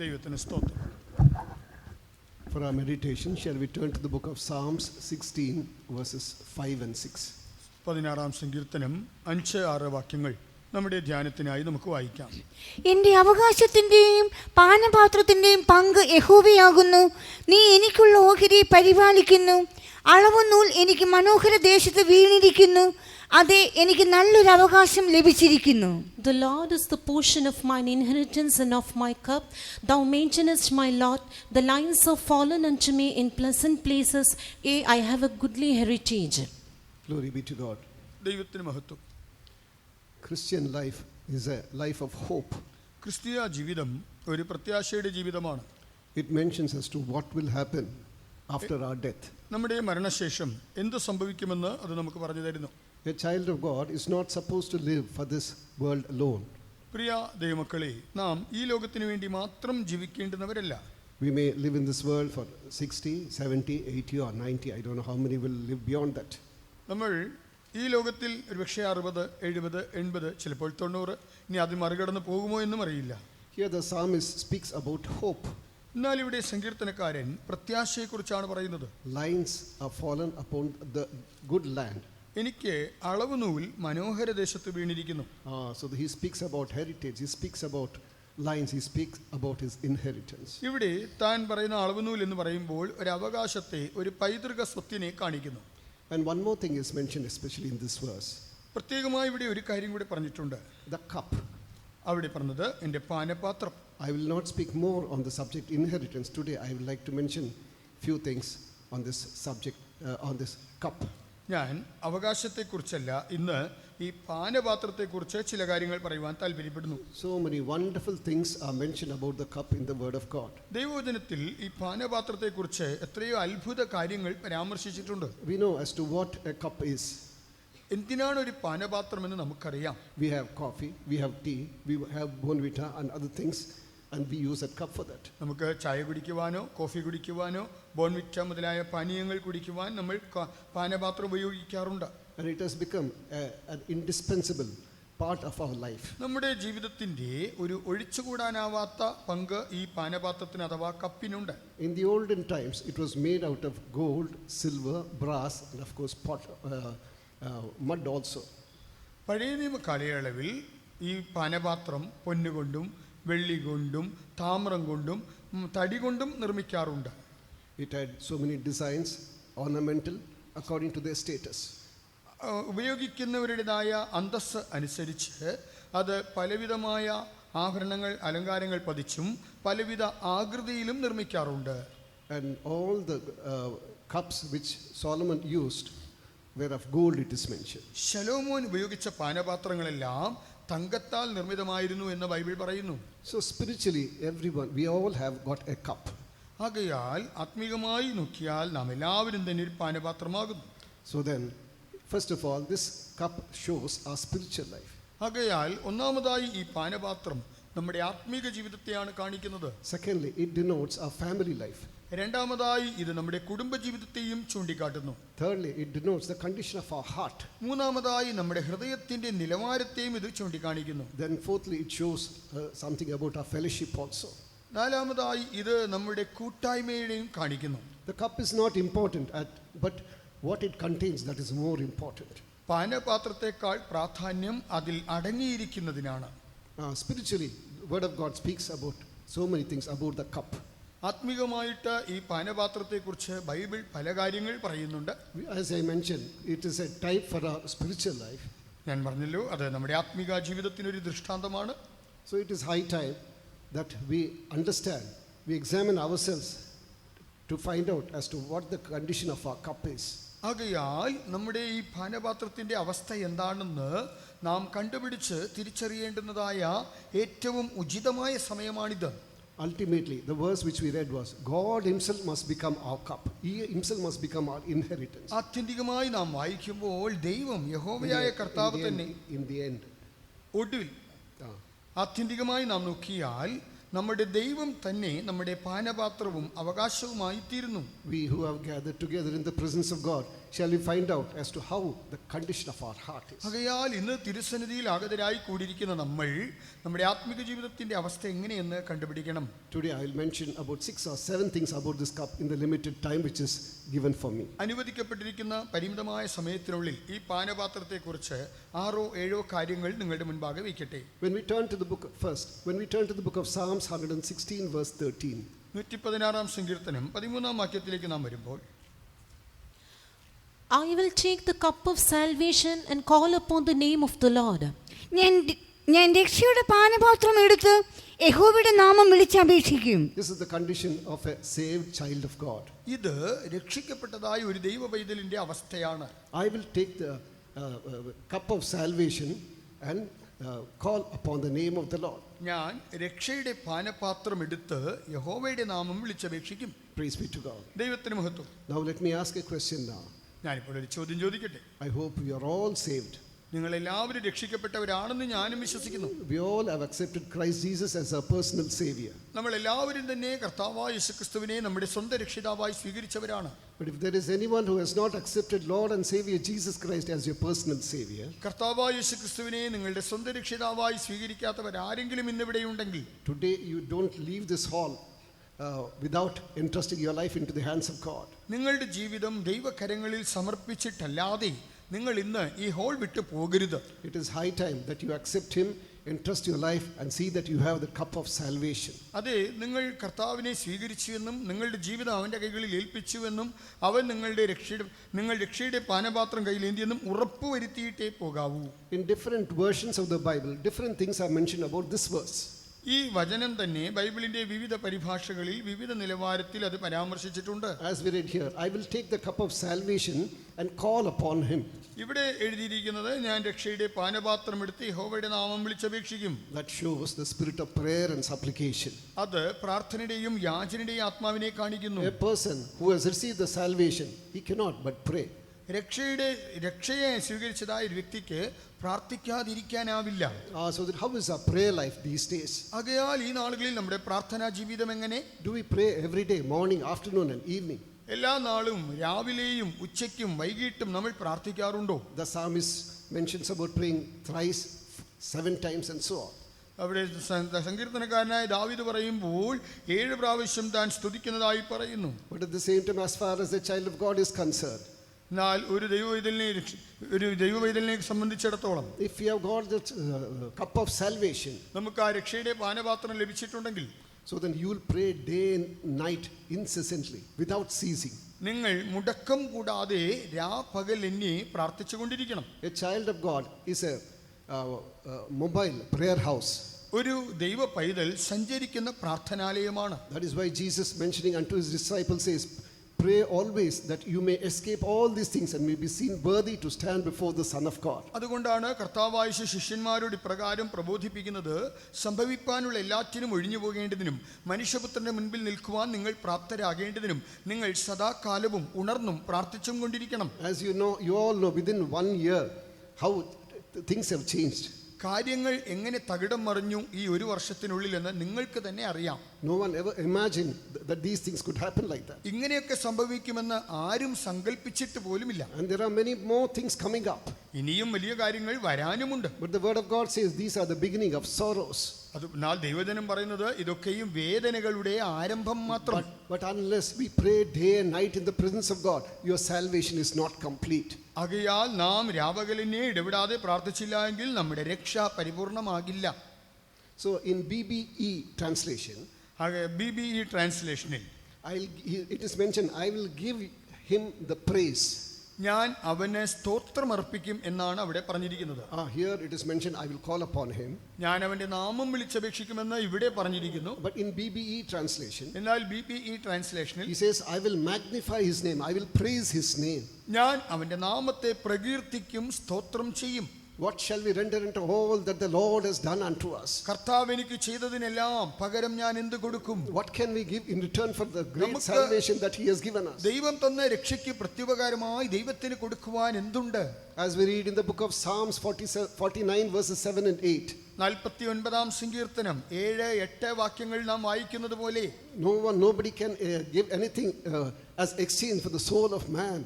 ദൈവത്തിന് സ്തോത്രം. For our meditation, shall we turn to the book of Psalms 16 verses 5 and 6. 16-ാം സങ്കീർത്തനം 5-6 വാക്യങ്ങൾ നമ്മുടെ ധ്യാനത്തിനായി നമുക്ക് വായിക്കാം. എന്റെ അവകാശത്തിന്റെയും പാനപാത്രത്തിന്റെയും പങ്ക് യഹോവയാകുന്നു. നീ എനിക്കുള്ള ഓഹരി പരിപാലിക്കുന്നു. അളവുനൂൽ എനിക്ക് മനോഹര ദേശത്ത് വീണിരിക്കുന്നു. അതെ, എനിക്ക് നല്ലൊരു അവകാശം ലഭിച്ചിരിക്കുന്നു. The Lord is the portion of mine inheritance and of my cup. Thou maintainest my lot. The lines have fallen unto me in pleasant places. Yea, I have a goodly heritage. Glory be to God. ദൈവത്തിന് മഹത്വം. Christian life is a life of hope. ക്രിസ്തീയ ജീവിതം ഒരു പ്രത്യാശയുടെ ജീവിതമാണ്. It mentions as to what will happen after our death. നമ്മുടെ മരണശേഷം എന്ത് സംഭവിക്കുമെന്ന് അത് നമുക്ക് പറഞ്ഞു തരുന്നു. A child of God is not supposed to live for this world alone. പ്രിയ ദൈവമക്കളെ, നാം ഈ ലോകത്തിന് വേണ്ടി മാത്രം ജീവിക്കേണ്ടുന്നവരല്ല. We may live in this world for 60, 70, 80 or 90. I don't know how many will live beyond that. നമ്മൾ ഈ ലോകത്തിൽ ഒരുപക്ഷെ 60, 70, 80, ചിലപ്പോൾ 90, ഇനി അത് മറികടന്ന് പോകുമോ എന്നും അറിയില്ല. Here the psalmist speaks about hope. എന്നാൽ ഇവിടെ സങ്കീർത്തനക്കാരൻ പ്രത്യാശയെക്കുറിച്ചാണ് പറയുന്നത്. Lines are fallen upon the good land. എനിക്ക് അളവുനൂൽ മനോഹര ദേശത്ത് വീണിരിക്കുന്നു. So he speaks about heritage, he speaks about lines, he speaks about his inheritance. ഇവിടെ താൻ പറയുന്ന അളവുനൂൽ എന്ന് പറയുമ്പോൾ ഒരു അവകാശത്തെ, ഒരു പൈതൃക സ്വത്തിനെ കാണിക്കുന്നു. And one more thing is mentioned especially in this verse. പ്രത്യേകമായി ഇവിടെ ഒരു കാര്യം കൂടി പറഞ്ഞിട്ടുണ്ട്. The cup. അവിടെ പറഞ്ഞത് എൻ്റെ പാനപാത്രം. I will not speak more on the subject inheritance today. I would like to mention few things on this subject, on this cup. ഞാൻ അവകാശത്തെക്കുറിച്ചല്ല, ഇന്ന് ഈ പാനപാത്രത്തെക്കുറിച്ച് ചില കാര്യങ്ങൾ പറയുവാൻ താല്പര്യപ്പെടുന്നു. So many wonderful things are mentioned about the cup in the word of God. ദൈവവചനത്തിൽ ഈ പാനപാത്രത്തെക്കുറിച്ച് എത്രയോ അത്ഭുത കാര്യങ്ങൾ പരാമർശിച്ചിട്ടുണ്ട്. We know as to what a cup is. എന്തിനാണ് ഒരു പാനപാത്രമെന്ന് നമുക്കറിയാം. We have coffee, we have tea, we have Bonvita and other things, and we use that cup for that. നമുക്ക് ചായ കുടിക്കുവാനോ കോഫി കുടിക്കുവാനോ ബോൺവിറ്റ മുതലായ പാനീയങ്ങൾ കുടിക്കുവാൻ നമ്മൾ പാനപാത്രം ഉപയോഗിക്കാറുണ്ട്. And it has become an indispensable part of our life. നമ്മുടെ ജീവിതത്തിന്റെ ഒരു ഒഴിച്ചുകൂടാനാവാത്ത പങ്ക് ഈ പാനപാത്രത്തിന് അഥവാ കപ്പിനുണ്ട്. In the olden times it was made out of gold, silver, brass and of course mud also. പഴയ നിയമ കാലയളവിൽ ഈ പാനപാത്രം പൊന്നുകൊണ്ടും വെള്ളി കൊണ്ടും താമ്രം കൊണ്ടും തടി കൊണ്ടും നിർമ്മിക്കാറുണ്ട്. It had so many designs, ornamental according to their status. ഉപയോഗിക്കുന്നവരുടേതായ അന്തസ്സ് അനുസരിച്ച് അത് പലവിധമായ ആഭരണങ്ങൾ, അലങ്കാരങ്ങൾ പതിച്ചും പലവിധ ആകൃതിയിലും നിർമ്മിക്കാറുണ്ട്. And all the cups which Solomon used were of gold, it is mentioned. ശലോമോൻ ഉപയോഗിച്ച പാനപാത്രങ്ങളെല്ലാം തങ്കത്താൽ നിർമ്മിതമായിരുന്നു എന്ന് ബൈബിൾ പറയുന്നു. So spiritually everyone, we all have got a cup. ആകയാൽ ആത്മീകമായി നോക്കിയാൽ നാം എല്ലാവരും തന്നെ ഒരു പാനപാത്രമാകുന്നു. So then first of all this cup shows our spiritual life. ആകയാൽ ഒന്നാമതായി ഈ പാനപാത്രം നമ്മുടെ ആത്മീക ജീവിതത്തെയാണ് കാണിക്കുന്നത്. Secondly, it denotes our family life. രണ്ടാമതായി ഇത് നമ്മുടെ കുടുംബ ജീവിതത്തെയും ചൂണ്ടിക്കാട്ടുന്നു. Thirdly, it denotes the condition of our heart. മൂന്നാമതായി നമ്മുടെ ഹൃദയത്തിന്റെ നിലവാരത്തെയും ഇത് ചൂണ്ടിക്കാണിക്കുന്നു. Then fourthly, it shows something about our fellowship also. നാലാമതായി ഇത് നമ്മുടെ കൂട്ടായ്മയെയും കാണിക്കുന്നു. The cup is not important but what it contains, that is more important. പാനപാത്രത്തെക്കാൾ പ്രാധാന്യം അതിൽ അടങ്ങിയിരിക്കുന്നതിനാണ്. Spiritually, the word of God speaks about so many things about the cup. ആത്മീകമായിട്ട് ഈ പാനപാത്രത്തെക്കുറിച്ച് Bible പല കാര്യങ്ങൾ പറയുന്നുണ്ട്. As I mentioned, it is a type for our spiritual life. ഞാൻ പറഞ്ഞല്ലോ, അത് നമ്മുടെ ആത്മീക ജീവിതത്തിനൊരു ദൃഷ്ടാന്തമാണ്. So it is high time that we understand, we examine ourselves to find out as to what the condition of our cup is. ആകയാൽ നമ്മുടെ ഈ പാനപാത്രത്തിന്റെ അവസ്ഥ എന്താണെന്ന് നാം കണ്ടുപിടിച്ച് തിരിച്ചറിയേണ്ടുന്നതായ ഏറ്റവും ഉചിതമായ സമയമാണിത്. Ultimately, the verse which we read was, God himself must become our cup. He himself must become our inheritance. ആത്യന്തികമായി നാം വായിക്കുമ്പോൾ ദൈവം യഹോവയായ കർത്താവ് തന്നെ in the end. ഒടുവിൽ ആത്യന്തികമായി നാം നോക്കിയാൽ നമ്മുടെ ദൈവം തന്നെ നമ്മുടെ പാനപാത്രവും അവകാശവുമായി തീരുന്നു. We who have gathered together in the presence of God, shall we find out as to how the condition of our heart is. ആകയാൽ ഇന്ന് തിരുസന്നിധിയിൽ ആഗതരായി കൂടിയിരിക്കുന്ന നമ്മൾ നമ്മുടെ ആത്മിക ജീവിതത്തിന്റെ അവസ്ഥ എങ്ങനെയെന്ന് കണ്ടുപിടിക്കണം. Today I will mention about 6 or 7 things about this cup in the limited time which is given for me. അനുവദിക്കപ്പെട്ടിരിക്കുന്ന പരിമിതമായ സമയത്തിനുള്ളിൽ ഈ പാനപാത്രത്തെക്കുറിച്ച് 6 or 7 കാര്യങ്ങൾ നിങ്ങളുടെ മുൻപാകെ വയ്ക്കട്ടെ. When we turn to the book of Psalms 116 verse 13. 116 സങ്കീർത്തനം 13 വാക്യത്തിലേക്ക് നാം വരുമ്പോൾ, I will take the cup of salvation and call upon the name of the Lord. ഞാൻ രക്ഷയുടെ പാനപാത്രം എടുത്ത് യഹോവയുടെ നാമം വിളിച്ചപേക്ഷിക്കും. This is the condition of a saved child of God. ഇത് രക്ഷിക്കപ്പെട്ടതായ ഒരു ദൈവ പൈതലിന്റെ അവസ്ഥയാണ്. I will take the cup of salvation and call upon the name of the Lord. ഞാൻ രക്ഷയുടെ പാനപാത്രം എടുത്ത് യഹോവയുടെ നാമം വിളിച്ചപേക്ഷിക്കും. Praise be to God. ദൈവത്തിന് മഹത്വം. Now let me ask a question now. ഞാനിപ്പോൾ ഒരു ചോദ്യം ചോദിക്കട്ടെ. I hope we are all saved. നിങ്ങൾ എല്ലാവരും രക്ഷിക്കപ്പെട്ടവരാണെന്ന് ഞാനും വിശ്വസിക്കുന്നു. We all have accepted Christ Jesus as our personal savior. നമ്മൾ എല്ലാവരും തന്നെ കർത്താവായ യേശുക്രിസ്തുവിനെ നമ്മുടെ സ്വന്തം രക്ഷിതാവായി സ്വീകരിച്ചവരാണ്. But if there is anyone who has not accepted Lord and Savior Jesus Christ as your personal savior, കർത്താവായ യേശുക്രിസ്തുവിനെ നിങ്ങളുടെ സ്വന്തം രക്ഷിതാവായി സ്വീകരിക്കാത്തവരാരെങ്കിലും ഇന്നിവിടെയുണ്ടെങ്കിൽ, today you don't leave this hall without entrusting your life into the hands of God. നിങ്ങളുടെ ജീവിതം ദൈവകരങ്ങളിൽ സമർപ്പിച്ചിട്ടല്ലാതെ നിങ്ങൾ ഇന്ന് ഈ ഹോൾ വിട്ടു പോകരുത്. It is high time that you accept Him, entrust your life and see that you have the cup of salvation. അതെ, നിങ്ങൾ കർത്താവിനെ സ്വീകരിച്ചുവെന്നും നിങ്ങളുടെ ജീവിതം അവൻ്റെ കൈകളിൽ ഏൽപ്പിച്ചുവെന്നും അവൻ നിങ്ങൾ രക്ഷയുടെ പാനപാത്രം കയ്യിലേന്തിയെന്നും ഉറപ്പുവരുത്തിയിട്ടേ പോകാവൂ. In different versions of the Bible, different things are mentioned about this verse. ഈ വചനം തന്നെ ബൈബിളിന്റെ വിവിധ പരിഭാഷകളിൽ വിവിധ നിലവാരത്തിൽ അത് പരാമർശിച്ചിട്ടുണ്ട്. As we read here, I will take the cup of salvation and call upon Him. ഇവിടെ എഴുതിയിരിക്കുന്നത്, ഞാൻ രക്ഷയുടെ പാനപാത്രം എടുത്ത് യഹോവയുടെ നാമം വിളിച്ചപേക്ഷിക്കും. That shows the spirit of prayer and supplication. അത് പ്രാർത്ഥനയുടെയും യാചനയുടെയും ആത്മാവിനെ കാണിക്കുന്നു. A person who has received the salvation, he cannot but pray. രക്ഷയെ സ്വീകരിച്ചതായ ഒരു വ്യക്തിക്ക് പ്രാർത്ഥിക്കാതിരിക്കാനാവില്ല. So that how is our prayer life these days? ആകയാൽ ഈ നാളുകളിൽ നമ്മുടെ പ്രാർത്ഥനാ ജീവിതം എങ്ങനെ? Do we pray every day, morning, afternoon and evening? എല്ലാ നാളും രാവിലെയും ഉച്ചയ്ക്കും വൈകിട്ടും നമ്മൾ പ്രാർത്ഥിക്കാറുണ്ടോ? The psalmist mentions about praying thrice, 7 times and so on. അവിടെ സങ്കീർത്തനക്കാരനായ ദാവീദ് പറയുമ്പോൾ 7 പ്രാവശ്യം താൻ സ്തുതിക്കുന്നതായി പറയുന്നു. But at the same time, as far as the child of God is concerned, എന്നാൽ ഒരു ദൈവവൈതലിനെ സംബന്ധിച്ചിടത്തോളം, if you have got the cup of salvation, നമുക്ക് ആ രക്ഷയുടെ പാനപാത്രം ലഭിച്ചിട്ടുണ്ടെങ്കിൽ, so then you will pray day and night incessantly without ceasing. നിങ്ങൾ മുടക്കം കൂടാതെ രാപകൽ എന്നെ പ്രാർത്ഥിച്ചുകൊണ്ടിരിക്കണം. A child of God is a mobile prayer house. ഒരു ദൈവ പൈതൽ സഞ്ചരിക്കുന്ന പ്രാർത്ഥനാലയമാണ്. That is why Jesus, mentioning unto His disciples, says, pray always that you may escape all these things and may be seen worthy to stand before the Son of God. അതുകൊണ്ടാണ് കർത്താവായ ശിഷ്യന്മാരോട് ഇപ്രകാരം പ്രബോധിപ്പിക്കുന്നത്, സംഭവിപ്പാനുള്ള എല്ലാറ്റിനും ഒഴിഞ്ഞു പോകേണ്ടതിനും മനുഷ്യപുത്രന്റെ മുൻപിൽ നിൽക്കുവാൻ നിങ്ങൾ പ്രാപ്തരാകേണ്ടതിനും നിങ്ങൾ സദാകാലവും ഉണർന്നും പ്രാർത്ഥിച്ചും കൊണ്ടിരിക്കണം. As you know, you all know, within 1 year how things have changed. കാര്യങ്ങൾ എങ്ങനെ തകിടം മറിഞ്ഞു ഈ ഒരു വർഷത്തിനുള്ളിൽ എന്ന് നിങ്ങൾക്ക് തന്നെ അറിയാം. No one ever imagined that these things could happen like that. ഇങ്ങനെയൊക്കെ സംഭവിക്കുമെന്ന് ആരും സങ്കല്പിച്ചിട്ട് പോലുമില്ല. And there are many more things coming up. ഇനിയും വലിയ കാര്യങ്ങൾ വരാനുമുണ്ട്. But the word of God says these are the beginning of sorrows. അതിനാൽ ദൈവജനം പറയുന്നത് ഇതൊക്കെയും വേദനകളുടെ ആരംഭം മാത്രം. But unless we pray day and night in the presence of God, your salvation is not complete. ആകയാൽ നാം രാപകലിനെ ഇടപെടാതെ പ്രാർത്ഥിച്ചില്ല എങ്കിൽ നമ്മുടെ രക്ഷ പരിപൂർണമാകില്ല. So in BBE translation, BBE ട്രാൻസ്ലേഷനിൽ it is mentioned, I will give him the praise. ഞാൻ അവന് സ്തോത്രം അർപ്പിക്കും എന്നാണ് അവിടെ പറഞ്ഞിരിക്കുന്നത്. Here it is mentioned, I will call upon him. ഞാൻ അവന്റെ നാമം വിളിച്ചപേക്ഷിക്കുമെന്ന് ഇവിടെ പറഞ്ഞിരിക്കുന്നു. But in BBE translation, എന്നാൽ BBE ട്രാൻസ്ലേഷനിൽ he says, I will magnify his name, I will praise his name. ഞാൻ അവന്റെ നാമത്തെ പ്രകീർത്തിക്കും, സ്തോത്രം ചെയ്യും. What shall we render unto all that the Lord has done unto us? കർത്താവ് എനിക്ക് ചെയ്തതിനെല്ലാം പകരം ഞാൻ എന്ത് കൊടുക്കും? What can we give in return for the great salvation that he has given us? ദൈവം തന്ന രക്ഷയ്ക്ക് പ്രത്യുപകാരമായി ദൈവത്തിന് കൊടുക്കുവാൻ എന്തുണ്ട്? As we read in the book of Psalms 49 verses 7 and 8. 49-ാം സങ്കീർത്തനം 7-8 വാക്യങ്ങൾ നാം വായിക്കുന്നത് പോലെ Nobody can give anything as exchange for the soul of man.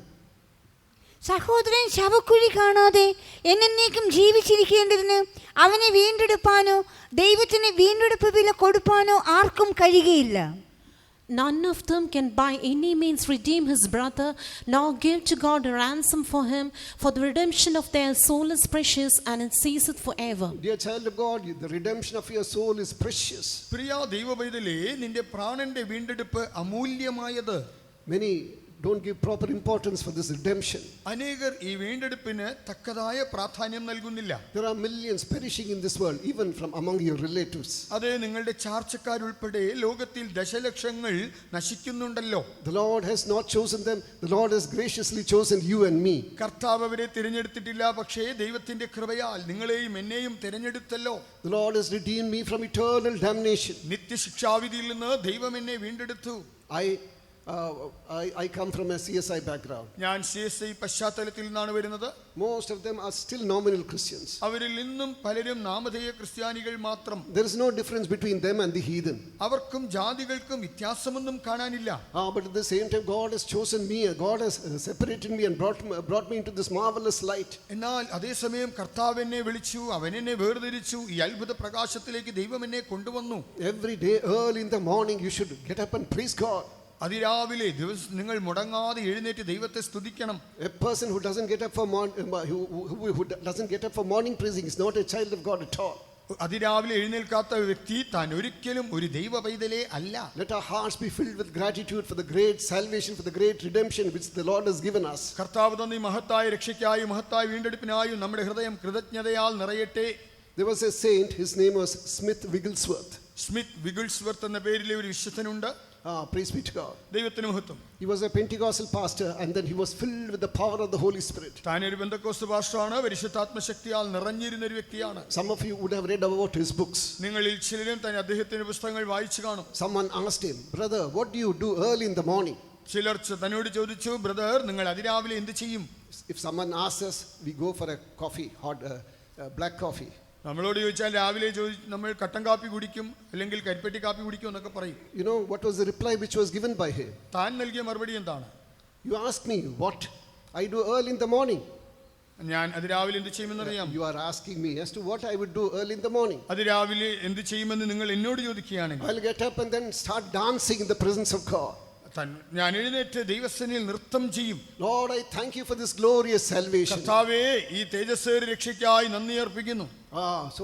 സഹോദരൻ ശവക്കുഴി കാണാതെ എന്നേക്കും ജീവിച്ചിരിക്കേണ്ടതിന് അവനെ വീണ്ടെടുപ്പാനോ ദൈവത്തിന് വീണ്ടെടുപ്പ് വില കൊടുപ്പാനോ ആർക്കും കഴിയുകയില്ല. None of them can by any means redeem his brother, nor give to God a ransom for him, for the redemption of their soul is precious, and it ceaseth forever. Dear child of God, the redemption of your soul is precious. പ്രിയ ദൈവപൈതലേ, നിന്റെ പ്രാണന്റെ വീണ്ടെടുപ്പ് അമൂല്യമായത്. Many don't give proper importance for this redemption. അനേകർ ഈ വീണ്ടെടുപ്പിന് തക്കതായ പ്രാധാന്യം നൽകുന്നില്ല. There are millions perishing in this world, even from among your relatives. അതെ, നിങ്ങളുടെ ചാർച്ചക്കാരുൾപ്പെടെ ലോകത്തിൽ ദശലക്ഷങ്ങൾ നശിക്കുന്നുണ്ടല്ലോ. The Lord has not chosen them. The Lord has graciously chosen you and me. കർത്താവ് അവരെ തിരഞ്ഞെടുത്തിട്ടില്ല, പക്ഷേ ദൈവത്തിന്റെ കൃപയാൽ നിങ്ങളെയും എന്നെയും തിരഞ്ഞെടുത്തല്ലോ. The Lord has redeemed me from eternal damnation. നിത്യശിക്ഷാവിധിയിൽ നിന്ന് ദൈവം എന്നെ വീണ്ടെടുത്തു. I come from a CSI background. ഞാൻ CSI പശ്ചാത്തലത്തിൽ നിന്നാണ് വരുന്നത്. Most of them are still nominal Christians. അവരിൽ നിന്നും പലരും നാമധേയ ക്രിസ്ത്യാനികൾ മാത്രം. There is no difference between them and the heathen. അവർക്കും ജാതികൾക്കും വ്യത്യാസമൊന്നും കാണാനില്ല. But at the same time, God has chosen me. God has separated me and brought me into this marvelous light. എന്നാൽ അതേസമയം കർത്താവ് എന്നെ വിളിച്ചു, അവൻ എന്നെ വേർതിരിച്ചു. ഈ അത്ഭുത പ്രകാശത്തിലേക്ക് ദൈവം എന്നെ കൊണ്ടുവന്നു. Every day early in the morning, you should get up and praise God. അതിരാവിലെ നിങ്ങൾ മുടങ്ങാതെ എഴുന്നേറ്റ് ദൈവത്തെ സ്തുതിക്കണം. A person who doesn't get up for who doesn't get up for morning praising is not a child of God at all. അതിരാവിലെ എഴുന്നേൽക്കാത്ത വ്യക്തി താൻ ഒരിക്കലും ഒരു ദൈവ പൈതലേ അല്ല. Let our hearts be filled with gratitude for the great salvation, for the great redemption which the Lord has given us. കർത്താവ് തന്ന ഈ മഹത്തായ രക്ഷയ്ക്കായും മഹത്തായ വീണ്ടെടുപ്പിനായും നമ്മുടെ ഹൃദയം കൃതജ്ഞതയാൽ നിറയട്ടെ. There was a saint, his name was Smith Wigglesworth. Smith Wigglesworth എന്ന പേരിലെ ഒരു വിശുദ്ധനുണ്ട്. Praise be to God. ദൈവത്തിന് മഹത്വം. He was a Pentecostal pastor, and then he was filled with the power of the Holy Spirit. താൻ ഒരു പെന്തക്കോസ്ത് പാസ്റ്ററാണ്, പരിശുദ്ധാത്മശക്തിയാൽ നിറഞ്ഞിരുന്ന ഒരു വ്യക്തിയാണ്. Some of you would have read about his books. നിങ്ങളിൽ ചിലരും തന്നെ അദ്ദേഹത്തിന്റെ പുസ്തകങ്ങൾ വായിച്ചു കാണും. Someone asked him, "Brother, what do you do early in the morning?" ചിലർ തന്നോട് ചോദിച്ചു, ബ്രദർ, നിങ്ങൾ അതിരാവിലെ എന്ത് ചെയ്യും? If someone asks us, we go for a coffee, hot black coffee. നമ്മളോട് ചോദിച്ചാൽ രാവിലെ നമ്മൾ കട്ടൻ കാപ്പി കുടിക്കും, അല്ലെങ്കിൽ കരിപ്പെട്ടി കാപ്പി കുടിക്കും എന്നൊക്കെ പറയും. You know what was the reply which was given by him? താൻ നൽകിയ മറുപടി എന്താണ്? You ask me what I do early in the morning. ഞാൻ അതിരാവിലെ എന്ത് ചെയ്യുമെന്നറിയാം. You are asking me as to what I would do early in the morning. അതിരാവിലെ എന്ത് ചെയ്യുമെന്ന് നിങ്ങൾ എന്നോട് ചോദിക്കുകയാണെങ്കിൽ, I'll get up and then start dancing in the presence of God. ഞാൻ എഴുന്നേറ്റ് ദൈവസന്നിധിയിൽ നൃത്തം ചെയ്യും. Lord, I thank you for this glorious salvation. കർത്താവേ, ഈ തേജസ്സേറിയ രക്ഷയ്ക്കായി നന്ദി അർപ്പിക്കുന്നു. So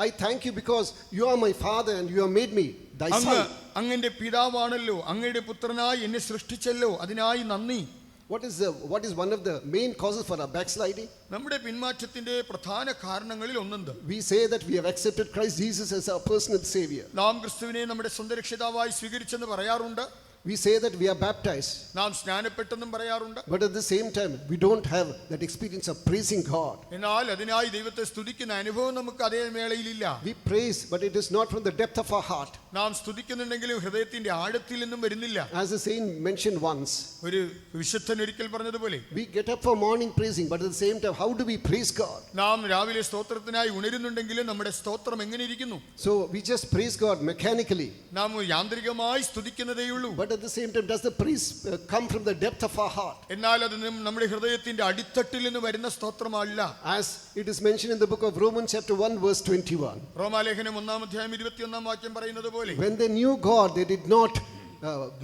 I thank you because you are my father and you have made me thy son. അങ്ങയുടെ പിതാവാണല്ലോ, അങ്ങയുടെ പുത്രനായി എന്നെ സൃഷ്ടിച്ചല്ലോ, അതിനായി നന്ദി. What is one of the main causes for our backsliding? നമ്മുടെ പിന്മാറ്റത്തിന്റെ പ്രധാന കാരണങ്ങളിൽ ഒന്നുണ്ട്. We say that we have accepted Christ Jesus as our personal savior. നാം ക്രിസ്തുവിനെ നമ്മുടെ സ്വന്തം രക്ഷിതാവായി സ്വീകരിച്ചെന്ന് പറയാറുണ്ട്. We say that we are baptized. നാം സ്നാനപ്പെട്ടെന്നും പറയാറുണ്ട്. But at the same time, we don't have that experience of praising God. എന്നാൽ അതിനായി ദൈവത്തെ സ്തുതിക്കുന്ന അനുഭവം നമുക്ക് അതേ വേളയിലില്ല. We praise, but it is not from the depth of our heart. നാം സ്തുതിക്കുന്നുണ്ടെങ്കിലും ഹൃദയത്തിന്റെ ആഴത്തിൽ നിന്നും വരുന്നില്ല. As the saint mentioned once, ഒരു വിശുദ്ധൻ ഒരിക്കൽ പറഞ്ഞതുപോലെ, we get up for morning praising, but at the same time, how do we praise God? നാം രാവിലെ സ്തോത്രത്തിനായി ഉണരുന്നുണ്ടെങ്കിലും നമ്മുടെ സ്തോത്രം എങ്ങനെ ഇരിക്കുന്നു? So we just praise God mechanically. നാം യാന്ത്രികമായി സ്തുതിക്കുന്നതേയുള്ളൂ. But at the same time, does the praise come from the depth of our heart? എന്നാൽ അത് നമ്മുടെ ഹൃദയത്തിന്റെ അടിത്തട്ടിൽ നിന്ന് വരുന്ന സ്തോത്രമല്ല. As it is mentioned in the book of Romans chapter 1 verse 21. റോമാലേഖനം 1-ാം വാക്യം പറയുന്നത് പോലെ, when they knew God, they did not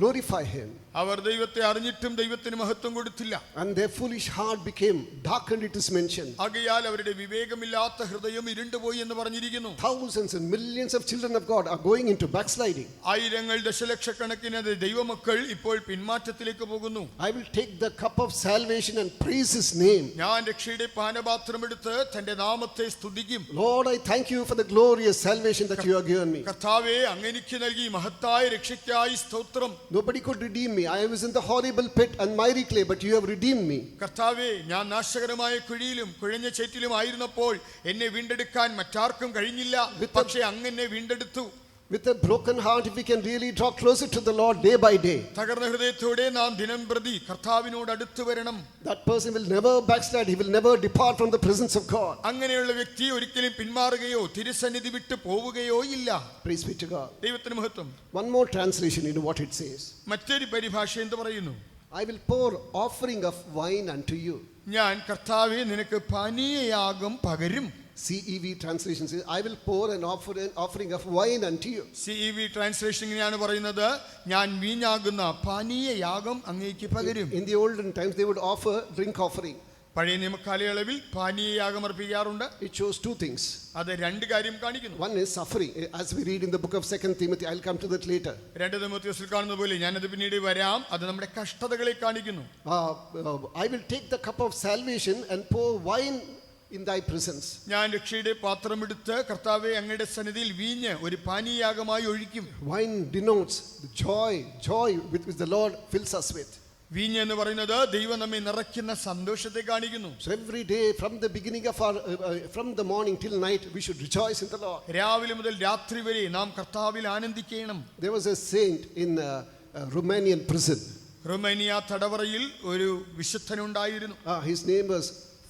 glorify him. അവർ ദൈവത്തെ അറിഞ്ഞിട്ടും ദൈവത്തിന് മഹത്വം കൊടുത്തില്ല. And their foolish heart became darkened, it is mentioned. ആകയാൽ അവരുടെ വിവേകമില്ലാത്ത ഹൃദയം ഇരുണ്ടുപോയി എന്ന് പറഞ്ഞിരിക്കുന്നു. Thousands and millions of children of God are going into backsliding. ആയിരങ്ങൾ ദശലക്ഷക്കണക്കിന് ദൈവമക്കൾ ഇപ്പോൾ പിന്മാറ്റത്തിലേക്ക് പോകുന്നു. I will take the cup of salvation and praise his name. ഞാൻ രക്ഷയുടെ പാനപാത്രം എടുത്ത് തന്റെ നാമത്തെ സ്തുതിക്കും. Lord, I thank you for the glorious salvation that you have given me. കർത്താവേ, അങ്ങ് എനിക്ക് നൽകി മഹത്തായ രക്ഷയ്ക്കായി സ്തോത്രം. Nobody could redeem me. I was in the horrible pit and miry clay, but you have redeemed me. കർത്താവേ, ഞാൻ നാശകരമായ കുഴിയിലും കുഴഞ്ഞ ചേറ്റിലും ആയിരുന്നപ്പോൾ എന്നെ വീണ്ടെടുക്കാൻ മറ്റാർക്കും കഴിഞ്ഞില്ല, പക്ഷേ അങ്ങ് എന്നെ വീണ്ടെടുത്തു. With a broken heart, if we can really draw closer to the Lord day by day, തകർന്ന ഹൃദയത്തോടെ നാം ദിനം പ്രതി കർത്താവിനോട് അടുത്തു വരണം. that person will never backslide. He will never depart from the presence of God. അങ്ങനെയുള്ള വ്യക്തി ഒരിക്കലും പിന്മാറുകയോ തിരുസന്നിധി വിട്ടു പോവുകയോ ഇല്ല. Praise be to God. ദൈവത്തിന് മഹത്വം. One more translation, you know what it says. മറ്റൊരു പരിഭാഷ എന്ത് പറയുന്നു? I will pour offering of wine unto you. ഞാൻ കർത്താവേ നിനക്ക് പാനീയയാഗം പകരും. CEV translation says, I will pour an offering of wine unto you. CEV translation ഇങ്ങനെയാണ് പറയുന്നത്, ഞാൻ വീഞ്ഞാകുന്ന പാനീയയാഗം അങ്ങേക്ക് പകരും. In the olden times, they would offer drink offering. പഴയ നിയമകാലയളവിൽ പാനീയയാഗം അർപ്പിക്കാറുണ്ട്. It shows two things. അത് രണ്ട് കാര്യം കാണിക്കുന്നു. One is suffering, as we read in the book of 2 Timothy. I'll come to that later. 2 തിമോഥെയോസിൽ കാണുന്ന പോലെ ഞാനത് പിന്നീട് വരാം. അത് നമ്മുടെ കഷ്ടതകളെ കാണിക്കുന്നു. I will take the cup of salvation and pour wine in thy presence. ഞാൻ രക്ഷയുടെ പാത്രം എടുത്ത് കർത്താവേ അങ്ങയുടെ സന്നിധിയിൽ വീഞ്ഞ് ഒരു പാനീയയാഗമായി ഒഴിക്കും. Wine denotes the joy with which the Lord fills us with. വീഞ്ഞ് എന്ന് പറയുന്നത് ദൈവം നമ്മെ നിറയ്ക്കുന്ന സന്തോഷത്തെ കാണിക്കുന്നു. So every day from the beginning of our from the morning till night, we should rejoice in the Lord. രാവിലെ മുതൽ രാത്രി വരെ നാം കർത്താവിൽ ആനന്ദിക്കണം. There was a saint in Romanian prison. Romania തടവറയിൽ ഒരു വിശുദ്ധനുണ്ടായിരുന്നു. His name was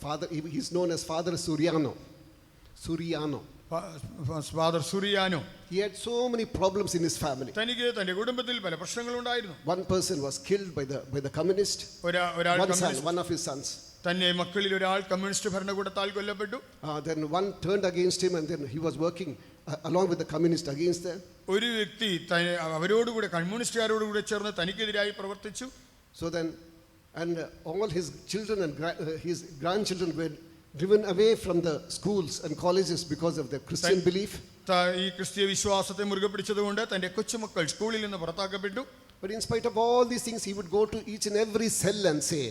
Father. He's known as Father Suriano. Father Suriano. He had so many problems in his family. തനിക്ക് തന്റെ കുടുംബത്തിൽ പല പ്രശ്നങ്ങളുണ്ടായിരുന്നു. One person was killed by the communist. One of his sons. തന്നെ മക്കളിൽ ഒരാൾ കമ്മ്യൂണിസ്റ്റ് ഭരണകൂടത്താൽ കൊല്ലപ്പെട്ടു. Then one turned against him, and then he was working along with the communist against them. ഒരു വ്യക്തി അവരോടുകൂടെ കമ്മ്യൂണിസ്റ്റുകാരോടുകൂടെ ചേർന്ന് തനിക്കെതിരായി പ്രവർത്തിച്ചു. So then, and all his children and his grandchildren were driven away from the schools and colleges because of their Christian belief. ഈ ക്രിസ്തീയ വിശ്വാസത്തെ മുറുകെ പിടിച്ചതുകൊണ്ട് തന്റെ കൊച്ചുമക്കൾ സ്കൂളിൽ നിന്ന് പുറത്താക്കപ്പെട്ടു. But in spite of all these things, he would go to each and every cell and say,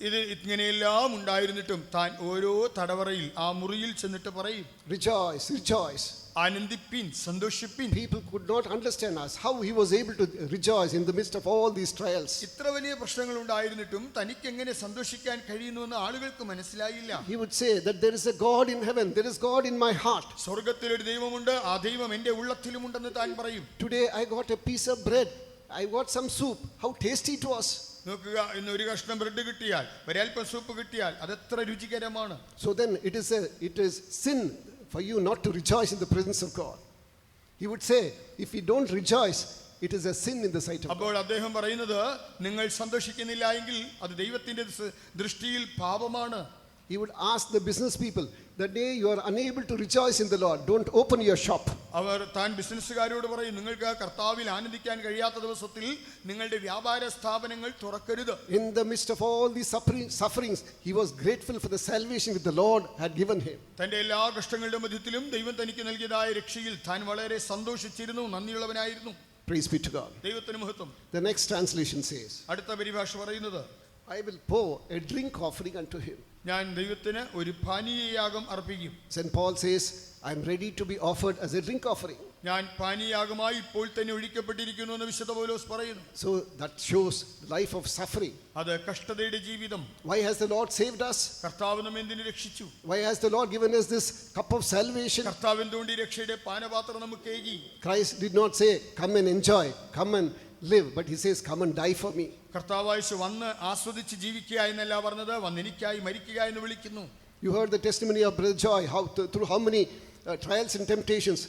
ഇത് ഇങ്ങനെയെല്ലാം ഉണ്ടായിരുന്നിട്ടും താൻ ഓരോ തടവറയിൽ ആ മുറിയിൽ ചെന്നിട്ട് പറയും, rejoice. ആനന്ദിപ്പിൻ, സന്തോഷിപ്പിൻ. People could not understand us how he was able to rejoice in the midst of all these trials. ഇത്ര വലിയ പ്രശ്നങ്ങൾ ഉണ്ടായിരുന്നിട്ടും തനിക്ക് എങ്ങനെ സന്തോഷിക്കാൻ കഴിയുന്നുവെന്ന് ആളുകൾക്ക് മനസ്സിലായില്ല. He would say that there is a God in heaven, there is God in my heart. സ്വർഗ്ഗത്തിൽ ഒരു ദൈവമുണ്ട്, ആ ദൈവം എൻ്റെ ഉള്ളത്തിലുമുണ്ടെന്ന് താൻ പറയും. Today I got a piece of bread, I got some soup, how tasty it was. നോക്കുക, ഇന്ന് ഒരു കഷ്ണം ബ്രെഡ് കിട്ടിയാൽ, ഒരൽപ്പം സൂപ്പ് കിട്ടിയാൽ അതെത്ര രുചികരമാണ്. So then it is sin for you not to rejoice in the presence of God. He would say, if you don't rejoice, it is a sin in the sight of God. അപ്പോൾ അദ്ദേഹം പറയുന്നത്, നിങ്ങൾ സന്തോഷിക്കുന്നില്ല എങ്കിൽ അത് ദൈവത്തിന്റെ ദൃഷ്ടിയിൽ പാപമാണ്. He would ask the business people, the day you are unable to rejoice in the Lord, don't open your shop. അവർ താൻ ബിസിനസ്സുകാരോട് പറയും, നിങ്ങൾക്ക് കർത്താവിൽ ആനന്ദിക്കാൻ കഴിയാത്ത ദിവസത്തിൽ നിങ്ങളുടെ വ്യാപാര സ്ഥാപനങ്ങൾ തുറക്കരുത്. In the midst of all these sufferings, he was grateful for the salvation which the Lord had given him. തന്റെ എല്ലാ കഷ്ടങ്ങളുടെ മധ്യത്തിലും ദൈവം തനിക്ക് നൽകിയതായ രക്ഷയിൽ താൻ വളരെ സന്തോഷിച്ചിരുന്നു, നന്ദിയുള്ളവനായിരുന്നു. Praise be to God. ദൈവത്തിന് മഹത്വം. The next translation says, അടുത്ത പരിഭാഷ പറയുന്നത്, I will pour a drink offering unto him. ഞാൻ ദൈവത്തിന് ഒരു പാനീയയാഗം അർപ്പിക്കും. St. Paul says, I am ready to be offered as a drink offering. ഞാൻ പാനീയയാഗമായി ഇപ്പോൾ തന്നെ ഒഴിക്കപ്പെട്ടിരിക്കുന്നു എന്ന് വിശുദ്ധ പൗലോസ് പറയുന്നു. So that shows life of suffering. അത് കഷ്ടതയുടെ ജീവിതം. Why has the Lord saved us? കർത്താവ് നമ്മെ എന്തിനു രക്ഷിച്ചു? Why has the Lord given us this cup of salvation? കർത്താവ് എന്തുകൊണ്ട് ഈ രക്ഷയുടെ പാനപാത്രം നമുക്ക് ഏകി? Christ did not say, come and enjoy, come and live, but he says, come and die for me. കർത്താവായ വന്ന് ആസ്വദിച്ച് ജീവിക്കുക എന്നല്ല പറഞ്ഞത്, വന്ന് എനിക്കായി മരിക്കുക എന്ന് വിളിക്കുന്നു. You heard the testimony of Brother Joy, through how many trials and temptations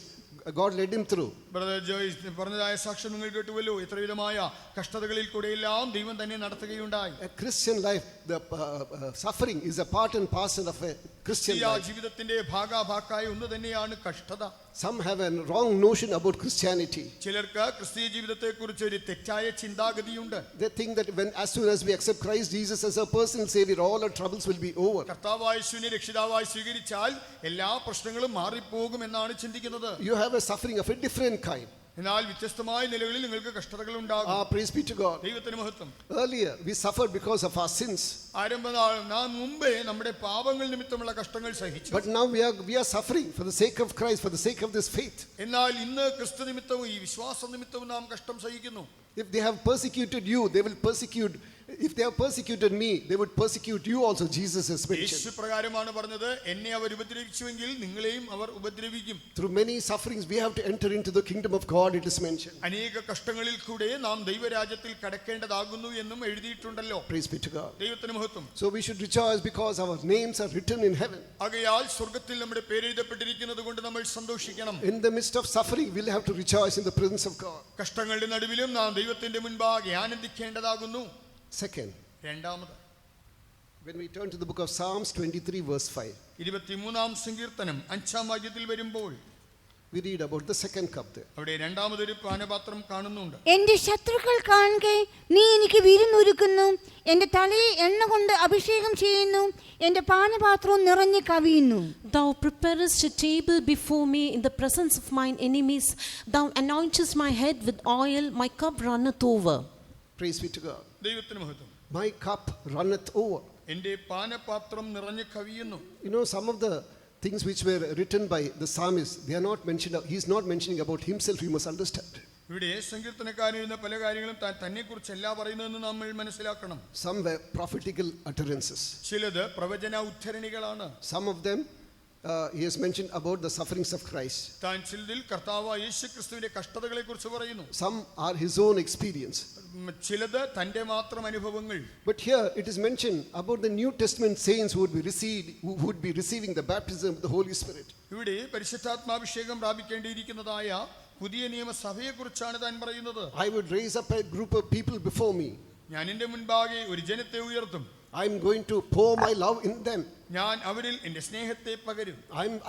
God led him through. Brother Joyce പറഞ്ഞതായ സാക്ഷ്യം നിങ്ങൾ കേട്ടുവല്ലോ, എത്ര വിധമായ കഷ്ടതകളിൽ കൂടെയെല്ലാം ദൈവം തന്നെ നടത്തുകയുണ്ടായി. A Christian life, the suffering is a part and parcel of a Christian life. ജീവിതത്തിന്റെ ഭാഗാഭാക്കായ ഒന്ന് തന്നെയാണ് കഷ്ടത. Some have a wrong notion about Christianity. ചിലർക്ക് ക്രിസ്തീയ ജീവിതത്തെ കുറിച്ച് ഒരു തെറ്റായ ചിന്താഗതിയുണ്ട്. They think that as soon as we accept Christ Jesus as our personal Savior, all our troubles will be over. കർത്താവായ യേശുവിനെ രക്ഷിതാവായി സ്വീകരിച്ചാൽ എല്ലാ പ്രശ്നങ്ങളും മാറിപ്പോകും എന്നാണ് ചിന്തിക്കുന്നത്. You have a suffering of a different kind. എന്നാൽ വ്യത്യസ്തമായ നിലകളിൽ നിങ്ങൾക്ക് കഷ്ടതകൾ ഉണ്ടാകും. Praise be to God. ദൈവത്തിന് മഹത്വം. Earlier we suffered because of our sins. നാം മുമ്പേ നമ്മുടെ പാപങ്ങൾ നിമിത്തമുള്ള കഷ്ടങ്ങൾ സഹിച്ചു. But now we are suffering for the sake of Christ, for the sake of this faith. എന്നാൽ ഇന്ന് ക്രിസ്തു നിമിത്തവും ഈ വിശ്വാസ നിമിത്തവും നാം കഷ്ടം സഹിക്കുന്നു. If they have persecuted you, they will persecute If they have persecuted me, they would persecute you also, Jesus has Yeshu mentioned. പ്രകാരമാണ് പറഞ്ഞത്, എന്നെ അവർ ഉപദ്രവിച്ചുവെങ്കിൽ നിങ്ങളെയും അവർ ഉപദ്രവിക്കും. Through many sufferings, we have to enter into the kingdom of God, it is mentioned. അനേക കഷ്ടങ്ങളിൽ കൂടെ നാം ദൈവരാജ്യത്തിൽ കടക്കേണ്ടതാകുന്നു എന്നും എഴുതിയിട്ടുണ്ടല്ലോ. Praise be to God. ദൈവത്തിന് മഹത്വം. So we should rejoice because our names are written in heaven. ആകയാൽ സ്വർഗ്ഗത്തിൽ നമ്മുടെ പേരെഴുതപ്പെട്ടിരിക്കുന്നത് കൊണ്ട് നമ്മൾ സന്തോഷിക്കണം. In the midst of suffering, we'll have to rejoice in the presence of God. കഷ്ടങ്ങളുടെ നടുവിലും നാം ദൈവത്തിന്റെ മുൻപാകെ ആനന്ദിക്കേണ്ടതാകുന്നു. Second, രണ്ടാമത്, when we turn to the book of Psalms 23 verse 5, 23-ാം സങ്കീർത്തനം 5-ാം വാക്യത്തിൽ വരുമ്പോൾ we read about the second cup there. അവിടെ രണ്ടാമതൊരു പാനപാത്രം കാണുന്നുണ്ട്. എന്റെ ശത്രുക്കൾ കാണുകെ നീ എനിക്ക് വിരുന്നൊരുക്കുന്നു, എന്റെ തലയിൽ എണ്ണ കൊണ്ട് അഭിഷേകം ചെയ്യുന്നു, എന്റെ പാനപാത്രവും നിറഞ്ഞു കവിയുന്നു. Thou preparest a table before me in the presence of mine enemies. Thou anointest my head with oil, my cup runneth over. Praise be to God. ദൈവത്തിന് മഹത്വം. My cup runneth over. എന്റെ പാനപാത്രം നിറഞ്ഞു കവിയുന്നു. You know, some of the things which were written by the psalmist, they are not mentioned. He is not mentioning about himself. You must understand. ഇവിടെ സങ്കീർത്തനക്കാരൻ പല കാര്യങ്ങളും തന്നെ കുറിച്ചല്ല പറയുന്നതെന്ന് നമ്മൾ മനസ്സിലാക്കണം. Some were prophetical utterances. ചിലത് പ്രവചന ഉദ്ധരണികളാണ്. Some of them he has mentioned about the sufferings of Christ. താൻ ചിലതിൽ കർത്താവ് യേശുക്രിസ്തുവിന്റെ കഷ്ടതകളെ കുറിച്ച് പറയുന്നു. Some are his own experience. ചിലത് തന്റെ മാത്രം അനുഭവങ്ങൾ. But here it is mentioned about the New Testament saints who would be receiving the baptism of the Holy Spirit. ഇവിടെ പരിശുദ്ധാത്മാഭിഷേകം പ്രാപിക്കേണ്ടിയിരിക്കുന്നതായ പുതിയ നിയമസഭയെ കുറിച്ചാണ് താൻ പറയുന്നത്. I would raise up a group of people before me. ഞാൻ എന്റെ മുൻപാകെ ഒരു ജനത്തെ ഉയർത്തും. I am going to pour my love in them. ഞാൻ അവരിൽ എന്റെ സ്നേഹത്തെ പകരും.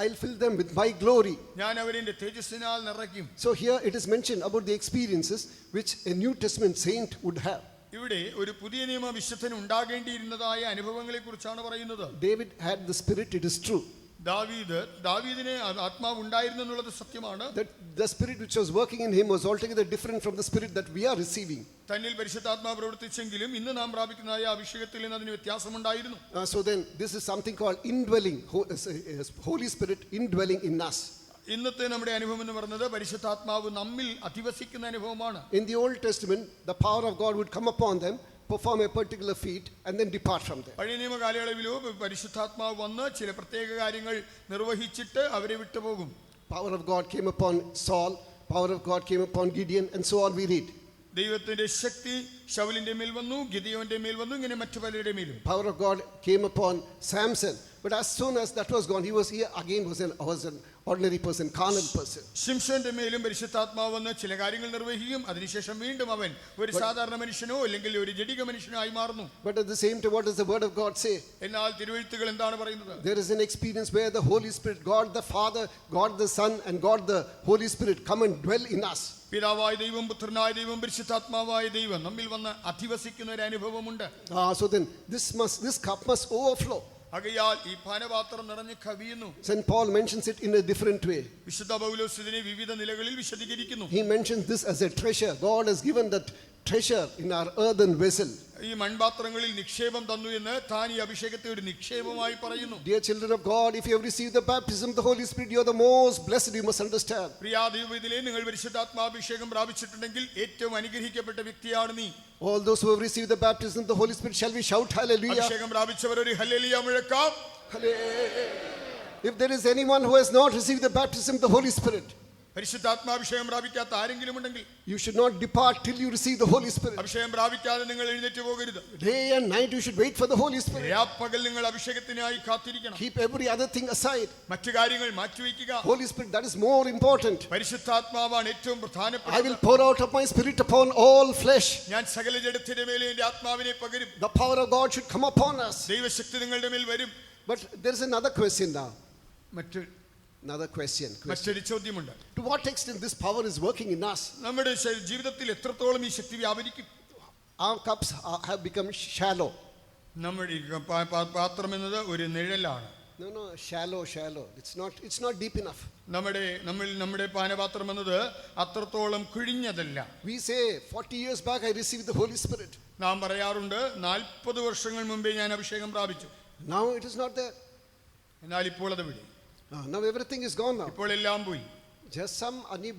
I'll fill them with my glory. ഞാൻ അവരെ എന്റെ തേജസ്സിനാൽ നിറയ്ക്കും. So here it is mentioned about the experiences which a New Testament saint would have. ഇവിടെ ഒരു പുതിയ നിയമ വിശുദ്ധന് ഉണ്ടാകേണ്ടിയിരുന്നതായ അനുഭവങ്ങളെ കുറിച്ചാണ് പറയുന്നത്. David had the Spirit, it is true. ദാവീദിന് ആത്മാവ് ഉണ്ടായിരുന്നു എന്നുള്ളത് സത്യമാണ്. That the spirit which was working in him was altogether different from the spirit that we are receiving. തന്നിൽ പരിശുദ്ധാത്മാവ് പ്രവർത്തിച്ചെങ്കിലും ഇന്ന് നാം പ്രാപിക്കുന്നതായ അഭിഷേകത്തിൽ നിന്ന് അതിന് വ്യത്യാസമുണ്ടായിരുന്നു. So then this is something called indwelling, Holy Spirit indwelling in us. ഇന്നത്തെ നമ്മുടെ അനുഭവം എന്ന് പറയുന്നത് പരിശുദ്ധാത്മാവ് നമ്മിൽ അധിവസിക്കുന്ന അനുഭവമാണ്. In the Old Testament, the power of God would come upon them, perform a particular feat and then depart from there. പഴയ നിയമ കാലയളവിലോ പരിശുദ്ധാത്മാവ് വന്ന് ചില പ്രത്യേക കാര്യങ്ങൾ നിർവഹിച്ചിട്ട് അവരെ വിട്ടുപോകും. Power of God came upon Saul, power of God came upon Gideon, and so on we read. ദൈവത്തിന്റെ ശക്തി ശൗലിന്റെ മേൽ വന്നു, ഗിദെയോന്റെ മേൽ വന്നു, ഇങ്ങനെ മറ്റു പലരുടെ മേലും. Power of God came upon Samson, but as soon as that was gone, he was here again was an ordinary person, carnal person. ശിംശോന്റെ മേലും പരിശുദ്ധാത്മാവ് വന്ന് ചില കാര്യങ്ങൾ നിർവഹിക്കും. അതിനുശേഷം വീണ്ടും അവൻ ഒരു സാധാരണ മനുഷ്യനോ അല്ലെങ്കിൽ ഒരു ജഡിക മനുഷ്യനോ ആയി മാറുന്നു. But at the same time, what does the word of God say? എന്നാൽ തിരുവെഴുത്തുകൾ എന്താണ് പറയുന്നത്? There is an experience where the Holy Spirit, God the Father, God the Son, and God the Holy Spirit come and dwell in us. പിതാവായ ദൈവം, പുത്രനായ ദൈവം, പരിശുദ്ധാത്മാവായ ദൈവം നമ്മിൽ വന്ന് അധിവസിക്കുന്ന ഒരു അനുഭവമുണ്ട്. So then this cup must overflow. ആകയാൽ ഈ പാനപാത്രം നിറഞ്ഞ് കവിയുന്നു. St. Paul mentions it in a different way. വിശുദ്ധ പൗലോസ് ഇതിനെ വിവിധ നിലകളിൽ വിശദീകരിക്കുന്നു. He mentions this as a treasure. God has given that treasure in our earthen vessel. ഈ മൺപാത്രങ്ങളിൽ നിക്ഷേപം തന്നു എന്ന് താൻ ഈ അഭിഷേകത്തെ ഒരു നിക്ഷേപമായി പറയുന്നു. Dear children of God, if you have received the baptism of the Holy Spirit, you are the most blessed, you must understand. പ്രിയ ദൈവവേദിയിലെ നിങ്ങൾ പരിശുദ്ധാത്മാഭിഷേകം പ്രാപിച്ചിട്ടുണ്ടെങ്കിൽ ഏറ്റവും അനുഗ്രഹിക്കപ്പെട്ട വ്യക്തിയാണ് നീ. All those who have received the baptism of the Holy Spirit, shall we shout hallelujah? അഭിഷേകം പ്രാപിച്ചവർ ഒരു hallelujah മുഴക്കാം. If there is anyone who has not received the baptism of the Holy Spirit, പരിശുദ്ധാത്മാഭിഷേകം പ്രാപിക്കാത്ത ആരെങ്കിലും ഉണ്ടെങ്കിൽ you should not depart till you receive the Holy Spirit. അഭിഷേകം പ്രാപിക്കാതെ നിങ്ങൾ എഴുന്നേറ്റ് പോകരുത്. Day and night you should wait for the Holy Spirit. രാപ്പകൽ നിങ്ങൾ അഭിഷേകത്തിനായി കാത്തിരിക്കണം. Keep every other thing aside. മറ്റു കാര്യങ്ങൾ മാറ്റിവെക്കുക. Holy Spirit, that is more important. പരിശുദ്ധാത്മാവാണ് ഏറ്റവും I will പ്രധാനപ്പെട്ടത്. pour out of my spirit upon all flesh. ഞാൻ സകല ജഡത്തിന്റെ മേലെ എന്റെ ആത്മാവിനെ പകരും. The power of God should come upon us. ദൈവശക്തി നിങ്ങളുടെ മേൽ വരും. But there is another question now. Another question. മറ്റൊരു ചോദ്യമുണ്ട്. To what extent this power is working in us? നമ്മുടെ ജീവിതത്തിൽ എത്രത്തോളം ഈ ശക്തി വ്യാപരിക്കും? Our cups have become shallow. നമ്മുടെ ഈ പാത്രം എന്നത് ഒരു നിഴലാണ്. No, shallow. It's not deep enough. നമ്മുടെ പാനപാത്രം എന്നത് അത്രത്തോളം കുഴിഞ്ഞതല്ല. We say 40 years back I received the Holy Spirit. നാം പറയാറുണ്ട് 40 വർഷങ്ങൾ മുമ്പേ ഞാൻ അഭിഷേകം പ്രാപിച്ചു. Now it is not there. എന്നാൽ ഇപ്പോൾ അത് വിടി. Now everything is gone now. ഇപ്പോൾ എല്ലാം പോയി. Just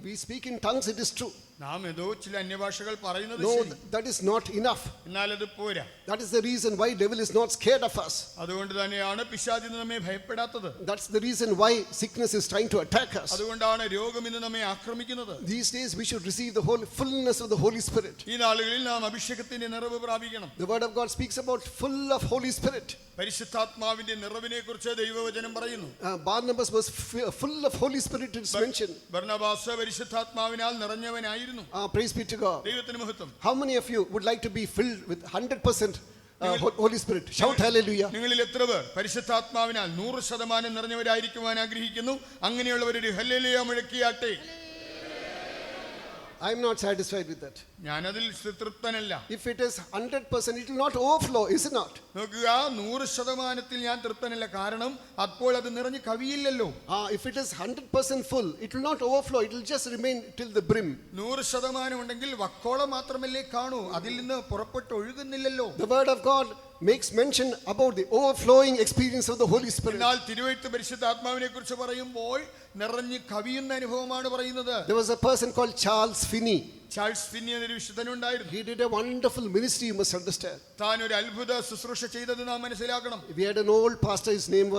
we speak in tongues, it is true. നാം ഏതോ ചില അന്യഭാഷകൾ പറയുന്നത് No, ശരി. that is not enough. എന്നാൽ അത് പോരാ. That is the reason why devil is not scared of us. അതുകൊണ്ട് തന്നെയാണ് പിശാചിന് നമ്മെ ഭയപ്പെടാത്തത്. That's the reason why sickness is trying to attack us. അതുകൊണ്ടാണ് രോഗം ഇന്ന് നമ്മെ ആക്രമിക്കുന്നത്. These days we should receive the whole fullness of the Holy Spirit. ഈ നാളുകളിൽ നാം അഭിഷേകത്തിന്റെ നിറവ് പ്രാപിക്കണം. The word of God speaks about full of Holy Spirit. പരിശുദ്ധാത്മാവിന്റെ നിറവിനെ കുറിച്ച് ദൈവവചനം പറയുന്നു. Barnabas was full of Holy Spirit, it's mentioned. Barnabas പരിശുദ്ധാത്മാവിനാൽ നിറഞ്ഞവനായിരുന്നു. Praise be to God. ദൈവത്തിന് മഹത്വം. How many of you would like to be filled with 100% Holy Spirit? Shout hallelujah. നിങ്ങളിൽ എത്ര പേർ പരിശുദ്ധാത്മാവിനാൽ 100% നിറഞ്ഞവരായിരിക്കുവാൻ ആഗ്രഹിക്കുന്നു? അങ്ങനെയുള്ളവരൊരു hallelujah മുഴക്കിയാട്ടെ. I am not satisfied with that. ഞാനതിൽ തൃപ്തനല്ല. If it is 100%, it will not overflow, is it not? നോക്കുക, 100% ഞാൻ തൃപ്തനല്ല. കാരണം അപ്പോൾ അത് നിറഞ്ഞ് കവിയില്ലല്ലോ. If it is 100% full, it will not overflow, it will just remain till the brim. 100% ഉണ്ടെങ്കിൽ വക്കോളം മാത്രമല്ലേ കാണൂ, അതിൽ നിന്ന് പുറപ്പെട്ട് ഒഴുകുന്നില്ലല്ലോ. The word of God makes mention about the overflowing experience of the Holy Spirit. എന്നാൽ തിരുവെഴുത്ത് പരിശുദ്ധാത്മാവിനെ കുറിച്ച് പറയുമ്പോൾ നിറഞ്ഞ് കവിയുന്ന അനുഭവമാണ് പറയുന്നത്. There was a person called Charles Finney. Charles Finny എന്നൊരു വിശുദ്ധനുണ്ടായിരുന്നു. He did a wonderful ministry, you must understand. താൻ ഒരു അത്ഭുത ശുശ്രൂഷ ചെയ്തത് നാം മനസ്സിലാക്കണം. We had an old pastor, his name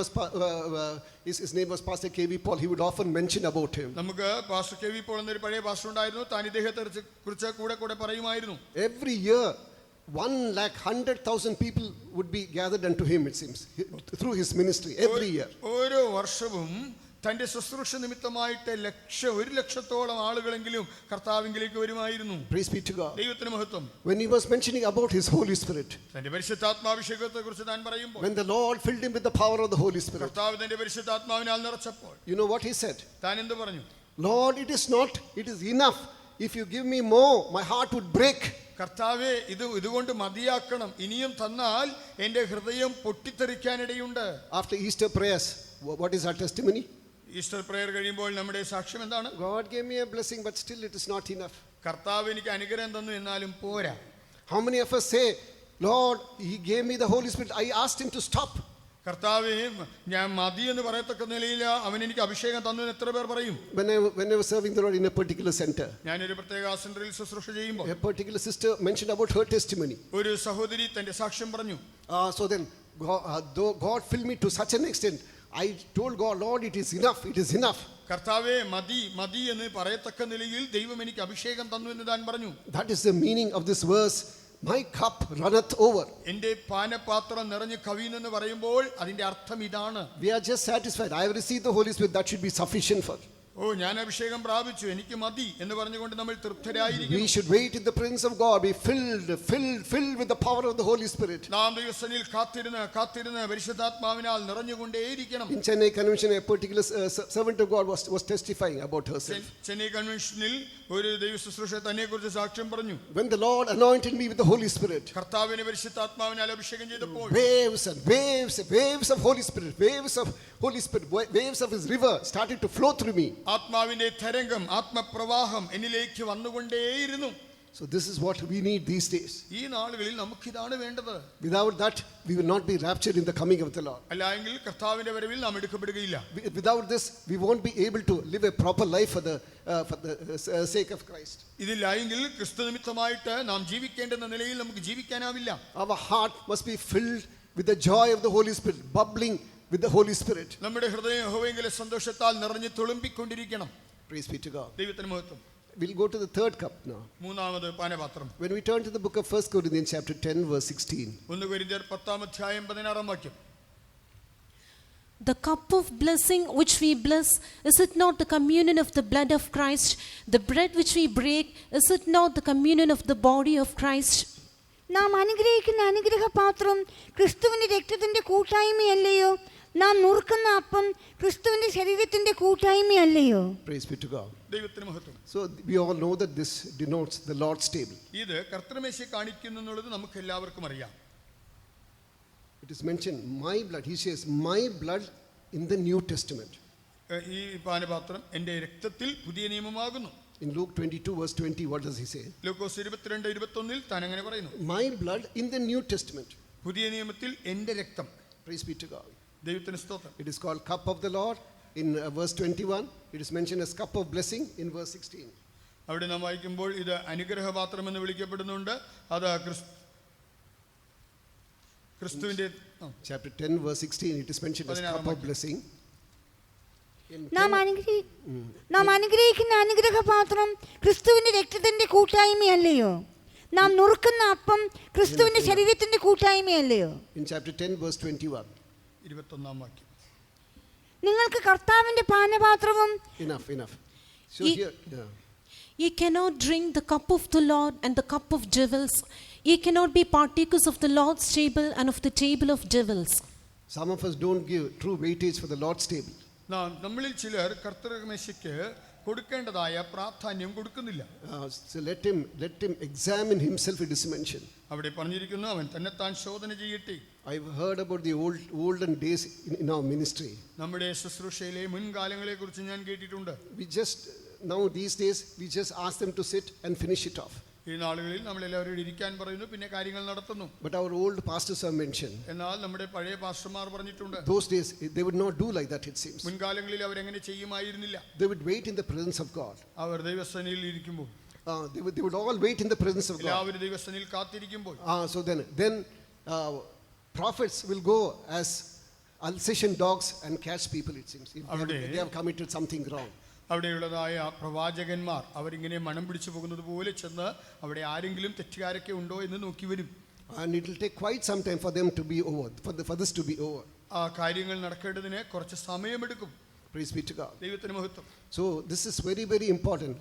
was Pastor K.V. Paul. He would often mention about him. നമുക്ക് pastor K V Paul എന്നൊരു പഴയ പാസ്റ്റർ ഉണ്ടായിരുന്നു. താൻ ഇദ്ദേഹത്തെ കുറിച്ച് കൂടെ പറയുമായിരുന്നു. Every year 1,100,000 people would be gathered unto him, it seems, through his ministry every year. ഓരോ വർഷവും തന്റെ ശുശ്രൂഷ നിമിത്തമായിട്ട് 1,00,000 ആളുകളെങ്കിലും കർത്താവിലേക്ക് വരുമായിരുന്നു. Praise be to God. ദൈവത്തിന് മഹത്വം. When he was mentioning about his Holy Spirit, തന്റെ പരിശുദ്ധാത്മാഭിഷേകത്തെ കുറിച്ച് താൻ പറയുമ്പോൾ, when the Lord filled him with the power of the Holy Spirit, കർത്താവ് തന്റെ പരിശുദ്ധാത്മാവിനാൽ നിറച്ചപ്പോൾ, you know what he said? താൻ എന്ത് പറഞ്ഞു? Lord, it is enough. If you give me more, my heart would break. കർത്താവേ, ഇതുകൊണ്ട് മതിയാക്കണം. ഇനിയും തന്നാൽ എന്റെ ഹൃദയം പൊട്ടിത്തെറിക്കാനിടയുണ്ട്. After Easter prayers, what is our testimony? Easter prayer കഴിയുമ്പോൾ നമ്മുടെ സാക്ഷ്യം എന്താണ്? God gave me a blessing, but still it is not enough. കർത്താവ് എനിക്ക് അനുഗ്രഹം തന്നു, എന്നാലും പോരാ. How many of us say, Lord, he gave me the Holy Spirit, I asked him to stop. കർത്താവേ, ഞാൻ മതി എന്ന് പറയത്തക്ക നിലയിൽ അവൻ എനിക്ക് അഭിഷേകം തന്നു എന്ന് എത്ര പേർ പറയും? When I was serving the Lord in a particular center, ഞാനൊരു പ്രത്യേക സെന്ററിൽ ശുശ്രൂഷ ചെയ്യുമ്പോൾ a particular sister mentioned about her testimony. ഒരു സഹോദരി തന്റെ സാക്ഷ്യം പറഞ്ഞു. So then, though God filled me to such an extent, I told God, Lord, it is enough, it is enough. കർത്താവേ, മതി എന്ന് പറയത്തക്ക നിലയിൽ ദൈവം എനിക്ക് അഭിഷേകം തന്നു എന്ന് താൻ പറഞ്ഞു. That is the meaning of this verse. My cup runneth over. എന്റെ പാനപാത്രം നിറഞ്ഞു കവിയുന്നെന്ന് പറയുമ്പോൾ അതിന്റെ അർത്ഥം ഇതാണ്. We are just satisfied. I have received the Holy Spirit. That should be sufficient for. ഞാൻ അഭിഷേകം പ്രാപിച്ചു, എനിക്ക് മതി എന്ന് പറഞ്ഞുകൊണ്ട് നമ്മൾ തൃപ്തരായിരിക്കും. We should wait in the presence of God, be filled with the power of the Holy Spirit. നാം ദൈവസന്നിധിയിൽ കാത്തിരുന്ന് പരിശുദ്ധാത്മാവിനാൽ നിറഞ്ഞുകൊണ്ടേയിരിക്കണം. In Chennai Convention, a particular servant of God was testifying about herself. Chennai കൺവെൻഷനിൽ ഒരു ദൈവ ശുശ്രൂഷ തന്നെ കുറിച്ച് സാക്ഷ്യം പറഞ്ഞു. When the Lord anointed me with the Holy Spirit, കർത്താവിനെ പരിശുദ്ധാത്മാവിനാൽ അഭിഷേകം ചെയ്തപ്പോൾ waves and waves of Holy Spirit, waves of Holy Spirit, waves of his river started to flow through me. ആത്മാവിന്റെ തരംഗം, ആത്മപ്രവാഹം എന്നിലേക്ക് വന്നുകൊണ്ടേയിരുന്നു. So this is what we need these days. ഈ നാളുകളിൽ നമുക്കിതാണ് വേണ്ടത്. Without that, we will not be raptured in the coming of the Lord. അല്ലെങ്കിൽ കർത്താവിന്റെ വരവിൽ നാം എടുക്കപ്പെടുകയില്ല. Without this, we won't be able to live a proper life for the sake of Christ. ഇതില്ലായെങ്കിൽ ക്രിസ്തു നിമിത്തമായിട്ട് നാം ജീവിക്കേണ്ടുന്ന നിലയിൽ നമുക്ക് ജീവിക്കാനാവില്ല. Our heart must be filled with the joy of the Holy Spirit, bubbling with the Holy Spirit. നമ്മുടെ ഹൃദയം യഹോവയിലെ സന്തോഷത്താൽ നിറഞ്ഞു തുളുമ്പിക്കൊണ്ടിരിക്കണം. Praise be to God. ദൈവത്തിന് മഹത്വം. We'll go to the third cup now. മൂന്നാമത് പാനപാത്രം. When we turn to the book of 1 Corinthians chapter 10 verse 16. 1 കൊരിന്ത്യർ 10-16 വാക്യം. The cup of blessing which we bless, is it not the communion of the blood of Christ? The bread which we break, is it not the communion of the body of Christ? നാം അനുഗ്രഹിക്കുന്ന അനുഗ്രഹപാത്രം ക്രിസ്തുവിന്റെ രക്തത്തിന്റെ കൂട്ടായ്മയല്ലയോ? നാം നുറുക്കുന്ന അപ്പം ക്രിസ്തുവിന്റെ ശരീരത്തിന്റെ കൂട്ടായ്മയല്ലയോ? Praise be to God. ദൈവത്തിന് മഹത്വം. So we all know that this denotes the Lord's table. ഇത് കർത്തൃമേശയെ കാണിക്കുന്നു എന്നുള്ളത് നമുക്ക് എല്ലാവർക്കും അറിയാം. It is mentioned, my blood. He says, my blood in the New Testament. ഈ പാനപാത്രം എൻ്റെ രക്തത്തിൽ പുതിയ നിയമമാകുന്നു. In Luke 22 verse 20, what does he say? ലൂക്കോസ് 22:21 താൻ അങ്ങനെ പറയുന്നു. My blood in the New Testament. പുതിയ നിയമത്തിൽ എൻ്റെ രക്തം. Praise be to God. ദൈവത്തിന് സ്തോത്രം. It is called cup of the Lord in verse 21. It is mentioned as cup of blessing in verse 16. അവിടെ നാം വായിക്കുമ്പോൾ ഇത് അനുഗ്രഹപാത്രം എന്ന് വിളിക്കപ്പെടുന്നുണ്ട്. അത് ക്രിസ്തുവിന്റെ Chapter 10, verse 16, it is mentioned as cup of blessing. നാം അനുഗ്രഹിക്കുന്ന അനുഗ്രഹപാത്രം ക്രിസ്തുവിന്റെ രക്തത്തിന്റെ കൂട്ടായ്മയല്ലയോ? നാം നുറുക്കുന്ന അപ്പം ക്രിസ്തുവിന്റെ ശരീരത്തിന്റെ കൂട്ടായ്മയല്ലയോ? In chapter 10, verse 21. 21-ാം വാക്യം. നിങ്ങൾക്ക് കർത്താവിന്റെ പാനപാത്രവും. Enough. So here, Ye cannot drink the cup of the Lord and the cup of devils. Ye cannot be partakers of the Lord's table and of the table of devils. some of us don't give true weightage for the Lord's table. നമ്മളിൽ ചിലർ കർത്തൃമേശയ്ക്ക് കൊടുക്കേണ്ടതായ പ്രാധാന്യം കൊടുക്കുന്നില്ല. So let him examine himself, it is mentioned. അവിടെ പറഞ്ഞിരിക്കുന്നു, അവൻ തന്നെത്താൻ ശോധന ചെയ്യട്ടെ. I've heard about the olden days in our ministry. നമ്മുടെ ശുശ്രൂഷയിലെ മുൻകാലങ്ങളെ കുറിച്ച് ഞാൻ കേട്ടിട്ടുണ്ട്. Now these days we just ask them to sit and finish it off. ഈ നാളുകളിൽ നമ്മൾ എല്ലാവരും ഇരിക്കാൻ പറയുന്നു, പിന്നെ കാര്യങ്ങൾ നടത്തുന്നു. But our old pastors have mentioned. എന്നാൽ നമ്മുടെ പഴയ പാസ്റ്റർമാർ പറഞ്ഞിട്ടുണ്ട്, Those days they would not do like that, it seems. മുൻകാലങ്ങളിൽ അവരെങ്ങനെ ചെയ്യുമായിരുന്നില്ല. They would wait in the presence of God. അവർ ദൈവസന്നിധിയിൽ ഇരിക്കുമ്പോൾ They would all wait in the presence of God. എല്ലാവരും ദൈവസന്നിധിയിൽ കാത്തിരിക്കുമ്പോൾ So then prophets will go as Alsatian dogs and catch people, it seems, if they have committed something wrong. അവിടെയുള്ളതായ പ്രവാചകന്മാർ അവരിങ്ങനെ മണം പിടിച്ചു പോകുന്നത് പോലെ ചെന്ന് അവിടെ ആരെങ്കിലും തെറ്റുകാരൊക്കെ ഉണ്ടോ എന്ന് നോക്കി വരും. And it will take quite some time for them to be over, for this to be over. ആ കാര്യങ്ങൾ നടക്കേണ്ടതിന് കുറച്ച് സമയമെടുക്കും. Praise be to God. ദൈവത്തിന് മഹത്വം. So this is very, very important.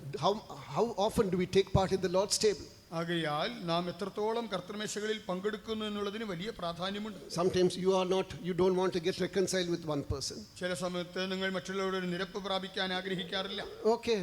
How often do we take part in the Lord's table? ആകയാൽ നാം എത്രത്തോളം കർത്തൃമേശകളിൽ പങ്കെടുക്കുന്നു എന്നുള്ളതിന് വലിയ പ്രാധാന്യമുണ്ട്. Sometimes you don't want to get reconciled with one person. ചില സമയത്ത് നിങ്ങൾ മറ്റുള്ളവരോട് ഒരു നിരപ്പ് പ്രാപിക്കാൻ ആഗ്രഹിക്കാറില്ല. Okay,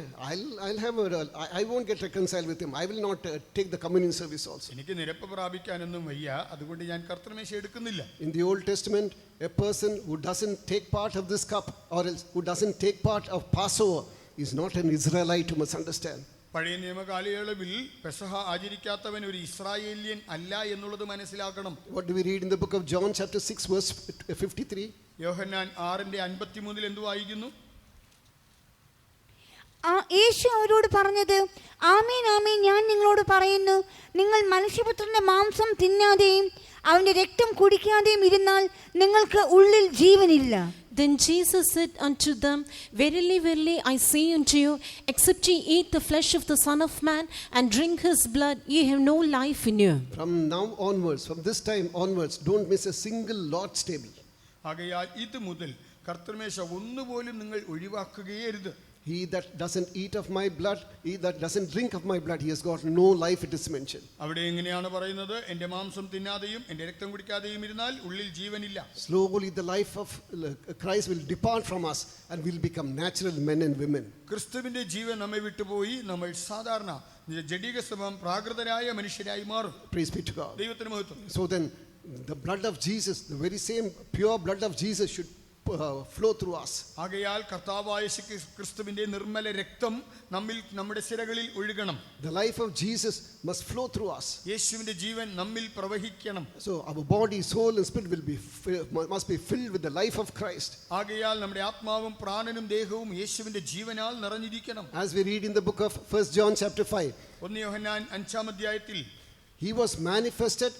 I won't get reconciled with him. I will not take the communion service also. എനിക്ക് നിരപ്പ് പ്രാപിക്കാനൊന്നും വയ്യ, അതുകൊണ്ട് ഞാൻ കർത്തൃമേശ എടുക്കുന്നില്ല. In the Old Testament, a person who doesn't take part of this cup, or else who doesn't take part of Passover, is not an Israelite, you must understand. പഴയ നിയമകാലയളവിൽ പെസഹ ആചരിക്കാത്തവൻ ഒരു ഇസ്രായേലിയൻ അല്ല എന്നുള്ളത് മനസ്സിലാക്കണം. What do we read in the book of John chapter 6 verse 53? യോഹന്നാൻ 6:53 എന്തു വായിക്കുന്നു? യേശു അവരോട് പറഞ്ഞത്, ആമേൻ ആമേൻ ഞാൻ നിങ്ങളോട് പറയുന്നു, നിങ്ങൾ മനുഷ്യപുത്രന്റെ മാംസം തിന്നാതെയും അവന്റെ രക്തം കുടിക്കാതെയും ഇരുന്നാൽ നിങ്ങൾക്ക് ഉള്ളിൽ ജീവനില്ല. Then Jesus said unto them, Verily, verily, I say unto you, except ye eat the flesh of the Son of Man and drink his blood, ye have no life in you. From now onwards, from this time onwards, don't miss a single Lord's table. ആകയാൽ ഇത് മുതൽ കർത്തൃമേശ ഒന്നുപോലും നിങ്ങൾ ഒഴിവാക്കുകയരുത്. He that doesn't eat of my blood, he that doesn't drink of my blood, he has got no life, it is mentioned. അവിടെ എങ്ങനെയാണ് പറയുന്നത്? എൻ്റെ മാംസം തിന്നാതെയും എൻ്റെ രക്തം കുടിക്കാതെയും ഇരുന്നാൽ ഉള്ളിൽ ജീവനില്ല. Slowly the life of Christ will depart from us and we'll become natural men and women. ക്രിസ്തുവിന്റെ ജീവൻ നമ്മെ വിട്ടുപോയി നമ്മൾ സാധാരണ ജഡിക സ്വഭാവം പ്രാകൃതരായ മനുഷ്യരായി മാറും. Praise be to God. ദൈവത്തിന് മഹത്വം. So then the blood of Jesus, the very same pure blood of Jesus should flow through us. ആകയാൽ കർത്താവായ ക്രിസ്തുവിന്റെ നിർമ്മല രക്തം നമ്മുടെ സിരകളിൽ ഒഴുകണം. The life of Jesus must flow through us. യേശുവിന്റെ ജീവൻ നമ്മിൽ പ്രവഹിക്കണം. So our body, soul and spirit must be filled with the life of Christ. ആകയാൽ നമ്മുടെ ആത്മാവും പ്രാണനും ദേഹവും യേശുവിന്റെ ജീവനാൽ നിറഞ്ഞിരിക്കണം. As we read in the book of 1 John chapter 5, 1 യോഹന്നാൻ 5-ാം അധ്യായത്തിൽ he was manifested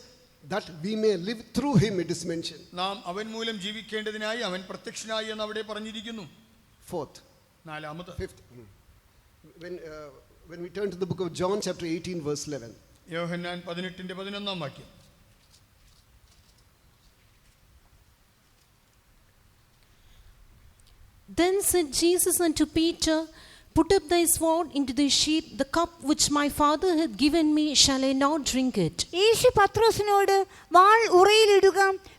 that we may live through him, it is mentioned. നാം അവൻ മൂലം ജീവിക്കേണ്ടതിനായി അവൻ പ്രത്യക്ഷനായി എന്ന് അവിടെ പറഞ്ഞിരിക്കുന്നു. Fourth, 4-ാമത്, fifth. When we turn to the book of John chapter 18 verse 11. യോഹന്നാൻ 18:11 വാക്യം. Then said Jesus unto Peter, Put up thy sword into the sheath, the cup which my Father hath given me, shall I not drink it? യേശു പത്രോസിനോട്, വാൾ ഉറയിലിടുക,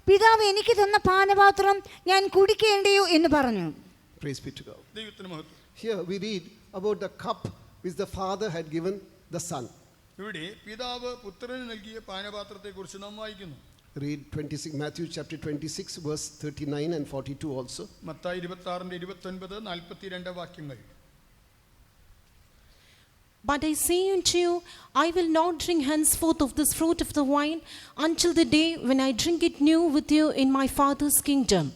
പിതാവ് എനിക്ക് തന്ന പാനപാത്രം ഞാൻ കുടിക്കേണ്ടയോ എന്ന് പറഞ്ഞു. Praise be to God. ദൈവത്തിന് മഹത്വം. Here we read about the cup which the Father had given the Son. ഇവിടെ പിതാവ് പുത്രന് നൽകിയ പാനപാത്രത്തെ കുറിച്ച് നാം വായിക്കുന്നു. Read Matthew chapter 26 verse 39 and 42 also. Mathai 26:29, 42 വാക്യങ്ങൾ. But I say unto you, I will not drink henceforth of this fruit of the vine until the day when I drink it new with you in my Father's kingdom.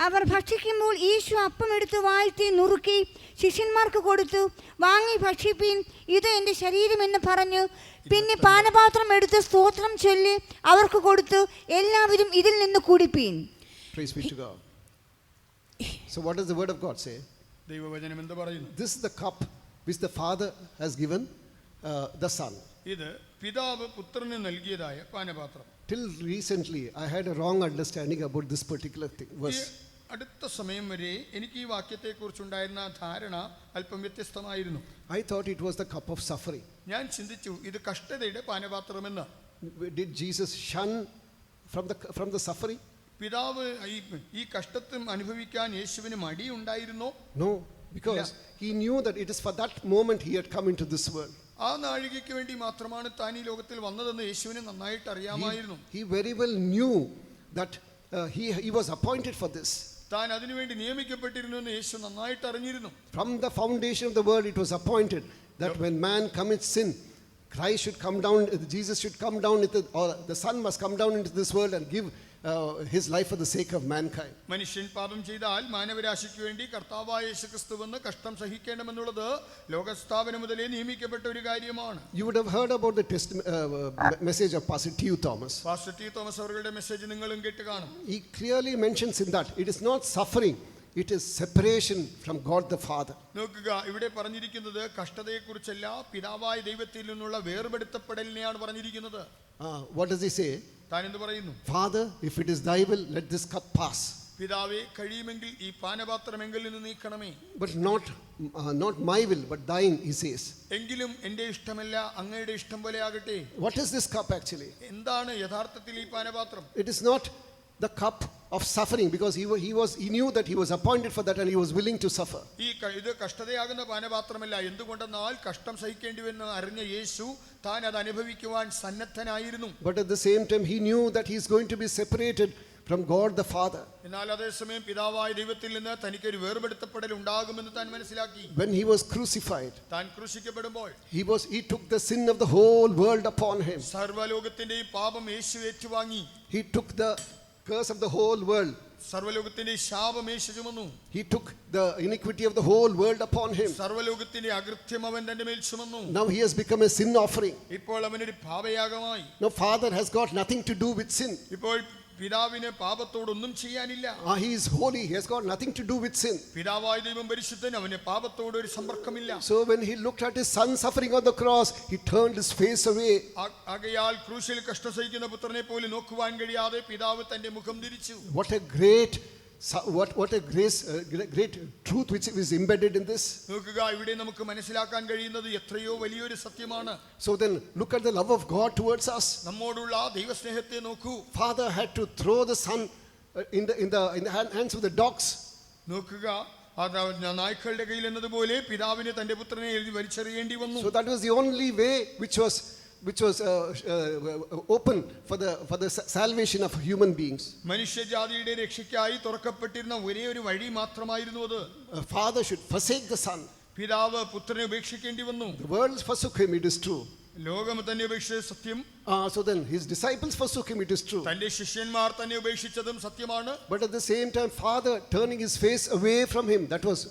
അവർ ഭക്ഷിക്കുമ്പോൾ യേശു അപ്പമെടുത്ത് വാഴ്ത്തി നുറുക്കി ശിഷ്യന്മാർക്ക് കൊടുത്തു. വാങ്ങി ഭക്ഷിപ്പീൻ, ഇത് എൻ്റെ ശരീരം എന്ന് പറഞ്ഞു. പിന്നെ പാനപാത്രം എടുത്ത് സ്തോത്രം ചൊല്ലി അവർക്ക് കൊടുത്തു. എല്ലാവരും ഇതിൽ നിന്ന് കുടിപ്പീൻ. Praise be to God. So what does the word of God say? ദൈവവചനം എന്ത് പറയുന്നു? This is the cup which the Father has given the Son. ഇത് പിതാവ് പുത്രന് നൽകിയതായ പാനപാത്രം. Till recently, I had a wrong understanding about this particular verse. അടുത്ത സമയം വരെ എനിക്ക് ഈ വാക്യത്തെക്കുറിച്ചുണ്ടായിരുന്ന ധാരണ അല്പം വ്യത്യസ്തമായിരുന്നു. I thought it was the cup of suffering. ഞാൻ ചിന്തിച്ചു ഇത് കഷ്ടതയുടെ പാനപാത്രമെന്ന്. Did Jesus shun from the suffering? പിതാവ് ഈ കഷ്ടത്തും അനുഭവിക്കാൻ യേശുവിന് മടിയുണ്ടായിരുന്നോ? No, because he knew that it is for that moment he had come into this world. ആ നാഴികയ്ക്ക് വേണ്ടി മാത്രമാണ് താൻ ഈ ലോകത്തിൽ വന്നതെന്ന് യേശുവിന് നന്നായിട്ട് അറിയാമായിരുന്നു. He very well knew that he was appointed for this. താൻ അതിനുവേണ്ടി നിയമിക്കപ്പെട്ടിരുന്നു എന്ന് യേശു നന്നായിട്ട് അറിഞ്ഞിരുന്നു. From the foundation of the world it was appointed that when man commits sin, Christ should come down, Jesus should come down, or the Son must come down into this world and give his life for the sake of mankind. മനുഷ്യൻ പാപം ചെയ്താൽ മാനവരാശിക്ക് വേണ്ടി കർത്താവായ യേശുക്രിസ്തു വന്ന് കഷ്ടം സഹിക്കേണ്ടമെന്നുള്ളത് ലോകസ്ഥാപനം മുതലേ നിയമിക്കപ്പെട്ട ഒരു കാര്യമാണ്. You would have heard about the message of Pastor T. Thomas. Pastor T Thomas അവരുടെ മെസ്സേജ് നിങ്ങളും കേട്ട് കാണും. He clearly mentions in that it is not suffering, it is separation from God the Father. നോക്കുക, ഇവിടെ പറഞ്ഞിരിക്കുന്നത് കഷ്ടതയെക്കുറിച്ചല്ല, പിതാവായ ദൈവത്തിൽ നിന്നുള്ള വേർപെടുത്തപ്പെടലിനെയാണ് പറഞ്ഞിരിക്കുന്നത്. What does he say? താൻ എന്ത് പറയുന്നു? Father, if it is thy will, let this cup pass. പിതാവേ, കഴിയുമെങ്കിൽ ഈ പാനപാത്രമെങ്കിൽ നിന്ന് നീക്കണമേ. But not my will, but thine, he says. എങ്കിലും എൻ്റെ ഇഷ്ടമല്ല, അങ്ങയുടെ ഇഷ്ടം പോലെ ആകട്ടെ. What is this cup actually? എന്താണ് യഥാർത്ഥത്തിൽ ഈ പാനപാത്രം? It is not the cup of suffering, because he knew that he was appointed for that and he was willing to suffer. ഇത് കഷ്ടതയാകുന്ന പാനപാത്രമല്ല. എന്തുകൊണ്ടെന്നാൽ കഷ്ടം സഹിക്കേണ്ടിവെന്ന് അറിഞ്ഞ യേശു താൻ അത് അനുഭവിക്കുവാൻ സന്നദ്ധനായിരുന്നു. But at the same time he knew that he is going to be separated from God the Father. എന്നാൽ അതേസമയം പിതാവായ ദൈവത്തിൽ നിന്ന് തനിക്കൊരു വേർപെടുത്തപ്പെടൽ ഉണ്ടാകുമെന്ന് താൻ മനസ്സിലാക്കി. When he was crucified, താൻ ക്രൂശിക്കപ്പെടുമ്പോൾ he took the sin of the whole world upon him. സർവ്വലോകത്തിന്റെയും പാപം യേശു ഏറ്റുവാങ്ങി. He took the curse of the whole world. സർവ്വലോകത്തിന്റെ ശാപം യേശു ചുമന്നു. He took the iniquity of the whole world upon him. സർവ്വലോകത്തിന്റെ അകൃത്യം അവൻ തന്റെ മേൽ ചുമന്നു. Now he has become a sin offering. ഇപ്പോൾ അവനൊരു പാപയാഗമായി. Now Father has got nothing to do with sin. ഇപ്പോൾ പിതാവിന് പാപത്തോടൊന്നും ചെയ്യാനില്ല. He is holy, he has got nothing to do with sin. പിതാവായ ദൈവം പരിശുദ്ധൻ, അവന് പാപത്തോട് ഒരു സമ്പർക്കമില്ല. So when he looked at his son suffering on the cross, he turned his face away. ആകയാൽ ക്രൂശിൽ കഷ്ടം സഹിക്കുന്ന പുത്രനെ പോലെ നോക്കുവാൻ കഴിയാതെ പിതാവ് തന്റെ മുഖം തിരിച്ചു. What a great great truth which is embedded in this. നോക്കുക, ഇവിടെ നമുക്ക് മനസ്സിലാക്കാൻ കഴിയുന്നത് എത്രയോ വലിയൊരു സത്യമാണ്. So then look at the love of God towards us. നമ്മോടുള്ള ദൈവസ്നേഹത്തെ നോക്കൂ. Father had to throw the son in the hands of the dogs. നോക്കുക, നായ്ക്കളുടെ കയ്യിൽ എന്നതുപോലെ പിതാവിന് തന്റെ പുത്രനെ എഴുതി വലിച്ചെറിയേണ്ടി വന്നു. So that was the only way which was open for the salvation of human beings. മനുഷ്യജാതിയുടെ രക്ഷയ്ക്കായി തുറക്കപ്പെട്ടിരുന്ന ഒരേ ഒരു വഴി മാത്രമായിരുന്നു അത്. A father should forsake the son. പിതാവ് പുത്രനെ ഉപേക്ഷിക്കേണ്ടി വന്നു. The world forsook him, it is true. ലോകം തന്നെ ഉപേക്ഷിച്ച സത്യം. So then his disciples forsook him, it is true. തന്റെ ശിഷ്യന്മാർ തന്നെ ഉപേക്ഷിച്ചതും സത്യമാണ്. But at the same time, Father turning his face away from him, that was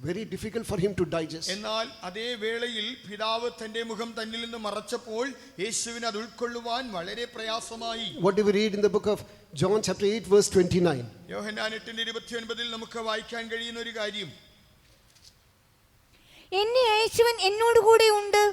very difficult for him to digest. എന്നാൽ അതേ വേളയിൽ പിതാവ് തന്റെ മുഖം തന്നിൽ നിന്ന് മറച്ചപ്പോൾ യേശുവിന് അത് ഉൾക്കൊള്ളുവാൻ വളരെ പ്രയാസമായി. What do we read in the book of John chapter 8 verse 29? യോഹന്നാൻ 8:29 നമുക്ക് വായിക്കാൻ കഴിയുന്ന ഒരു കാര്യം, എന്നെ അയച്ചവൻ എന്നോടുകൂടെ ഉണ്ട്,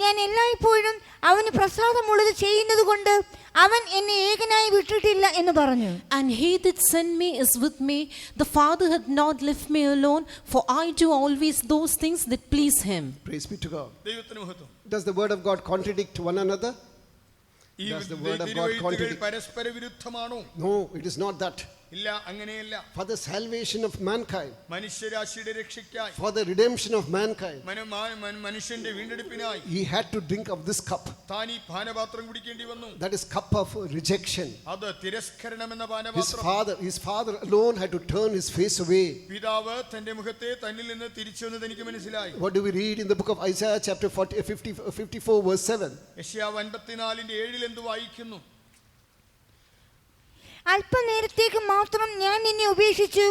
ഞാൻ എല്ലായ്പ്പോഴും അവന് പ്രസാദമുള്ളത് ചെയ്യുന്നത് കൊണ്ട് അവൻ എന്നെ ഏകനായി വിട്ടിട്ടില്ല എന്ന് പറഞ്ഞു. And he that sent me is with me. The Father hath not left me alone, for I do always those things that please him. Praise be to God. ദൈവത്തിന് മഹത്വം. Does the word of God contradict one another? Does the word of God contradict? പരസ്പര വിരുദ്ധമാണോ? No, it is not that. ഇല്ല, അങ്ങനെയല്ല. For the salvation of mankind, മനുഷ്യരാശിയുടെ രക്ഷയ്ക്കായി, for the redemption of mankind, മനുഷ്യന്റെ വീണ്ടെടുപ്പിനായി he had to drink of this cup. താൻ ഈ പാനപാത്രം കുടിക്കേണ്ടി വന്നു. That is cup of rejection. അത് തിരസ്കരണം എന്ന പാനപാത്രം. His father alone had to turn his face away. പിതാവ് തന്റെ മുഖത്തെ തന്നിൽ നിന്ന് തിരിച്ചു വന്നത് എനിക്ക് മനസ്സിലായി. What do we read in the book of Isaiah chapter 54 verse 7? യെശയ്യാവ് 54:7 എന്ത് വായിക്കുന്നു? അല്പനേരത്തേക്ക് മാത്രം ഞാൻ നിന്നെ ഉപേക്ഷിച്ചു,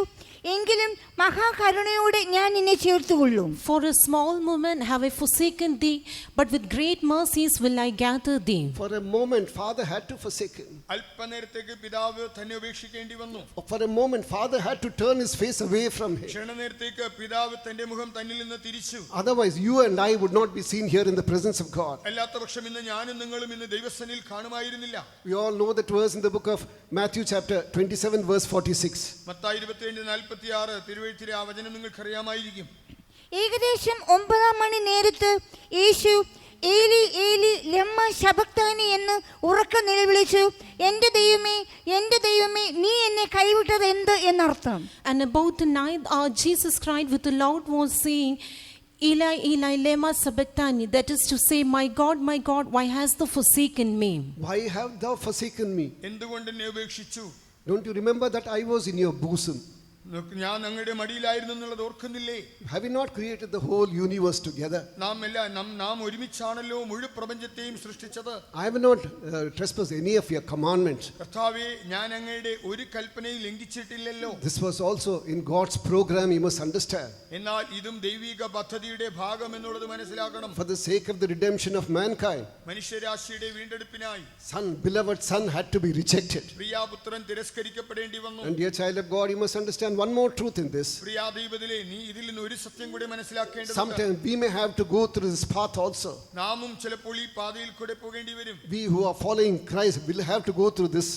എങ്കിലും മഹാകരുണയോടെ ഞാൻ നിന്നെ ചേർത്തുകൊള്ളും. For a small moment have I forsaken thee, but with great mercies will I gather thee. For a moment, Father had to forsake him. അല്പനേരത്തേക്ക് പിതാവ് തന്നെ ഉപേക്ഷിക്കേണ്ടി വന്നു. For a moment, Father had to turn his face away from him. ക്ഷണനേരത്തേക്ക് പിതാവ് തന്റെ മുഖം തന്നിൽ നിന്ന് തിരിച്ചു. Otherwise, you and I would not be seen here in the presence of God. അല്ലാത്തപക്ഷം ഇന്ന് ഞാനും നിങ്ങളും ഇന്ന് ദൈവസന്നിധിയിൽ കാണുമായിരുന്നില്ല. We all know that verse in the book of Matthew chapter 27 verse 46. Mathai 27:46 തിരുവെഴുത്തിലെ ആ വചനം നിങ്ങൾക്കറിയാമായിരിക്കും. ഏകദേശം 9 മണി നേരത്ത് യേശു ഏലി ഏലി ലമ്മ ശബക്താനി എന്ന് ഉറക്കെ നിലവിളിച്ചു, എൻ്റെ ദൈവമേ, എൻ്റെ ദൈവമേ, നീ എന്നെ കൈവിട്ടത് എന്ത് എന്നർത്ഥം. And about the ninth hour Jesus cried with a loud voice, saying, Eli, Eli, lema sabachthani, that is to say, my God, why hast thou forsaken me? Why have thou forsaken me? എന്തുകൊണ്ട് എന്നെ ഉപേക്ഷിച്ചു? Don't you remember that I was in your bosom? ഞാൻ അങ്ങയുടെ മടിയിലായിരുന്നു എന്നുള്ളത് ഓർക്കുന്നില്ലേ? Have we not created the whole universe together? നാം ഒരുമിച്ചാണല്ലോ മുഴു പ്രപഞ്ചത്തെയും സൃഷ്ടിച്ചത്. I have not trespassed any of your commandments. കർത്താവേ, ഞാൻ അങ്ങയുടെ ഒരു കൽപ്പനയും ലംഘിച്ചിട്ടില്ലല്ലോ. This was also in God's program, you must understand. എന്നാൽ ഇതും ദൈവിക പദ്ധതിയുടെ ഭാഗം എന്നുള്ളത് മനസ്സിലാക്കണം. For the sake of the redemption of mankind, മനുഷ്യരാശിയുടെ വീണ്ടെടുപ്പിനായി beloved son had to be rejected. പ്രിയപുത്രൻ തിരസ്കരിക്കപ്പെടേണ്ടി വന്നു. And dear child of God, you must understand one more truth in this. പ്രിയാദൈവത്തിലെ നീ ഇതിൽ നിന്ന് ഒരു സത്യം കൂടി മനസ്സിലാക്കേണ്ടതുണ്ട്. Sometimes we may have to go through this path also. നാമും ചിലപ്പോൾ ഈ പാതയിൽ കൂടെ പോകേണ്ടി വരും. We who are following Christ will have to go through this.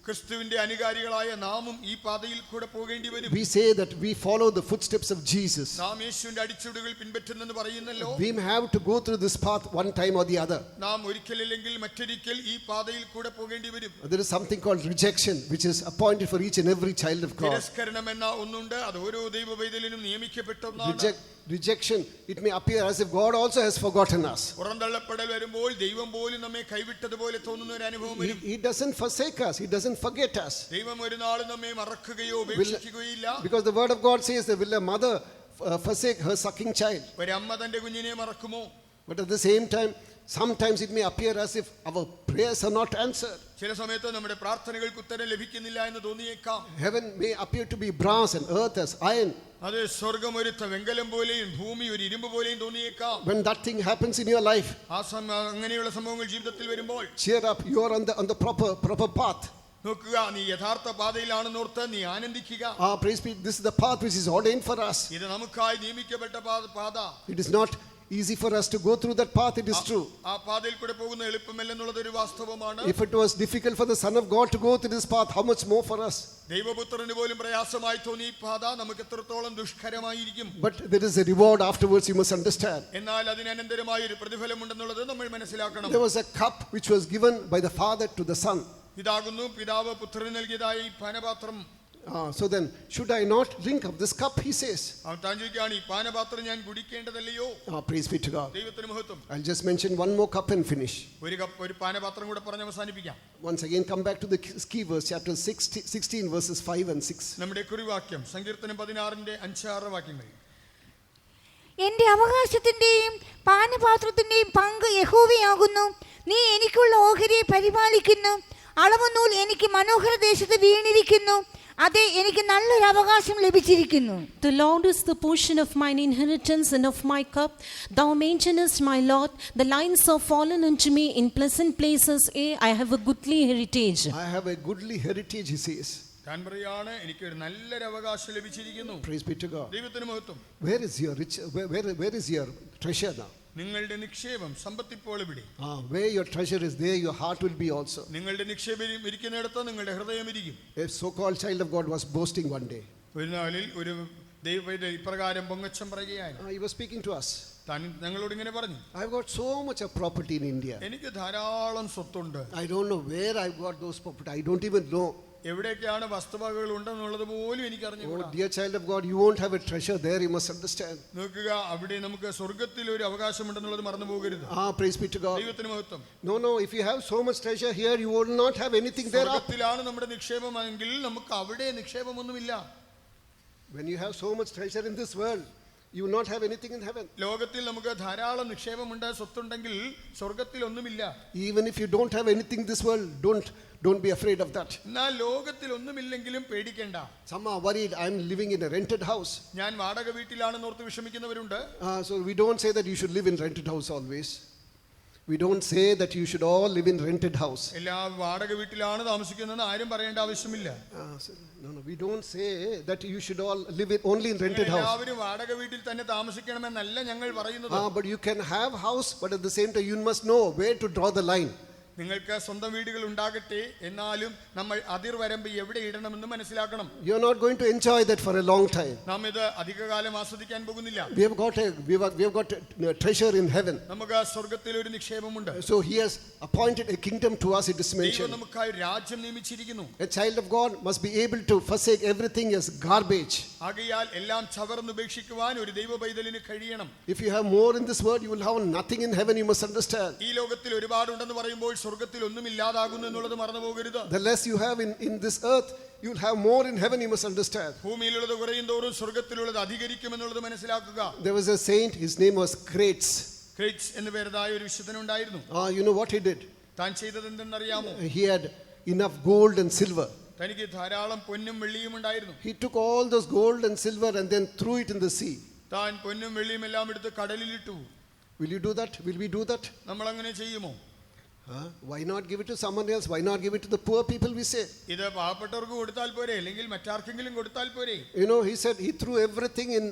ക്രിസ്തുവിന്റെ അനുകാരികളായ നാമും ഈ പാതയിൽ കൂടെ പോകേണ്ടി വരും. We say that we follow the footsteps of Jesus. നാം യേശുവിന്റെ അടിച്ചുവടുകൾ പിൻപറ്റുന്നെന്ന് പറയുന്നല്ലോ. We may have to go through this path one time or the other. നാം ഒരിക്കലില്ലെങ്കിൽ മറ്റൊരിക്കൽ ഈ പാതയിൽ കൂടെ പോകേണ്ടി വരും. There is something called rejection, which is appointed for each and every child of God. തിരസ്കരണം എന്ന ഒന്നുണ്ട്. അത് ഓരോ ദൈവപൈതലിനും നിയമിക്കപ്പെട്ട ഒന്നാണ്. Rejection, it may appear as if God also has forgotten us. പുറന്തള്ളപ്പെടൽ വരുമ്പോൾ ദൈവം പോലും നമ്മെ കൈവിട്ടതുപോലെ തോന്നുന്ന ഒരു അനുഭവം വരും. He doesn't forsake us, he doesn't forget us. ദൈവം ഒരു നാളും നമ്മെ മറക്കുകയോ ഉപേക്ഷിക്കുകയില്ല. Because the word of God says that will a mother forsake her sucking child? ഒരമ്മ തന്റെ കുഞ്ഞിനെ മറക്കുമോ? But at the same time, sometimes it may appear as if our prayers are not answered. ചില സമയത്ത് നമ്മുടെ പ്രാർത്ഥനകൾക്ക് ഉത്തരം ലഭിക്കുന്നില്ല എന്ന് തോന്നിയേക്കാം. Heaven may appear to be brass and earth as iron. അത് സ്വർഗം ഒരു വെങ്കലം പോലെയും ഭൂമി ഒരു ഇരുമ്പ് പോലെയും തോന്നിയേക്കാം. When that thing happens in your life, അങ്ങനെയുള്ള സംഭവങ്ങൾ ജീവിതത്തിൽ വരുമ്പോൾ, cheer up, you are on the proper path. നോക്കുക, നീ യഥാർത്ഥ പാതയിലാണെന്നോർത്ത് നീ ആനന്ദിക്കുക. Praise be, this is the path which is ordained for us. ഇത് നമുക്കായി നിയമിക്കപ്പെട്ട പാത. It is not easy for us to go through that path, it is true. ആ പാതയിൽ കൂടെ പോകുന്ന എളുപ്പമല്ലെന്നുള്ളത് ഒരു വാസ്തവമാണ്. If it was difficult for the Son of God to go through this path, how much more for us? ദൈവപുത്രന് പോലും പ്രയാസമായി തോന്നിയ ഈ പാത നമുക്ക് എത്രത്തോളം ദുഷ്കരമായിരിക്കും. But there is a reward afterwards, you must understand. എന്നാൽ അതിന് അനന്തരമായ ഒരു പ്രതിഫലമുണ്ടെന്നുള്ളത് നമ്മൾ മനസ്സിലാക്കണം. There was a cup which was given by the Father to the Son. ഇതാകുന്നു പിതാവ് പുത്രന് നൽകിയതായ ഈ പാനപാത്രം. So then, should I not drink of this cup, he says. അവൻ താൻ ചോദിക്കുകയാണ്, ഈ പാനപാത്രം ഞാൻ കുടിക്കേണ്ടതല്ലയോ? Praise be to God. ദൈവത്തിന് മഹത്വം. I'll just mention one more cup and finish. ഒരു പാനപാത്രം കൂടെ പറഞ്ഞ് അവസാനിപ്പിക്കാം. Once again, come back to the key verse, chapter 16, verses 5 and 6. നമ്മുടെ കുറിവാക്യം സങ്കീർത്തനം 16 5-6 വാക്യങ്ങൾ. എന്റെ അവകാശത്തിന്റെയും പാനപാത്രത്തിന്റെയും പങ്ക് യഹോവയാകുന്നു. നീ എനിക്കുള്ള ഓഹരിയെ പരിപാലിക്കുന്നു. അളവുനൂൽ എനിക്ക് മനോഹര ദേശത്ത് വീണിരിക്കുന്നു. അതെ, എനിക്ക് നല്ലൊരു അവകാശം ലഭിച്ചിരിക്കുന്നു. The Lord is the portion of mine inheritance and of my cup. Thou maintainest my lot. The lines are fallen unto me in pleasant places. I have a goodly heritage. I have a goodly heritage, he says. താൻ പറയാണ്, എനിക്ക് ഒരു നല്ലൊരു അവകാശം ലഭിച്ചിരിക്കുന്നു. Praise be to God. ദൈവത്തിന് മഹത്വം. Where is your where is your treasure now? നിങ്ങളുടെ നിക്ഷേപം സമ്പത്തിപ്പോൾ ഇവിടെ. Where your treasure is, there your heart will be also. നിങ്ങളുടെ നിക്ഷേപം ഇരിക്കുന്നിടത്ത് നിങ്ങളുടെ ഹൃദയം ഇരിക്കും. A so-called child of God was boasting one day. ഒരു നാളിൽ ഒരു ദൈവപൈതൽ ഇപ്രകാരം പൊങ്ങച്ചം പറയുകയാണ്. He was speaking to us. താൻ ഞങ്ങളോട് ഇങ്ങനെ പറഞ്ഞു, I've got so much of property in India. എനിക്ക് ധാരാളം സ്വത്തുണ്ട്. I don't know where I've got those property. I don't even know. എവിടെയൊക്കെയാണ് വസ്തുവകകൾ ഉണ്ടെന്നുള്ളത് പോലും എനിക്ക് അറിഞ്ഞുകൂടാ. Dear child of God, you won't have a treasure there, you must understand. നോക്കുക, അവിടെ നമുക്ക് സ്വർഗ്ഗത്തിൽ ഒരു അവകാശമുണ്ടെന്നുള്ളത് മറന്നു പോകരുത്. Praise be to God. ദൈവത്തിന് മഹത്വം. No, if you have so much treasure here, you will not have anything there. സ്വർഗ്ഗത്തിലാണ് നമ്മുടെ നിക്ഷേപമെങ്കിൽ നമുക്ക് അവിടെ നിക്ഷേപമൊന്നുമില്ല. When you have so much treasure in this world, you will not have anything in heaven. ലോകത്തിൽ നമുക്ക് ധാരാളം നിക്ഷേപമുണ്ട്, സ്വത്തുണ്ടെങ്കിൽ സ്വർഗത്തിൽ ഒന്നുമില്ല. Even if you don't have anything in this world, don't be afraid of that. എന്നാൽ ലോകത്തിൽ ഒന്നുമില്ലെങ്കിലും പേടിക്കേണ്ട. Some are worried, I'm living in a rented house. ഞാൻ വാടക വീട്ടിലാണെന്ന് ഓർത്ത് വിഷമിക്കുന്നവരുണ്ട്. So we don't say that you should live in rented house always. We don't say that you should all live in rented house. എല്ലാ വാടക വീട്ടിലാണ് താമസിക്കുന്നതെന്ന് ആരും പറയേണ്ട ആവശ്യമില്ല. No, we don't say that you should all live only in rented house. എല്ലാവരും വാടക വീട്ടിൽ തന്നെ താമസിക്കണമെന്നല്ല ഞങ്ങൾ പറയുന്നത്. But you can have house, but at the same time you must know where to draw the line. നിങ്ങൾക്ക് സ്വന്തം വീടുകൾ ഉണ്ടാകട്ടെ, എന്നാലും നമ്മൾ അതിർവരമ്പ് എവിടെ ഇടണമെന്ന് മനസ്സിലാക്കണം. You are not going to enjoy that for a long time. നാം ഇത് അധികകാലം ആസ്വദിക്കാൻ പോകുന്നില്ല. We have got a treasure in heaven. നമുക്ക് സ്വർഗ്ഗത്തിൽ ഒരു നിക്ഷേപമുണ്ട്. So he has appointed a kingdom to us, it is ദൈവം mentioned. നമുക്കായി രാജ്യം നിയമിച്ചിരിക്കുന്നു. A child of God must be able to forsake everything as garbage. ആകയാൽ എല്ലാം ചവർന്നുപേക്ഷിക്കുവാൻ ഒരു ദൈവ പൈതലിന് കഴിയണം. If you have more in this world, you will have nothing in heaven, you must understand. ഈ ലോകത്തിൽ ഒരുപാടുണ്ടെന്ന് പറയുമ്പോൾ സ്വർഗ്ഗത്തിൽ ഒന്നും ഇല്ലാതാകുന്നു എന്നുള്ളത് മറന്നു പോകരുത്. The less you have in this earth, you will have more in heaven, you must understand. ഭൂമിയിലുള്ളത് കുറയും തോറും സ്വർഗ്ഗത്തിലുള്ളത് അധികരിക്കുമെന്നുള്ളത് മനസ്സിലാക്കുക. There was a saint, his name was Crates. Crates എന്ന പേരുതായ ഒരു വിശുദ്ധനുണ്ടായിരുന്നു. You know what he did? താൻ ചെയ്തത് എന്തെന്നറിയാമോ? He had enough gold and silver. തനിക്ക് ധാരാളം പൊന്നും വെള്ളിയും ഉണ്ടായിരുന്നു. He took all those gold and silver and then threw it in the sea. താൻ പൊന്നും വെള്ളിയും എല്ലാം എടുത്ത് കടലിലിട്ടു. Will you do that? Will we do that? നമ്മൾ അങ്ങനെ ചെയ്യുമോ? Why not give it to someone else? Why not give it to the poor people, we say? ഇത് പാവപ്പെട്ടവർക്ക് കൊടുത്താൽ പോരെ, അല്ലെങ്കിൽ മറ്റാർക്കെങ്കിലും കൊടുത്താൽ പോരെ? You know, he said he threw everything in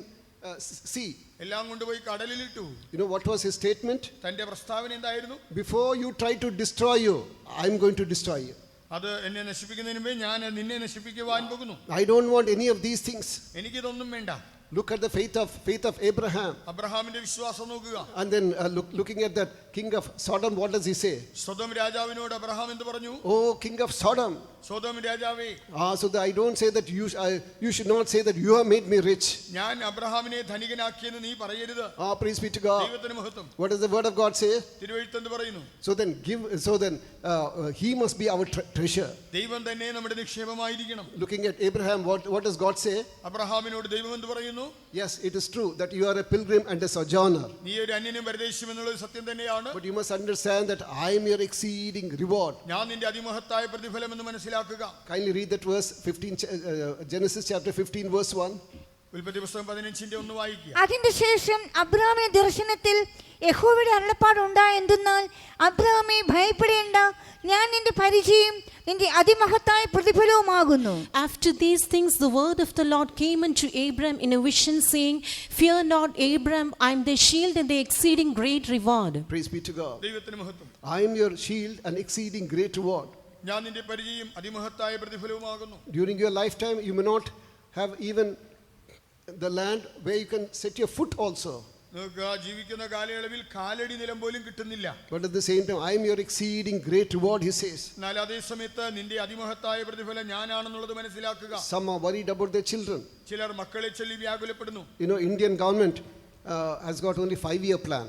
sea. എല്ലാം കൊണ്ടുപോയി കടലിലിട്ടു. You know what was his statement? തന്റെ പ്രസ്താവന എന്തായിരുന്നു? Before you try to destroy you, I'm going to destroy you. അത് എന്നെ നശിപ്പിക്കുന്നതിന് മുമ്പേ ഞാൻ നിന്നെ നശിപ്പിക്കുവാൻ പോകുന്നു. I don't want any of these things. എനിക്കിതൊന്നും വേണ്ട. Look at the faith of Abraham. അബ്രഹാമിന്റെ വിശ്വാസം നോക്കുക. And then looking at that king of Sodom, what does he say? Sodom രാജാവിനോട് അബ്രഹാം എന്ത് പറഞ്ഞു? Oh, king of Sodom. Sodom രാജാവേ. So that I don't say that you should not say that you have made me rich. ഞാൻ അബ്രഹാമിനെ ധനികനാക്കിയെന്ന് നീ പറയരുത്. Praise be to God. ദൈവത്തിന് മഹത്വം. What does the word of God say? തിരുവെഴുത്ത് എന്ത് പറയുന്നു? So then he must be our treasure. ദൈവം തന്നെ നമ്മുടെ നിക്ഷേപമായിരിക്കണം. Looking at Abraham, what does God say? അബ്രഹാമിനോട് ദൈവം എന്ത് പറയുന്നു? Yes, it is true that you are a pilgrim and a sojourner. നീ ഒരു അന്യനും പരദേശിയും എന്നുള്ളത് സത്യം തന്നെയാണ്. But you must understand that I am your exceeding reward. ഞാൻ നിന്റെ അതിമഹത്തായ പ്രതിഫലം എന്ന് മനസ്സിലാക്കുക. Kindly read that verse 15, Genesis chapter 15 verse 1. ഉൽപ്പത്തി പുസ്തകം 15 1 വായിക്കുക. അതിന്റെ ശേഷം അബ്രാഹാമിന്റെ ദർശനത്തിൽ യഹോവയുടെ അരുളപ്പാട് ഉണ്ടായെന്തെന്നാൽ, അബ്രാഹാമേ ഭയപ്പെടേണ്ട, ഞാൻ നിന്റെ പരിചയം നിന്റെ അതിമഹത്തായ പ്രതിഫലവുമാകുന്നു. After these things the word of the Lord came unto Abram in a vision, saying, Fear not, Abram, I am thy shield and the exceeding great reward. Praise be to God. ദൈവത്തിന് മഹത്വം. I am your shield and exceeding great reward. ഞാൻ നിന്റെ പരിചയം അതിമഹത്തായ പ്രതിഫലവുമാകുന്നു. During your lifetime you may not have even the land where you can set your foot also. നിങ്ങൾക്ക് ജീവിക്കുന്ന കാലയളവിൽ കാലടി നിലം പോലും കിട്ടുന്നില്ല. But at the same time, I am your exceeding great reward, he says. എന്നാൽ അതേ സമയത്ത് നിന്റെ അതിമഹത്തായ പ്രതിഫലം ഞാനാണെന്നുള്ളത് മനസ്സിലാക്കുക. Some are worried about their children. ചിലർ മക്കളെ ചൊല്ലി വ്യാകുലപ്പെടുന്നു. You know, Indian government has got only 5-year plan.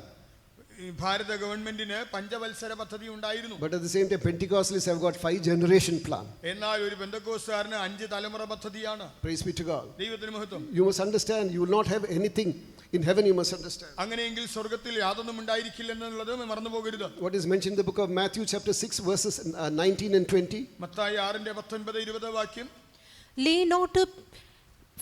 ഭാരത ഗവൺമെന്റിന് പഞ്ചവത്സര പദ്ധതി ഉണ്ടായിരുന്നു. But at the same time, Pentecostalists have got 5-generation plan. എന്നാൽ ഒരു പെന്തക്കോസ്തുകാരന് 5 തലമുറ പദ്ധതിയാണ്. Praise be to God. ദൈവത്തിന് മഹത്വം. You must understand, you will not have anything in heaven, you must understand. അങ്ങനെയെങ്കിൽ സ്വർഗ്ഗത്തിൽ യാതൊന്നും ഉണ്ടായിരിക്കില്ലെന്നുള്ളത് മറന്നു പോകരുത്. What is mentioned in the book of Matthew chapter 6 verses 19 and 20? Mathai 6:19-20 വാക്യം. Lay not up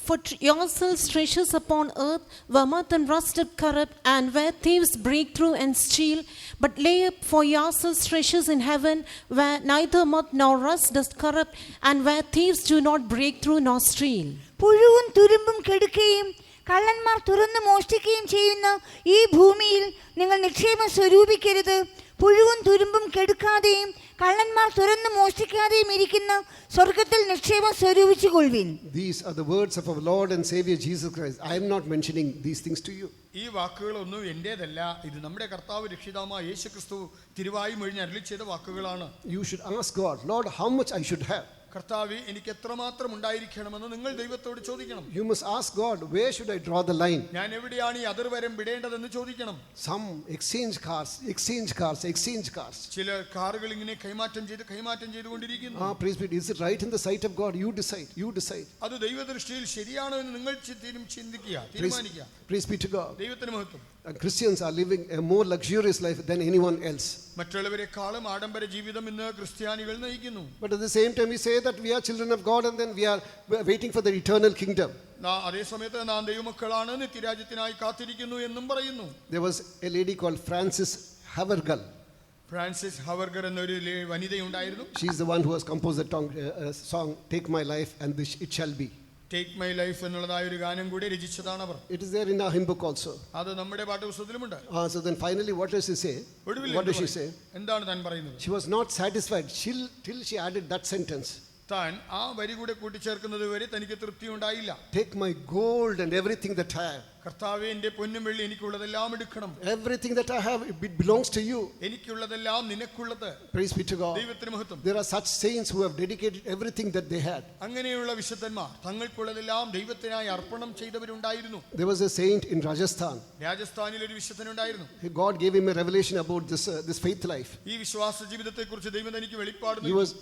for yourselves treasures upon earth, where moth and rust doth corrupt, and where thieves break through and steal. But lay up for yourselves treasures in heaven, where neither moth nor rust doth corrupt, and where thieves do not break through nor steal. പുഴുവും തുരുമ്പും കെടുക്കുകയും കള്ളന്മാർ തുറന്ന് മോഷ്ടിക്കുകയും ചെയ്യുന്ന ഈ ഭൂമിയിൽ നിങ്ങൾ നിക്ഷേപം സ്വരൂപിക്കരുത്. പുഴുവും തുരുമ്പും കെടുക്കാതെയും കള്ളന്മാർ തുറന്ന് മോഷ്ടിക്കാതെയും ഇരിക്കുന്ന സ്വർഗ്ഗത്തിൽ നിക്ഷേപം സ്വരൂപിച്ചുകൊള്ളുവിൻ. These are the words of our Lord and Savior Jesus Christ. I am not mentioning these things to you. ഈ വാക്കുകളൊന്നും എന്റേതല്ല, ഇത് നമ്മുടെ കർത്താവ് രക്ഷിതാവായ യേശുക്രിസ്തു തിരുവായി മൊഴിഞ്ഞ് അരുളി ചെയ്ത വാക്കുകളാണ്. You should ask God, Lord, how much I should have. കർത്താവേ എനിക്ക് എത്രമാത്രം ഉണ്ടായിരിക്കണമെന്ന് നിങ്ങൾ ദൈവത്തോട് ചോദിക്കണം. You must ask God, where should I draw the line? ഞാൻ എവിടെയാണ് ഈ അതിർവരം വിടേണ്ടതെന്ന് ചോദിക്കണം. Some exchange cars. ചില കാറുകൾ ഇങ്ങനെ കൈമാറ്റം ചെയ്തുകൊണ്ടിരിക്കുന്നു. Praise be. Is it right in the sight of God? You decide. അത് ദൈവദൃഷ്ടിയിൽ ശരിയാണോ എന്ന് നിങ്ങൾ തീരുമാനിക്കുക. Praise be to God. ദൈവത്തിന് മഹത്വം. Christians are living a more luxurious life than anyone else. മറ്റുള്ളവരെക്കാളും ആഡംബര ജീവിതം ഇന്ന് ക്രിസ്ത്യാനികൾ നയിക്കുന്നു. But at the same time, we say that we are children of God and then we are waiting for the eternal kingdom. അതേ സമയത്ത് നാം ദൈവമക്കളാണ്, നിത്യരാജ്യത്തിനായി കാത്തിരിക്കുന്നു എന്നും പറയുന്നു. There was a lady called Frances Havergal. Frances Havergal എന്നൊരു വനിതയുണ്ടായിരുന്നു. She is the one who has composed the song Take My Life and It Shall Be. Take my life എന്നുള്ളതായ ഒരു ഗാനം കൂടി രചിച്ചതാണ് അവർ. It is there in our hymn book also. അത് നമ്മുടെ പാഠപുസ്തകത്തിലുമുണ്ട്. So then finally what does she say? What does she say? എന്താണ് താൻ പറയുന്നത്? She was not satisfied till she added that sentence. താൻ ആ വരി കൂടെ കൂട്ടിച്ചേർക്കുന്നത് വരെ തനിക്ക് തൃപ്തി ഉണ്ടായില്ല. Take my gold and everything that I have. കർത്താവേ എന്റെ പൊന്നും വെള്ളി എനിക്കുള്ളതെല്ലാം എടുക്കണം. Everything that I have, it belongs to you. എനിക്കുള്ളതെല്ലാം നിനക്കുള്ളത്. Praise be to God. ദൈവത്തിന് മഹത്വം. There are such saints who have dedicated everything that they had. അങ്ങനെയുള്ള വിശുദ്ധന്മാർ തങ്ങൾക്കുള്ളതെല്ലാം ദൈവത്തിനായി അർപ്പണം ചെയ്തവരുണ്ടായിരുന്നു. There was a saint in Rajasthan. രാജസ്ഥാനിൽ ഒരു വിശുദ്ധനുണ്ടായിരുന്നു. God gave him a revelation about this faith life. ഈ വിശ്വാസ ജീവിതത്തെക്കുറിച്ച് ദൈവം തനിക്ക് വെളിപ്പാട്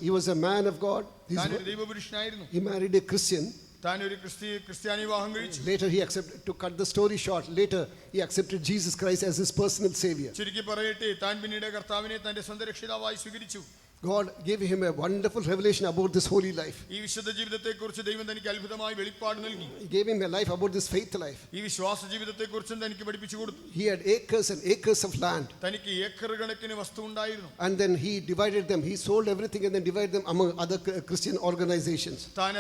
He was a man of God. താൻ ഒരു ദൈവപുരുഷനായിരുന്നു. He married a Christian. താൻ ഒരു ക്രിസ്ത്യാനി വിവാഹം കഴിച്ചു. Later he accepted, to cut the story short, later he accepted Jesus Christ as his personal savior. ചുരുക്കി പറയട്ടെ, താൻ പിന്നീട് കർത്താവിനെ തന്റെ സ്വന്തം രക്ഷിതാവായി സ്വീകരിച്ചു. God gave him a wonderful revelation about this holy life. ഈ വിശുദ്ധ ജീവിതത്തെക്കുറിച്ച് ദൈവം തനിക്ക് അത്ഭുതമായി വെളിപ്പാട് നൽകി. He gave him a life about this faith life. ഈ വിശ്വാസ ജീവിതത്തെക്കുറിച്ചും തനിക്ക് പഠിപ്പിച്ചു കൊടുത്തു. He had acres and acres of land. തനിക്ക് ഏക്കർ കണക്കിന് വസ്തു ഉണ്ടായിരുന്നു. And then he divided them. He sold everything and then divided them among other Christian organizations. താൻ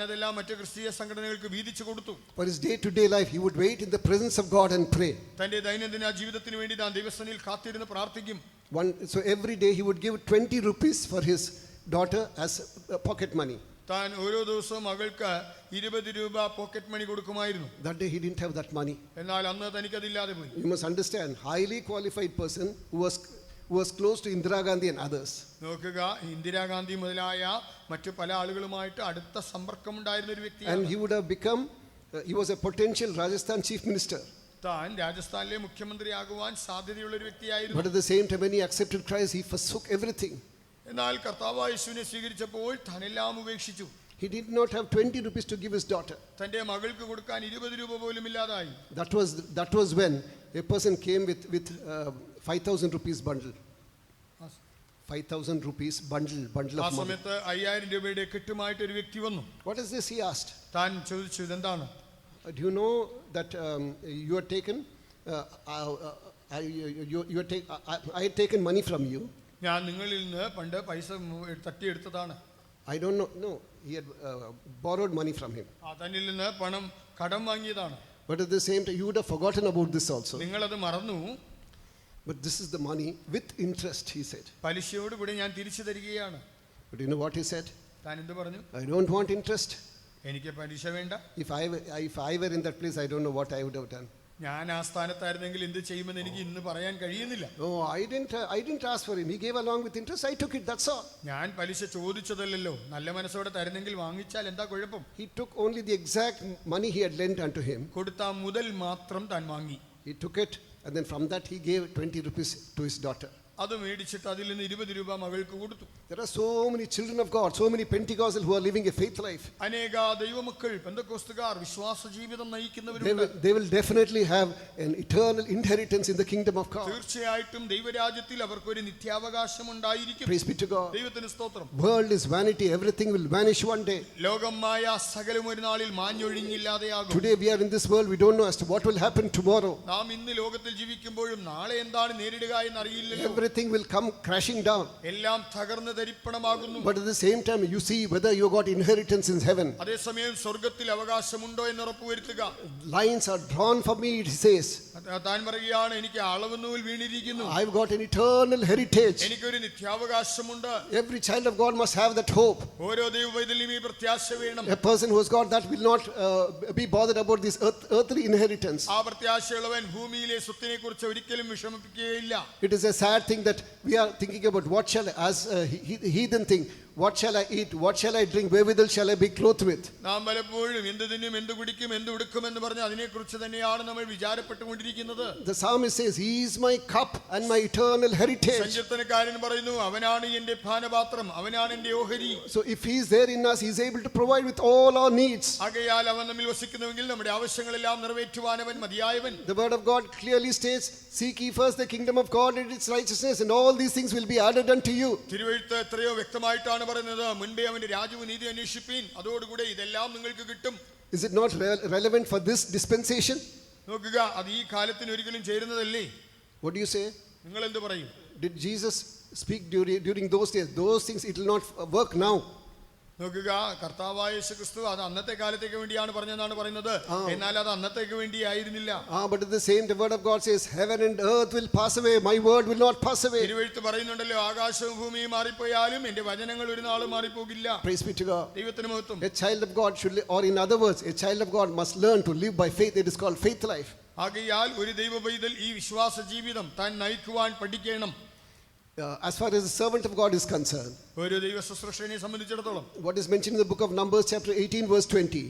അതെല്ലാം മറ്റ് ക്രിസ്തീയ സംഘടനകൾക്ക് വീതിച്ചു കൊടുത്തു. For his day-to-day life, he would wait in the presence of God and pray. തന്റെ ദൈനംദിന ജീവിതത്തിന് വേണ്ടി താൻ ദൈവസന്നിധിയിൽ കാത്തിരുന്ന് പ്രാർത്ഥിക്കും. So every day he would give 20 rupees for his daughter as pocket money. താൻ ഓരോ ദിവസവും മകൾക്ക് 20 രൂപ പോക്കറ്റ് മണി കൊടുക്കുമായിരുന്നു. That day he didn't have that money. എന്നാൽ അന്ന് തനിക്കതില്ലാതെ പോയി. You must understand, highly qualified person who was close to Indira Gandhi and others. നോക്കുക, ഇന്ദിരാഗാന്ധി മുതലായ മറ്റു പല ആളുകളുമായിട്ട് അടുത്ത സമ്പർക്കമുണ്ടായിരുന്ന ഒരു വ്യക്തിയാണ്. And he would have become, he was a potential Rajasthan chief minister. താൻ രാജസ്ഥാനിലെ മുഖ്യമന്ത്രിയാകുവാൻ സാധ്യതയുള്ള ഒരു But വ്യക്തിയായിരുന്നു. at the same time, when he accepted Christ, he forsook everything. എന്നാൽ കർത്താവായ യേശുവിനെ സ്വീകരിച്ചപ്പോൾ താനെല്ലാം ഉപേക്ഷിച്ചു. He did not have 20 rupees to give his daughter. തന്റെ മകൾക്ക് കൊടുക്കാൻ 20 രൂപ പോലും ഇല്ലാതായി. That was when a person came with 5,000 rupees bundle. 5,000 rupees bundle ആ of money. സമയത്ത് 5000 രൂപയുടെ കെട്ടുമായിട്ട് ഒരു വ്യക്തി വന്നു. What is this? He asked. താൻ ചോദിച്ചു, ഇതെന്താണ്? Do you know that you are taken? I had taken money from you. ഞാൻ നിങ്ങളിൽ നിന്ന് പണ്ട് പൈസ തട്ടിയെടുത്തതാണ്. I don't know. No, he had borrowed money from him. തന്നിൽ നിന്ന് പണം കടം വാങ്ങിയതാണ്. But at the same time, you would have forgotten about this also. നിങ്ങളത് മറന്നു. But this is the money with interest, he said. പലിശയോട് കൂടി ഞാൻ തിരിച്ചു തരികയാണ്. But you know what he said? താൻ എന്ത് പറഞ്ഞു? I don't want interest. എനിക്ക് പലിശ വേണ്ട. If I were in that place, I don't know what I would have done. ഞാൻ ആ സ്ഥാനത്തായിരുന്നെങ്കിൽ എന്ത് ചെയ്യുമെന്ന് എനിക്ക് ഇന്ന് പറയാൻ കഴിയുന്നില്ല. No, I didn't ask for him. He gave along with interest. I took it. That's all. ഞാൻ പലിശ ചോദിച്ചതല്ലല്ലോ. നല്ല മനസ്സോടെ തരുന്നെങ്കിൽ വാങ്ങിച്ചാൽ എന്താ കുഴപ്പം? He took only the exact money he had lent unto him. കൊടുത്ത മുതൽ മാത്രം താൻ വാങ്ങി. He took it, and then from that he gave 20 rupees to his daughter. അത് മേടിച്ചിട്ട് അതിൽ നിന്ന് 20 രൂപ മകൾക്ക് കൊടുത്തു. There are so many children of God, so many Pentecostals who are living a faith life. അനേക ദൈവമക്കൾ പെന്തക്കോസ്തുകാർ വിശ്വാസ ജീവിതം നയിക്കുന്നവരുണ്ട്. They will definitely have an eternal inheritance in the kingdom of God. തീർച്ചയായിട്ടും ദൈവരാജ്യത്തിൽ അവർക്ക് ഒരു നിത്യാവകാശം ഉണ്ടായിരിക്കും. Praise be to God. ദൈവത്തിന് സ്തോത്രം. World is vanity. Everything will vanish one day. ലോകമായ സകലം ഒരു നാളിൽ മാഞ്ഞൊഴിഞ്ഞില്ലാതെയാകും. Today we are in this world. We don't know as to what will happen tomorrow. നാം ഇന്ന് ലോകത്തിൽ ജീവിക്കുമ്പോഴും നാളെ എന്താണ് നേരിടുക എന്ന് അറിയില്ലല്ലോ. Everything will come crashing down. എല്ലാം തകർന്ന് തരിപ്പണമാകുന്നു. But at the same time, you see whether you got inheritance in heaven. അതേസമയം സ്വർഗ്ഗത്തിൽ അവകാശമുണ്ടോ എന്ന് ഉറപ്പുവരുത്തുക. Lines are drawn for me, it says. താൻ പറയുകയാണ്, എനിക്ക് അളവുനൂൽ വീണിരിക്കുന്നു. I've got an eternal heritage. എനിക്കൊരു നിത്യാവകാശമുണ്ട്. Every child of God must have that hope. ഓരോ ദൈവവൈതലിനും ഈ പ്രത്യാശ വേണം. A person who has got that will not be bothered about this earthly inheritance. ആ പ്രത്യാശയുള്ളവൻ ഭൂമിയിലെ സ്വത്തിനെ കുറിച്ച് ഒരിക്കലും വിഷമിപ്പിക്കുകയില്ല. It is a sad thing that we are thinking about what shall as heathen think, what shall I eat, what shall I drink, wherewithal shall I be clothed with? നാം പലപ്പോഴും എന്ത് തിന്നും എന്ത് കുടിക്കും എന്ത് ഉടുക്കും എന്ന് പറഞ്ഞ് അതിനെക്കുറിച്ച് തന്നെയാണ് നമ്മൾ വിചാരപ്പെട്ടുകൊണ്ടിരിക്കുന്നത്. The psalmist says, He is my cup and my eternal heritage. സങ്കീർത്തനക്കാരൻ പറയുന്നു, അവനാണ് എന്റെ പാനപാത്രം, അവനാണ് എന്റെ ഓഹരി. So if He is there in us, He is able to provide with all our needs. ആകയാൽ അവൻ നമ്മിൽ വസിക്കുന്നുവെങ്കിൽ നമ്മുടെ ആവശ്യങ്ങളെല്ലാം നിറവേറ്റുവാൻ അവൻ മതിയായവൻ. The word of God clearly states, seek ye first the kingdom of God and its righteousness, and all these things will be added unto you. തിരുവെഴുത്ത് എത്രയോ വ്യക്തമായിട്ടാണ് പറയുന്നത്, മുൻപേ അവന്റെ രാജ്യവും നീതി അന്വേഷിപ്പീൻ, അതോടുകൂടെ ഇതെല്ലാം നിങ്ങൾക്ക് കിട്ടും. Is it not relevant for this dispensation? നോക്കുക, അത് ഈ കാലത്തിന് ഒരിക്കലും ചേരുന്നതല്ലേ? What do you say? നിങ്ങൾ എന്ത് പറയും? Did Jesus speak during those days? Those things, it will not work now. നോക്കുക, കർത്താവായ യേശുക്രിസ്തു അത് അന്നത്തെ കാലത്തേക്ക് വേണ്ടിയാണ് പറഞ്ഞതെന്നാണ് പറയുന്നത്. എന്നാൽ അത് അന്നത്തേക്ക് വേണ്ടി ആയിരുന്നില്ല. But at the same, the word of God says, heaven and earth will pass away, my word will not pass away. തിരുവെഴുത്ത് പറയുന്നുണ്ടല്ലോ, ആകാശവും ഭൂമിയും മാറിപ്പോയാലും എന്റെ വചനങ്ങൾ ഒരു നാളും മാറിപ്പോകില്ല. Praise be to God. ദൈവത്തിന് മഹത്വം. A child of God should live, or in other words, a child of God must learn to live by faith. It is called faith life. ആകയാൽ ഒരു ദൈവ പൈതൽ ഈ വിശ്വാസ ജീവിതം താൻ നയിക്കുവാൻ പഠിക്കണം. As far as the servant of God is concerned, ഒരു ദൈവ ശുശ്രൂഷകനെ സംബന്ധിച്ചിടത്തോളം what is mentioned in the book of Numbers chapter 18 verse 20,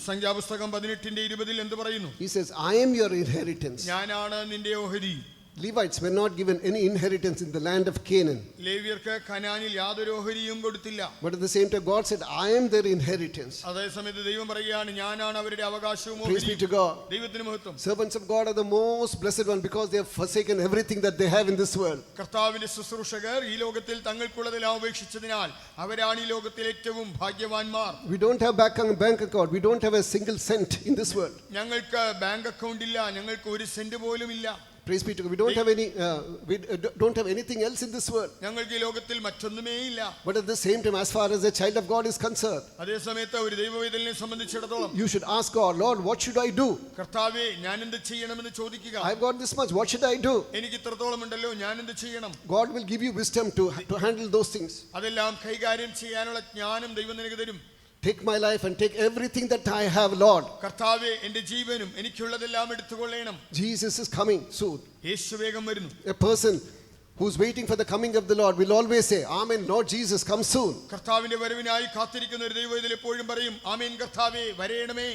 സംഖ്യാപുസ്തകം 18:20 എന്ത് പറയുന്നു? he says, I am your inheritance. ഞാനാണ് നിന്റെ ഓഹരി. Levites were not given any inheritance in the land of Canaan. ലേവ്യർക്ക് കനാനിൽ യാതൊരു ഓഹരിയും കൊടുത്തില്ല. But at the same time, God said, I am their inheritance. അതേസമയത്ത് ദൈവം പറയുകയാണ്, ഞാനാണ് അവരുടെ അവകാശവും Praise be ഓഹരിയും. to God. ദൈവത്തിന് മഹത്വം. Servants of God are the most blessed one because they have forsaken everything that they have in this world. കർത്താവിന്റെ ശുശ്രൂഷകർ ഈ ലോകത്തിൽ തങ്ങൾക്കുള്ളതെല്ലാം ഉപേക്ഷിച്ചതിനാൽ അവരാണ് ഈ ലോകത്തിൽ ഏറ്റവും ഭാഗ്യവാന്മാർ. We don't have bank account. We don't have a single cent in this world. ഞങ്ങൾക്ക് bank account ഇല്ല, ഞങ്ങൾക്ക് ഒരു സെന്റ് പോലും ഇല്ല. Praise be to God. We don't have any. Don't have anything else in this world. ഞങ്ങൾക്ക് ഈ ലോകത്തിൽ മറ്റൊന്നുമേ ഇല്ല. But at the same time, as far as a child of God is concerned, അതേസമയത്ത് ഒരു ദൈവവേദനെ സംബന്ധിച്ചിടത്തോളം you should ask God, Lord, what should I do? കർത്താവേ, ഞാൻ എന്ത് ചെയ്യണമെന്ന് ചോദിക്കുക. I've got this much. What should I do? എനിക്ക് ഇത്രത്തോളം ഉണ്ടല്ലോ, ഞാൻ എന്ത് ചെയ്യണം? God will give you wisdom to handle those things. അതെല്ലാം കൈകാര്യം ചെയ്യാനുള്ള ജ്ഞാനം ദൈവം നിനക്ക് തരും. Take my life and take everything that I have, Lord. കർത്താവേ, എന്റെ ജീവനും എനിക്കുള്ളതെല്ലാം എടുത്തുകൊള്ളണം. Jesus is coming soon. യേശു വേഗം വരുന്നു. A person who's waiting for the coming of the Lord will always say, Amen, Lord Jesus, come soon. കർത്താവിന്റെ വരവിനായി കാത്തിരിക്കുന്ന ഒരു ദൈവവേദന എപ്പോഴും പറയും, ആമേൻ കർത്താവേ, വരേണമേ.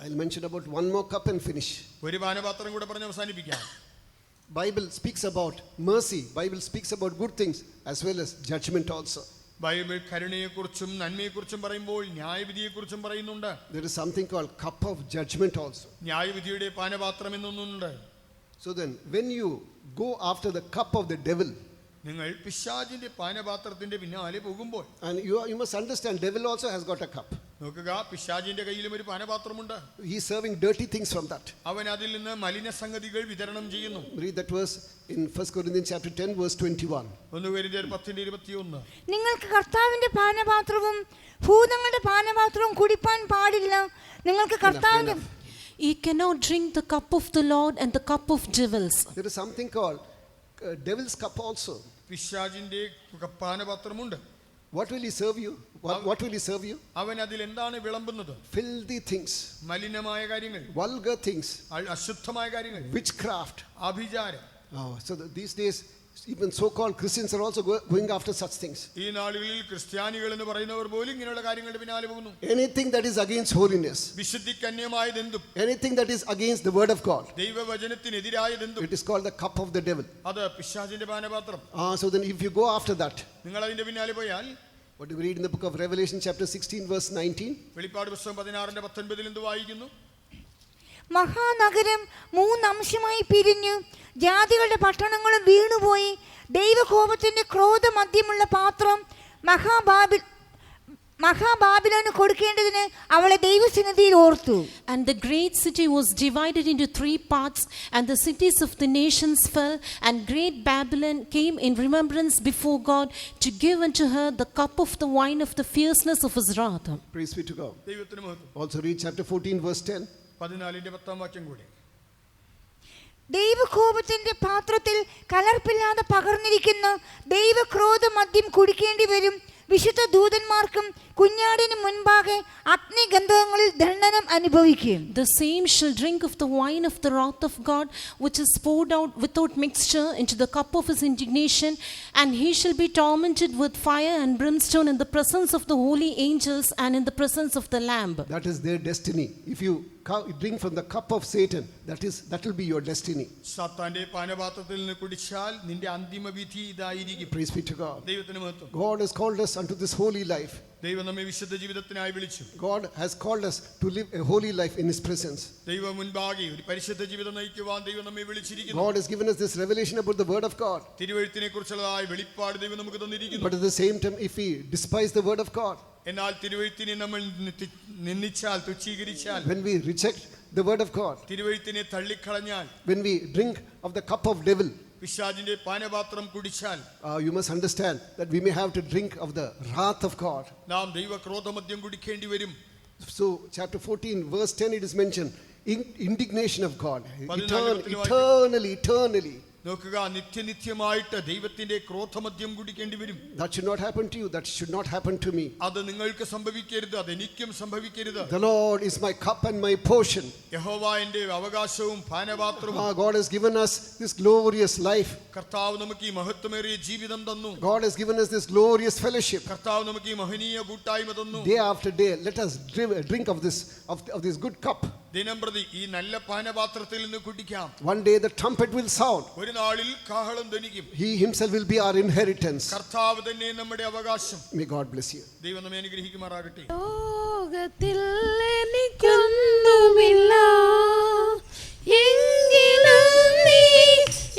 I'll mention about one more cup and finish. ഒരു പാനപാത്രം കൂടെ പറഞ്ഞ് അവസാനിപ്പിക്കാം. Bible speaks about mercy. Bible speaks about good things as well as judgment also. Bible കരുണയെക്കുറിച്ചും നന്മയെക്കുറിച്ചും പറയുമ്പോൾ ന്യായവിധിയെക്കുറിച്ചും പറയുന്നുണ്ട്. There is something called cup of judgment also. ന്യായവിധിയുടെ പാനപാത്രം എന്നൊന്നുണ്ട്. So then, when you go after the cup of the devil, നിങ്ങൾ പിശാചിന്റെ പാനപാത്രത്തിന്റെ പിന്നാലെ പോകുമ്പോൾ, and you must understand, devil also has got a cup. നോക്കുക, പിശാചിന്റെ കയ്യിലും ഒരു പാനപാത്രമുണ്ട്. He is serving dirty things from that. അവൻ അതിൽ നിന്ന് മലിന സംഗതികൾ വിതരണം ചെയ്യുന്നു. Read that verse in 1 Corinthians chapter 10 verse 21. 1 കൊരിന്ത്യർ 10:21. നിങ്ങൾക്ക് കർത്താവിന്റെ പാനപാത്രവും ഭൂതങ്ങളുടെ പാനപാത്രവും കുടിപ്പാൻ പാടില്ല. നിങ്ങൾക്ക് കർത്താവിന്റെ Ye cannot drink the cup of the Lord and the cup of devils. There is something called devil's cup also. പിശാചിന്റെ പാനപാത്രമുണ്ട്. What will he serve you? What will he serve you? അവൻ അതിൽ എന്താണ് വിളമ്പുന്നത്? Filthy things, മലിനമായ കാര്യങ്ങൾ, vulgar things, അശുദ്ധമായ കാര്യങ്ങൾ, witchcraft. അഭിചാരം. So these days, even so-called Christians are also going after such things. ഈ നാളുകളിൽ ക്രിസ്ത്യാനികൾ എന്ന് പറയുന്നവർ പോലും ഇങ്ങനെയുള്ള കാര്യങ്ങളുടെ പിന്നാലെ പോകുന്നു. Anything that is against holiness, വിശുദ്ധിക്ക് അന്യമായതെന്തും, anything that is against the word of God, ദൈവവചനത്തിനെതിരായതെന്തും, it is called the cup of the devil. അത് പിശാചിന്റെ പാനപാത്രം. So then if you go after that, നിങ്ങൾ അതിന്റെ പിന്നാലെ പോയാൽ, what do we read in the book of Revelation chapter 16 verse 19? വെളിപ്പാട് പുസ്തകം 16:19 എന്ത് വായിക്കുന്നു? മഹാനഗരം മൂന്നംശമായി പിരിഞ്ഞു, ജാതികളുടെ പട്ടണങ്ങളും വീണുപോയി. ദൈവകോപത്തിന്റെ ക്രോധമദ്യമുള്ള പാത്രം മഹാബാബിലോന് കൊടുക്കേണ്ടതിന് അവളെ ദൈവസന്നിധിയിൽ ഓർത്തു. And the great city was divided into 3 parts, and the cities of the nations fell, and great Babylon came in remembrance before God to give unto her the cup of the wine of the fierceness of his wrath. Praise be to God. ദൈവത്തിന് മഹത്വം. Also read chapter 14 verse 10. 14:10 കൂടി. ദൈവകോപത്തിന്റെ പാത്രത്തിൽ കലർപ്പില്ലാതെ പകർന്നിരിക്കുന്ന ദൈവക്രോധ മദ്യം കുടിക്കേണ്ടി വരും. വിശുദ്ധ ദൂതന്മാർക്കും കുഞ്ഞാടിനും മുൻപാകെ അഗ്നിഗന്ധകങ്ങളിൽ ദണ്ഡനം അനുഭവിക്കും. The same shall drink of the wine of the wrath of God, which is poured out without mixture into the cup of his indignation, and he shall be tormented with fire and brimstone in the presence of the holy angels and in the presence of the Lamb. That is their destiny. If you drink from the cup of Satan, that will be your destiny. സാത്താന്റെ പാനപാത്രത്തിൽ നിന്ന് കുടിച്ചാൽ നിന്റെ അന്തിമ വിധി ഇതായിരിക്കും. Praise be to God. ദൈവത്തിന് മഹത്വം. God has called us unto this holy life. ദൈവം നമ്മെ വിശുദ്ധ ജീവിതത്തിനായി വിളിച്ചു. God has called us to live a holy life in his presence. ദൈവം മുൻപാകെ ഒരു പരിശുദ്ധ ജീവിതം നയിക്കുവാൻ ദൈവം നമ്മെ വിളിച്ചിരിക്കുന്നു. God has given us this revelation about the word of God. തിരുവെഴുത്തിനെ കുറിച്ചുള്ളതായ വെളിപ്പാട് ദൈവം നമുക്ക് തന്നിരിക്കുന്നു. But at the same time, if we despise the word of God, എന്നാൽ തിരുവെഴുത്തിനെ നമ്മൾ നിന്ദിച്ചാൽ, തുച്ഛീകരിച്ചാൽ, when we reject the word of God, തിരുവെഴുത്തിനെ തള്ളിക്കളഞ്ഞാൽ, when we drink of the cup of devil, പിശാചിന്റെ പാനപാത്രം കുടിച്ചാൽ, you must understand that we may have to drink of the wrath of God. നാം ദൈവക്രോധമദ്യം കുടിക്കേണ്ടി വരും. So chapter 14 verse 10 it is mentioned, indignation of God, eternally. നോക്കുക, നിത്യനിത്യമായിട്ട് ദൈവത്തിന്റെ ക്രോധമദ്യം കുടിക്കേണ്ടി വരും. That should not happen to you, that should not happen to me. അത് നിങ്ങൾക്ക് സംഭവിക്കരുത്, അത് എനിക്കും സംഭവിക്കരുത്. The Lord is my cup and my portion. യഹോവ എന്റെ അവകാശവും പാനപാത്രവും. God has given us this glorious life. കർത്താവ് നമുക്ക് ഈ മഹത്വമേറിയ ജീവിതം തന്നു. God has given us this glorious fellowship. കർത്താവ് നമുക്ക് ഈ മഹനീയ കൂട്ടായ്മ തന്നു. Day after day, let us drink of this good cup. ദിനംപ്രതി ഈ നല്ല പാനപാത്രത്തിൽ നിന്ന് കുടിക്കാം. One day the trumpet will sound. ഒരു നാളിൽ കാഹളം ധ്വനിക്കും. He himself will be our inheritance. കർത്താവ് തന്നെ നമ്മുടെ അവകാശം. May God bless you. ദൈവം നമ്മെ അനുഗ്രഹിക്കുമാറാകട്ടെ. ലോകത്തിൽ എനിക്കൊന്നുമില്ല, എങ്കിലും നീ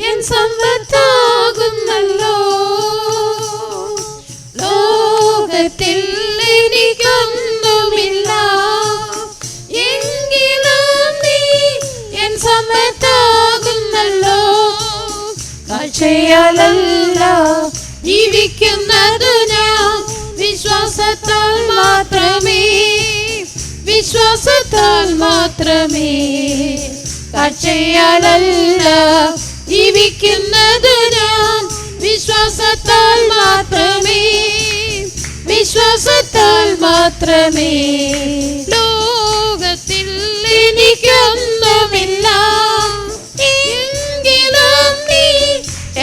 എൻ സമ്പത്താകുന്നല്ലോ. ലോകത്തിൽ എനിക്കൊന്നുമില്ല, എങ്കിലും നീ എൻ സമ്പത്താകുന്നല്ലോ. കാഴ്ചയാലല്ല ജീവിക്കുന്നതു ഞാൻ, വിശ്വാസത്താൽ മാത്രമേ, വിശ്വാസത്താൽ മാത്രമേ. കാഴ്ചയാലല്ല ജീവിക്കുന്നതു ഞാൻ, വിശ്വാസത്താൽ മാത്രമേ, വിശ്വാസത്താൽ മാത്രമേ. ലോകത്തിൽ എനിക്കൊന്നുമില്ല, എങ്കിലും നീ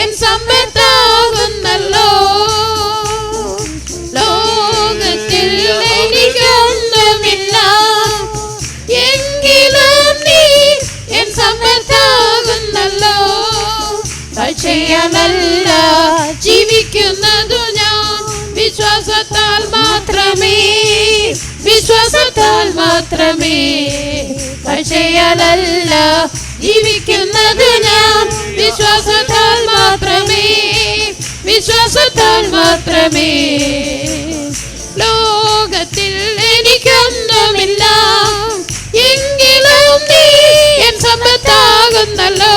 എൻ സമ്പത്താകുന്നല്ലോ. ലോകത്തിൽ എനിക്കൊന്നുമില്ല, എങ്കിലും നീ എൻ സമ്പത്താകുന്നല്ലോ. കാഴ്ചയാലല്ല ജീവിക്കുന്നതു ഞാൻ, വിശ്വാസത്താൽ മാത്രമേ, വിശ്വാസത്താൽ മാത്രമേ. കാഴ്ചയാലല്ല ജീവിക്കുന്നതു ഞാൻ, വിശ്വാസത്താൽ മാത്രമേ, വിശ്വാസത്താൽ മാത്രമേ. ലോകത്തിൽ എനിക്കൊന്നുമില്ല, എങ്കിലും നീ എൻ സമ്പത്താകുന്നല്ലോ.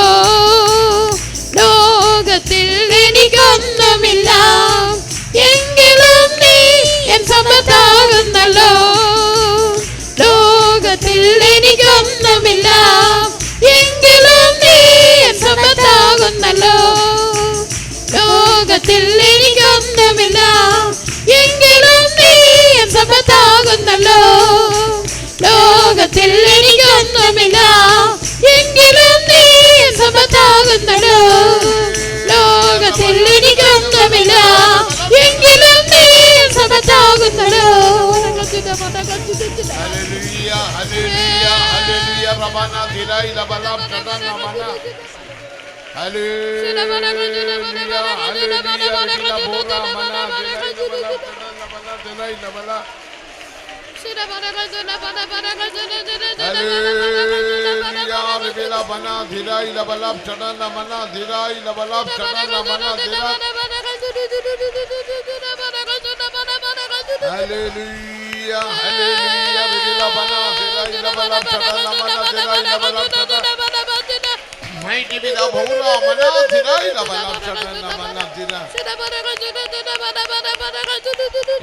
ലോകത്തിൽ എനിക്കൊന്നുമില്ല, എങ്കിലും നീ എൻ സമ്പത്താകുന്നല്ലോ. ലോകത്തിൽ എനിക്കൊന്നുമില്ല, എങ്കിലും നീ എൻ സമ്പത്താകുന്നല്ലോ. ലോകത്തിൽ എനിക്കൊന്നുമില്ല, എങ്കിലും നീ എൻ സമ്പത്താകുന്നല്ലോ. ലോകത്തിൽ എനിക്കൊന്നുമില്ല, എങ്കിലും നീ എൻ സമ്പത്താകുന്നല്ലോ. ലോകത്തിൽ എനിക്കൊന്നുമില്ല, എങ്കിലും നീ N സമ്പത്താകുന്നല്ലോ. Hallelujah, hallelujah, hallelujah. Ramana Dilai Labalam Kadana Mana. Hallelujah, hallelujah. Bila Bora Mana Dilai Labalam Kadana Mana Dilai Labala. Hallelujah, Bila Bana Dilai Labalam Kadana Mana Dilai Labalam Kadana Mana Dilai. Hallelujah, hallelujah. Bila Bana Dilai Labalam Kadana Mana Dilai Labalam Kadana. Mighty Bila Bora Mana Dilai Labalam Kadana Mana Dilai.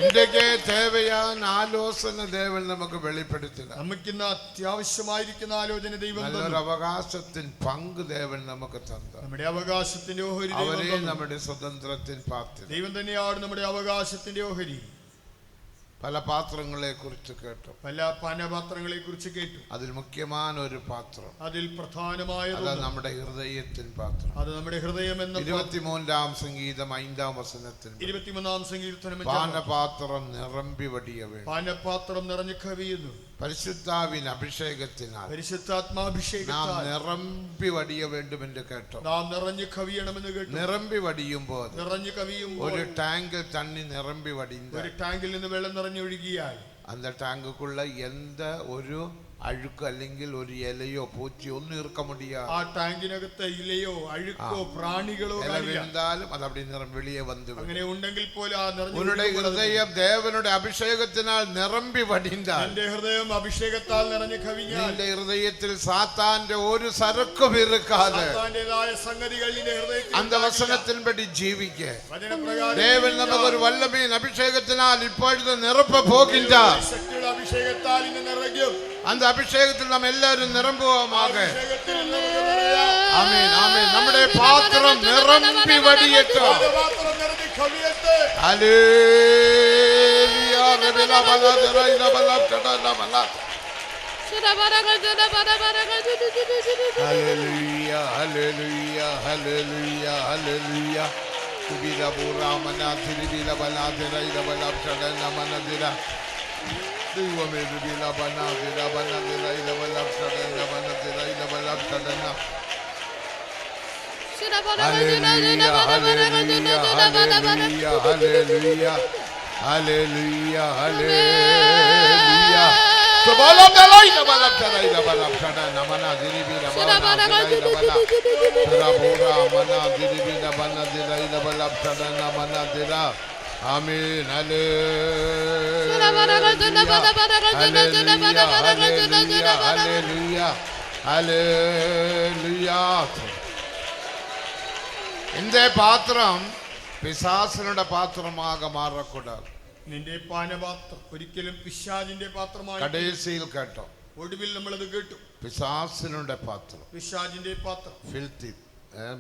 ഇതൊക്കെ தேவையான ആലോചന ദൈവം നമുക്ക് വെളിപ്പെടുത്തുക. നമുക്കിന്ന് അത്യാവശ്യമായിരിക്കുന്ന ആലോചന ദൈവം തന്നു. നല്ലൊരു അവകാശത്തിൻ പങ്ക് ദൈവം നമുക്ക് തന്നു. നമ്മുടെ അവകാശത്തിന്റെ ഓഹരി അവരെ നമ്മുടെ സ്വതന്ത്രത്തിൻ പാത്രം. ദൈവം തന്നെയാണ് നമ്മുടെ അവകാശത്തിന്റെ ഓഹരി. പല പാത്രങ്ങളെ കുറിച്ച് കേട്ടു. പല പാനപാത്രങ്ങളെ കുറിച്ച് കേട്ടു. അതിൽ മുഖ്യമായ ഒരു പാത്രം, അതിൽ പ്രധാനമായ നമ്മുടെ ഹൃദയത്തിൻ പാത്രം. അത് നമ്മുടെ ഹൃദയം എന്ന 23-ാം സംഗീതം 5-ാം വചനത്തിൽ 23-ാം സങ്കീർത്തനം പാനപാത്രം നിറമ്പി വടിയ വേണം. പാനപാത്രം നിറഞ്ഞു കവിയുന്നു. പരിശുദ്ധാവിൻ അഭിഷേകത്തിനാൽ പരിശുദ്ധാത്മാഭിഷേകത്താൽ നാം നിറമ്പി വടിയ വേണ്ടുമെന്ന് കേട്ടോ. നാം നിറഞ്ഞു കവിയണമെന്ന് കേട്ടു. നിറമ്പി വടിയുമ്പോൾ നിറഞ്ഞു കവിയുമ്പോൾ ഒരു ടാങ്കിൽ തണ്ണി നിറമ്പി വടിയുന്ന ഒരു ടാങ്കിൽ നിന്ന് വെള്ളം നിറഞ്ഞൊഴുകിയാൽ அந்த ടാങ്കുക്കുള്ള എന്ത ഒരു അഴുക്ക് അല്ലെങ്കിൽ ഒരു ഇലയോ പൂച്ചയോ ഒന്നും ഇറക്ക മുടിയാ. ആ ടാങ്കിനകത്ത് ഇലയോ അഴുക്കോ പ്രാണികളോ വീഴ്ந்தாലും അത് അവിടെ വെളിയെ വന്നു. അങ്ങനെ ഉണ്ടെങ്കിൽ പോലും ആ നിറഞ്ഞ ഹൃദയം ദേവനുടെ അഭിഷേകത്തിനാൽ നിറമ്പി വടിന്താൽ, എന്റെ ഹൃദയം അഭിഷേകത്താൽ നിറഞ്ഞു കവിഞ്ഞാൽ, നിന്റെ ഹൃദയത്തിൽ സാത്താന്റെ ഒരു സരക്കും ഇറുക്കാതെ സംഗതികൾ നിന്റെ ഹൃദയത്തിൽ அந்த வசனத்தின்படி ஜீவிக்க தேவன் நமக்கு ஒரு வல்லமையின் அபிஷேகத்தினால் இப்பொழுது நிரப்ப போகின்றார். അഭിഷേകത്താൽ ഇന്ന് നിറയ്ക്കും. அந்த அபிஷேகத்தில் நாம் எல்லாரும் நிரம்புவோமாக. ஆமென் ஆமென். നമ്മുടെ പാത്രം നിറമ്പി വടിയട്ടെ. ഹല്ലേലൂയ. റബല ബലദര ഇലബല തടന ബല. ഹല്ലേലൂയ ഹല്ലേലൂയ ഹല്ലേലൂയ ഹല്ലേലൂയ. കുബില ബുറാമന തിരിബില ബലദര ഇലബല തടന മനദിര. ദൈവമേ ദില ബനദിര ബനദിര ഇലബല തടന മനദിര ഇലബല തടന. ഹല്ലേലൂയ ഹല്ലേലൂയ ഹല്ലേലൂയ ഹല്ലേലൂയ ഹല്ലേലൂയ ഹല്ലേലൂയ. Sebalam dalai sebalam dalai sebalam sana namana diribi namana dalai sebalam serabura mana diribi namana dalai sebalam sana namana dira. Amin. Hallelujah. Hallelujah. Hallelujah. Hallelujah. இந்த பாத்திரம் പിശാചിന്റെ പാത്രமாக മാറக்கூடாது. നിന്റെ പാനപാത്രം ഒരിക്കലും പിശാചിന്റെ പാത്രമായി. കടേസിൽ കേട്ടോ, ഒടുവിൽ നമ്മളത് കേട്ടു. പിശാചിന്റെ പാത്രം, പിശാചിന്റെ പാത്രം, ഫിൽത്തി,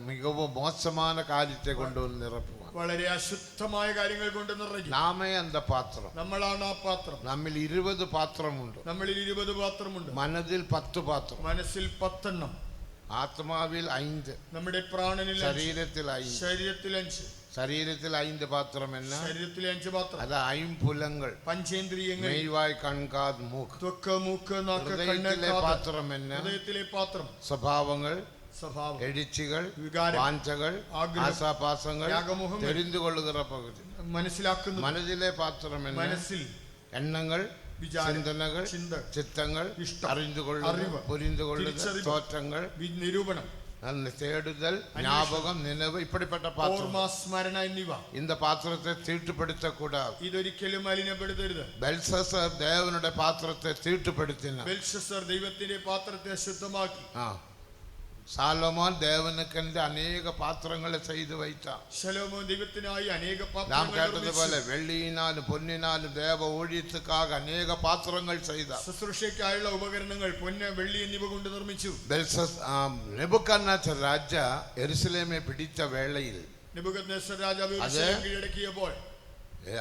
മികവും മോശமான കാര്യത്തെ കൊണ്ടുവന്ന് നിറപ്പുവാൻ, വളരെ അശുദ്ധമായ കാര്യങ്ങൾ കൊണ്ട് നിറയ്ക്കും. നാമേ അന്ത പാത്രം, നമ്മളാണ് ആ പാത്രം. നമ്മിൽ 20 പാത്രമുണ്ട്. നമ്മളിൽ 20 പാത്രമുണ്ട്. മനതിൽ 10 പാത്രം, മനസ്സിൽ 10 എണ്ണം, ആത്മാവിൽ 5, നമ്മുടെ പ്രാണനിൽ ശരീരത്തിൽ 5, ശരീരത്തിൽ 5. ശരീരത്തിൽ 5 പാത്രം എന്ന ശരീരത്തിലെ 5 പാത്രം, അത് ஐம்புலங்கள், പഞ്ചേന്ദ്രിയങ്ങൾ, മെയ്വായ് കൺകാത് മൂക്ക്, ത്വക്ക് മൂക്ക് നാക്ക് കണ്ണ് പാത്രം എന്ന ഹൃദയത്തിലെ പാത്രം, സ്വഭാവങ്ങൾ, സ്വഭാവം, എഴുച്ചികൾ, വികാരം, വാഞ്ചകൾ, ആശാപാസങ്ങൾ, തെരിഞ്ഞു കൊള്ളുകിற പകുതി മനസ്സിലാക്കുന്നു. മനസ്സിലെ പാത്രം എന്ന മനസ്സിൽ എണ്ണങ്ങൾ, ചിന്തനകൾ, ചിത്തങ്ങൾ, അറിഞ്ഞുകൊള്ളുക, പുരിഞ്ഞുകൊള്ളുക, തോറ്റങ്ങൾ, നിരൂപണം, தேடுதல், ஞாபகம், நினைவு, இப்படிப்பட்ட பாத்திரம், സ്മരണ എന്നിവ. இந்த பாத்திரத்தை தீட்டுப்படுத்தக்கூடாது. ഇതൊരിക്കലും മലിനപ്പെടുത്തരുത്. ബെൽഷസ്സർ ദേവനുടെ പാത്രത്തെ തീട്ടുപ്പെടുത്തിന. ബെൽഷസ്സർ ദൈവത്തിന്റെ പാത്രത്തെ അശുദ്ധമാക്കി. സാലോമോൻ ദേവനുക്കന്റെ അനേക പാത്രങ്ങളെ ചെയ്തു വയ്ത്ത. ശലോമോൻ ദൈവത്തിനായി അനേക പാത്രങ്ങൾ നാം കേട്ടതുപോലെ വെള്ളിയിനാലും പൊന്നിനാലും ദേവ ഊഴിയത്തുക്കാക അനേക പാത്രങ്ങൾ ചെയ്ത. ശുശ്രൂഷയ്ക്കായുള്ള ഉപകരണങ്ങൾ പൊന്ന് വെള്ളി എന്നിവ കൊണ്ട് നിർമ്മിച്ചു. നെബൂഖദ്നേസർ രാജ യെരുശലേമെ പിടിച്ച വേളയിൽ നെബൂഖദ്നേസർ രാജാവ് യെരുശലേം കീഴടക്കിയപ്പോൾ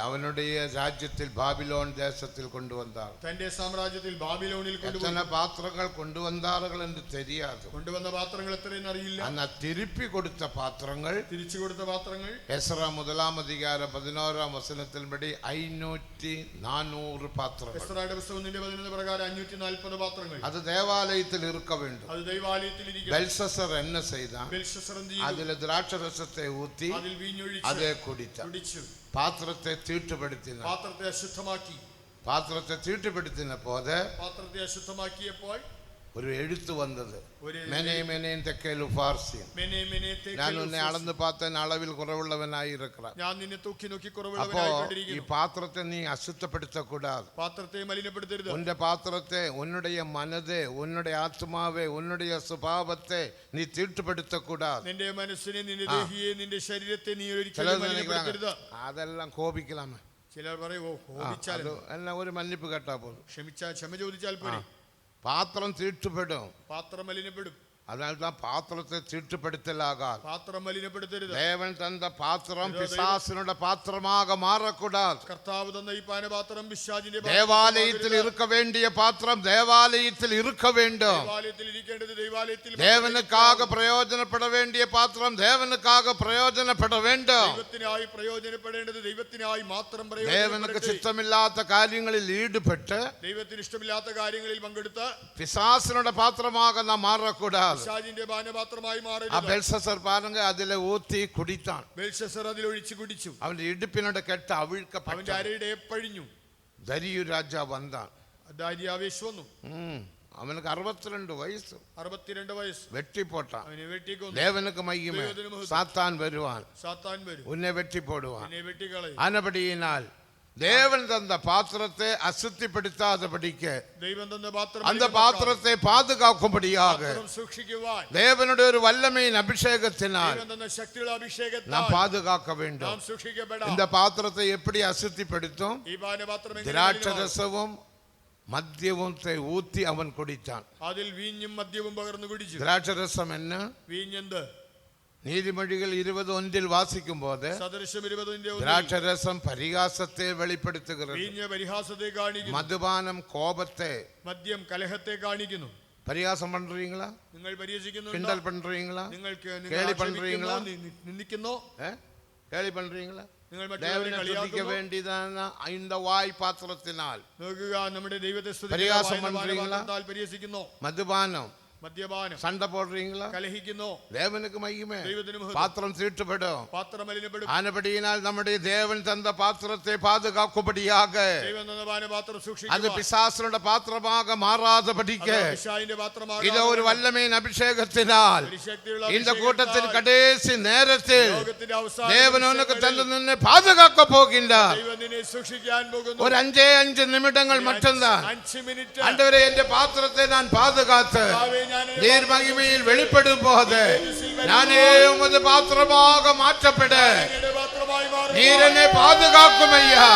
അവനുடைய രാജ്യത്തിൽ ബാബിലോൺ ദേശത്തിൽ കൊണ്ടുവന്നാർ. തന്റെ സാമ്രാജ്യത്തിൽ ബാബിലോണിൽ കൊണ്ടുവന്ന പാത്രങ്ങൾ കൊണ്ടുവന്നാറുകൾ എന്ന് தெரியாது. കൊണ്ടുവന്ന പാത്രങ്ങൾ എത്രയെന്ന് അറിയില്ല. അന്ന് തിരിപ്പി കൊടുത്ത പാത്രങ്ങൾ, തിരിച്ചു കൊടുത്ത പാത്രങ്ങൾ എസ്ര 1-ാം അധികാരം 11-ാം വചനത്തിൽപടി 500-400 പാത്രങ്ങൾ. എസ്രയുടെ പുസ്തകം 11 പ്രകാരം 540 പാത്രങ്ങൾ. അത് ദേവാലയത്തിൽ ഇറുക്ക വേണ്ടും. അത് ദൈവാലയത്തിൽ ഇരിക്കണം. ബെൽഷസ്സർ എന്ന ചെയ്ത അതിൽ ദ്രാക്ഷരസത്തെ ഊത്തി അതിൽ വീഞ്ഞൊഴിച്ച് അതേ കുടിച്ചു. പാത്രത്തെ തീട്ടുപെടുത്തിന, പാത്രത്തെ അശുദ്ധമാക്കി. പാത്രത്തെ തീട്ടുപെടുത്തിന പോലെ പാത്രത്തെ അശുദ്ധമാക്കിയപ്പോൾ ഒരു എഴുത്ത് വന്നത്, ഞാൻ നിന്നെ അളന്ന് പാത്തൻ അളവിൽ കുറവുള്ളവനായിരിക്കണം. ഞാൻ നിന്നെ തൂക്കി നോക്കി അപ്പോ കുറവുള്ളവനായിരിക്കുന്നു. ഈ പാത്രത്തെ നീ അശുദ്ധപ്പെടുത്തக்கூடாது. പാത്രത്തെ മലിനപ്പെടുത്തരുത്. ഉന്റെ പാത്രത്തെ, ഉன்னுடைய മനതെ, ഉன்னுடைய ആത്മാവെ, ഉன்னுடைய സ്വഭാവത്തെ നീ തീട്ടുപെടുത്തக்கூடாது. നിന്റെ മനസ്സിനെ, നിന്റെ ദേഹിയെ, നിന്റെ ശരീരത്തെ നീ ഒരിക്കലും മലിനപ്പെടുത്തരുത്. അതെല്ലാം കോപിക്കലാമേ. ചിലർ പറയും, കോപിച്ചാൽ എല്ലാം ഒരു മന്നിപ്പ് കേട്ടാ പോലും, ക്ഷമിച്ചാൽ, ക്ഷമ ചോദിച്ചാൽ പോരെ. പാത്രം തീട്ടുപെടും, പാത്രം മലിനപ്പെടും. அதனால்தான் பாத்திரத்தை தீட்டுப்படுத்தலாகாது. പാത്രം മലിനപ്പെടുത്തരുത്. தேவன் தந்த பாத்திரம் பிசாசினோட பாத்திரமாக மாறக்கூடாது. കർത്താവ് തന്ന ഈ പാനപാത്രം പിശാചിന്റെ தேவாலயத்தில் இருக்க வேண்டிய பாத்திரம் தேவாலயத்தில் இருக்க வேண்டும். ദേവാലയത്തിൽ ഇരിക്കേണ്ടത് ദേവാലയത്തിൽ, தேவனுக்காக பிரயோஜனப்பட வேண்டிய பாத்திரம் தேவனுக்காக பிரயோஜனப்பட வேண்டும். ദൈവത്തിനായി പ്രയോജനപ്പെടേണ്ടത് ദൈവത്തിനായി മാത്രം தேவனுக்கு പ്രയോജനപ്പെടട്ടെ. சித்தமில்லாத காரியங்களில் ஈடுபட்டு ദൈവത്തിന് ഇഷ്ടമില്ലാത്ത കാര്യങ്ങളിൽ പങ്കെടുത്ത് பிசாசினோட பாத்திரமாக நாம் மாறக்கூடாது. പിശാചിന്റെ പാനപാത്രമായി ആ മാറരുത്. பெல்சசர் பாருங்க, அதில ஊத்தி குடித்தான். ബെൽഷസ്സർ അതിൽ ഒഴിച്ചു കുടിച്ചു. அவன் இடுப்பினோட கெட்ட അവന്റെ அவிழ்க்கப்பட்ட അരയുടെ പഴിഞ്ഞു. தரியு ராஜா வந்தான். ദാര്യാവേശ് വന്നു. அவனுக்கு 62 வயசு. 62 വയസ്സ്. வெட்டி போட்டான். അവനെ വെട്ടിക്കൊന്നു. தேவனுக்கு மகிமை. சாத்தான் வருவான், സാത്താൻ വരും, உன்னை வெட்டி போடுவான். എന്നെ വെട്ടിക്കളയും. ஆனபடியினால் தேவன் தந்த பாத்திரத்தை அசுத்திப்படுத்தாதபடிக்கு ദൈവം തന്ന പാത്രം அந்த பாத்திரத்தை பாதுகாக்கும்படியாக സൂക്ഷിക്കുവാൻ தேவனுடைய ஒரு வல்லமையின் அபிஷேகத்தினால் ദൈവം തന്ന ശക്തിയുള്ള അഭിഷേകത്താൽ நாம் பாதுகாக்க வேண்டும். നാം സൂക്ഷിക്കപ്പെടാം. இந்த பாத்திரத்தை எப்படி அசுத்திப்படுத்தும்? ഈ പാനപാത്രം എങ്ങനെ திராட்சை മലിനമാകും? ரசமும் மத்தியத்தை ஊத்தி அவன் குடித்தான். അതിൽ വീഞ്ഞും മദ്യവും പകർന്നു കുടിച്ചു. திராட்சை ரசம் என்ன? വീഞ്ഞെന്ത്? நீதிமொழிகள் 20:1 வாசிக்கும் போது സദൃശം 20-ന്റെ திராட்சை ரசம் பரிகாசத்தை வெளிப்படுத்துகிறது. വീഞ്ഞ് പരിഹാസത്തെ കാണിക്കുന്നു. மதுபானம் கோபத்தை. മദ്യം കലഹത്തെ കാണിക്കുന്നു. பரிகாசம் பண்றீங்களா? നിങ്ങൾ പരിഹസിക്കുന്നുണ്ടോ? கிண்டல் பண்றீங்களா? നിങ്ങൾക്ക് கேலி பண்றீங்களா? നിന്ദിക്കുന്നോ? கேலி பண்றீங்களா? നിങ്ങൾ മറ്റുള്ളവരെ தேவனை துதிக்க കളിയാക്കുന്നു. வேண்டியதான இந்த வாய் பாத்திரத்தினால் നോക്കുക, നമ്മുടെ ദൈവത്തെ പരിഹാസം സ്തുതിക്കുന്ന പண்றீங்களா? പാനപാത്രത്താൽ പരിഹസിക്കുന്നോ? மதுபானம் മദ്യപാനം சண்டை போடுறீங்களா? കലഹിക്കുന്നോ? தேவனுக்கு மகிமை. ദൈവത്തിന് മഹത്വം. பாத்திரம் தீட்டுப்படும். പാത്രം മലിനപ്പെടും. ஆனபடியினால் நம்முடைய தேவன் தந்த பாத்திரத்தை பாதுகாக்கும்படியாக ദൈവം തന്ന പാനപാത്രം அது സൂക്ഷിക്കുക. பிசாசனோட பாத்திரமாக மாறாதபடிக்கு പിശാചിന്റെ പാത്രമാകാതെ இது ஒரு வல்லமையின் அபிஷேகத்தினால் ശക്തിയുള്ള இந்த അഭിഷേകത്താൽ கூட்டத்தின் கடைசி நேரத்தில் ലോകത്തിന്റെ അവസാന தேவன் உனக்கு ദിവസങ്ങളിൽ தந்து நின்று பாதுகாக்க போகின்றார். ദൈവം നിന്നെ സൂക്ഷിക്കാൻ പോകുന്നു. ஒரு 5 நிமிடங்கள் மட்டும்தான். 5 മിനിറ്റ്. ஆண்டவரே, என்ற பாத்திரத்தை நான் பாதுகாத்து കർത്താവേ, ഞാൻ நீர் மகிமையில் வெளிப்படும் போது நானே உமது பாத்திரமாக மாற்றப்பட അങ്ങയുടെ പാത്രമായി മാറുന്നു. நீர் என்னை பாதுகாக்கும் ஐயா.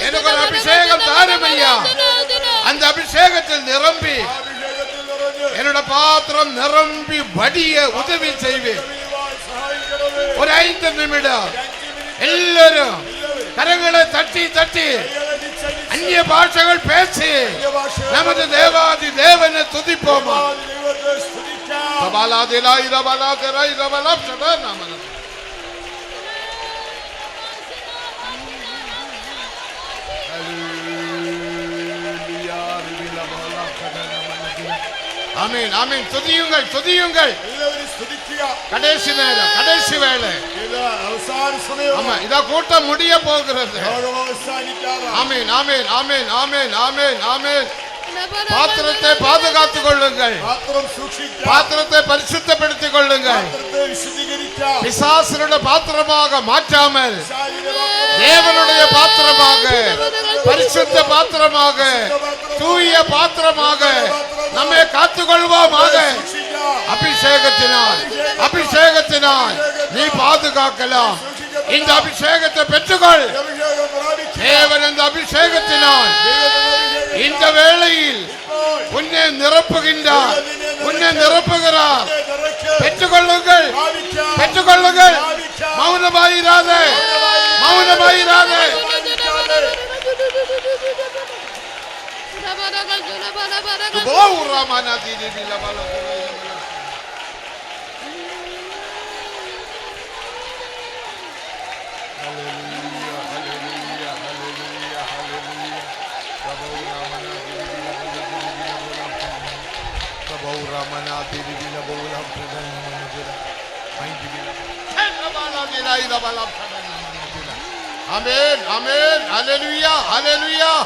எனக்கு ஒரு அபிஷேகம் தாரும் ஐயா. அந்த அபிஷேகத்தில் நிரம்பி അഭിഷേകത്തിൽ നിറഞ്ഞ് என்னோட பாத்திரம் நிரம்பி வடிய உதவி செய்வேன். സഹായിക്കണമേ. ஒரு 5 நிமிடம் எல்லாரும் கரங்களை தட்டி தட்டி அந்நிய பாஷைகள் பேசி நமது தேவாதி தேவனை துதிப்போமா? ദൈവത്തെ സ്തുതിക്കാം. சபாலாதிலா இரபலா திரா இரபலா சதா நாமன ஆமென் ஆமென். துதியுங்கள் துதியுங்கள். എല്ലാവരും സ്തുതിക്കുക. கடைசி நேரம், கடைசி வேளை. ഇത് അവസാന സമയം. ஆமா, இத கூட்டம் முடிய போகிறது. ലോകം അവസാനിക്കാതെ. ஆமென் ஆமென் ஆமென் ஆமென் ஆமென் ஆமென். பாத்திரத்தை பாதுகாத்துக் கொள்ளுங்கள். പാത്രം സൂക്ഷിക്കാം. பாத்திரத்தை பரிசுத்தப்படுத்திக் கொள்ளுங்கள். പാത്രത്തെ വിശുദ്ധീകരിക്കാം. பிசாசனுடைய பாத்திரமாக மாற்றாமல் പിശാചിന്റെ പാത്രം தேவனுடைய பாத்திரமாக, பரிசுத்த பாத்திரமாக, தூய பாத்திரமாக நம்மை காத்துக்கொள்வோமாக. സൂക്ഷിക്കാം. அபிஷேகத்தினால் அபிஷேகத்தினால் நீ பாதுகாக்கலாம். இந்த அபிஷேகத்தை பெற்றுக்கொள். അഭിഷേകം പ്രാപിക്കുക. தேவன் இந்த அபிஷேகத்தினால் இந்த வேளையில் உன்னை நிரப்புகின்றார், உன்னை நிரப்புகிறார். பெற்றுக்கொள்ளுங்கள், பெற்றுக்கொள்ளுங்கள். மௌனமாயிராத, மௌனமாயிராத. Amen, amen, hallelujah, hallelujah.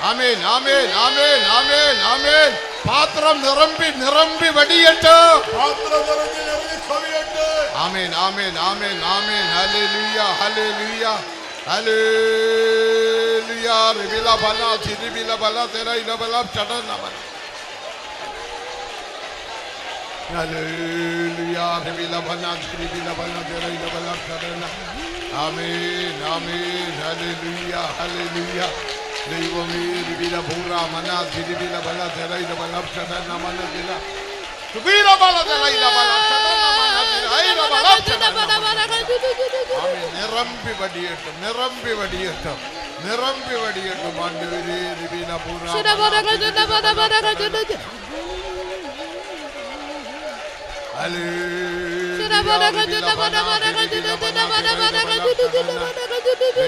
Amen, amen, amen, amen, amen. பாத்திரம் நிரம்பி நிரம்பி வடியட்டும். പാത്രം നിറഞ്ഞ് നിറഞ്ഞ് കവിയട്ടെ. Amen, amen, amen, amen. Hallelujah, hallelujah, hallelujah. Ribila bala, ribila bala, tera ila bala, chadana bala. Hallelujah, ribila bala, ribila bala, tera ila bala, chadana. Amen, amen, hallelujah, hallelujah. ദൈവമേ, രബില ഭൂറ മന ദിരിബില ബല തെരൈല ബല ചടന മന ദില Subira bala de la ila bala shadana mana diraila bala shadana. ആമേൻ. നിറമ്പി വടിയട്ടെ, നിറമ്പി വടിയട്ടെ, നിറമ്പി വടിയട്ടെ. മാണ്ടവരെ റിബീന പൂര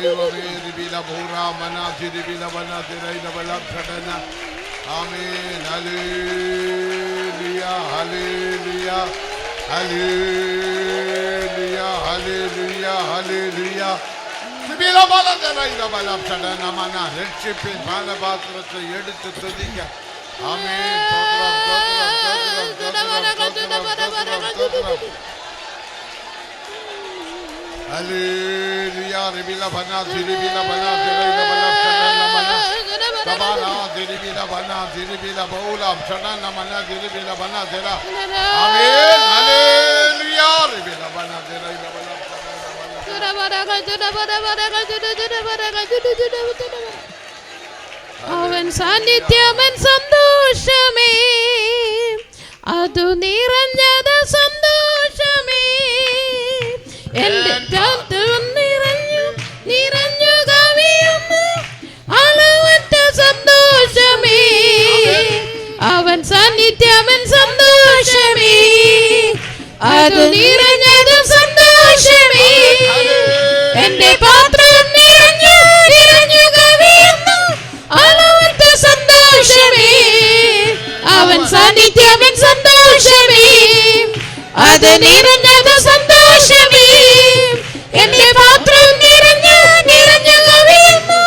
ദൈവമേ റിബീന പൂര മനാതി റിബീന വനാതി റൈല ബല ഷഡന. ആമേൻ. ഹല്ലേലൂയ, ഹല്ലേലൂയ, ഹല്ലേലൂയ, ഹല്ലേലൂയ, ഹല്ലേലൂയ. സിബില ബല ദലൈല ബല ഷഡന മന. രക്ഷിപ്പിൻ പാനപാത്രത്തെ എടുത്ത് തുതിക്കാം. ആമേൻ. സ്തോത്രം, സ്തോത്രം, സ്തോത്രം, സ്തോത്രം, സ്തോത്രം, സ്തോത്രം. ഹല്ലേലൂയ. റിബില ബന സിബില ബന ദലൈല ബല ഷഡന മന. Kabana diribila bana diribila baulam shadana mana diribila bana dera. Amen. Hallelujah. Diribila bana diribila bana അവൻ സാന്നിധ്യമൻ സന്തോഷമേ, അതു നിറഞ്ഞത് സന്തോഷമേ. എന്റെ നിറഞ്ഞു നിറഞ്ഞു കവിയുന്നു അളവറ്റ സന്തോഷമേ. അവൻ സാന്നിധ്യമൻ സന്തോഷമേ, അതു നിറഞ്ഞത് സന്തോഷമേ. എന്റെ പാത്രം നിറഞ്ഞു നിറഞ്ഞു കവിയുന്നു അളവറ്റ സന്തോഷമേ. അവൻ സാന്നിധ്യമൻ സന്തോഷമേ, അത് നിറഞ്ഞത് സന്തോഷമേ. എന്റെ പാത്രം നിറഞ്ഞു നിറഞ്ഞു കവിയുന്നു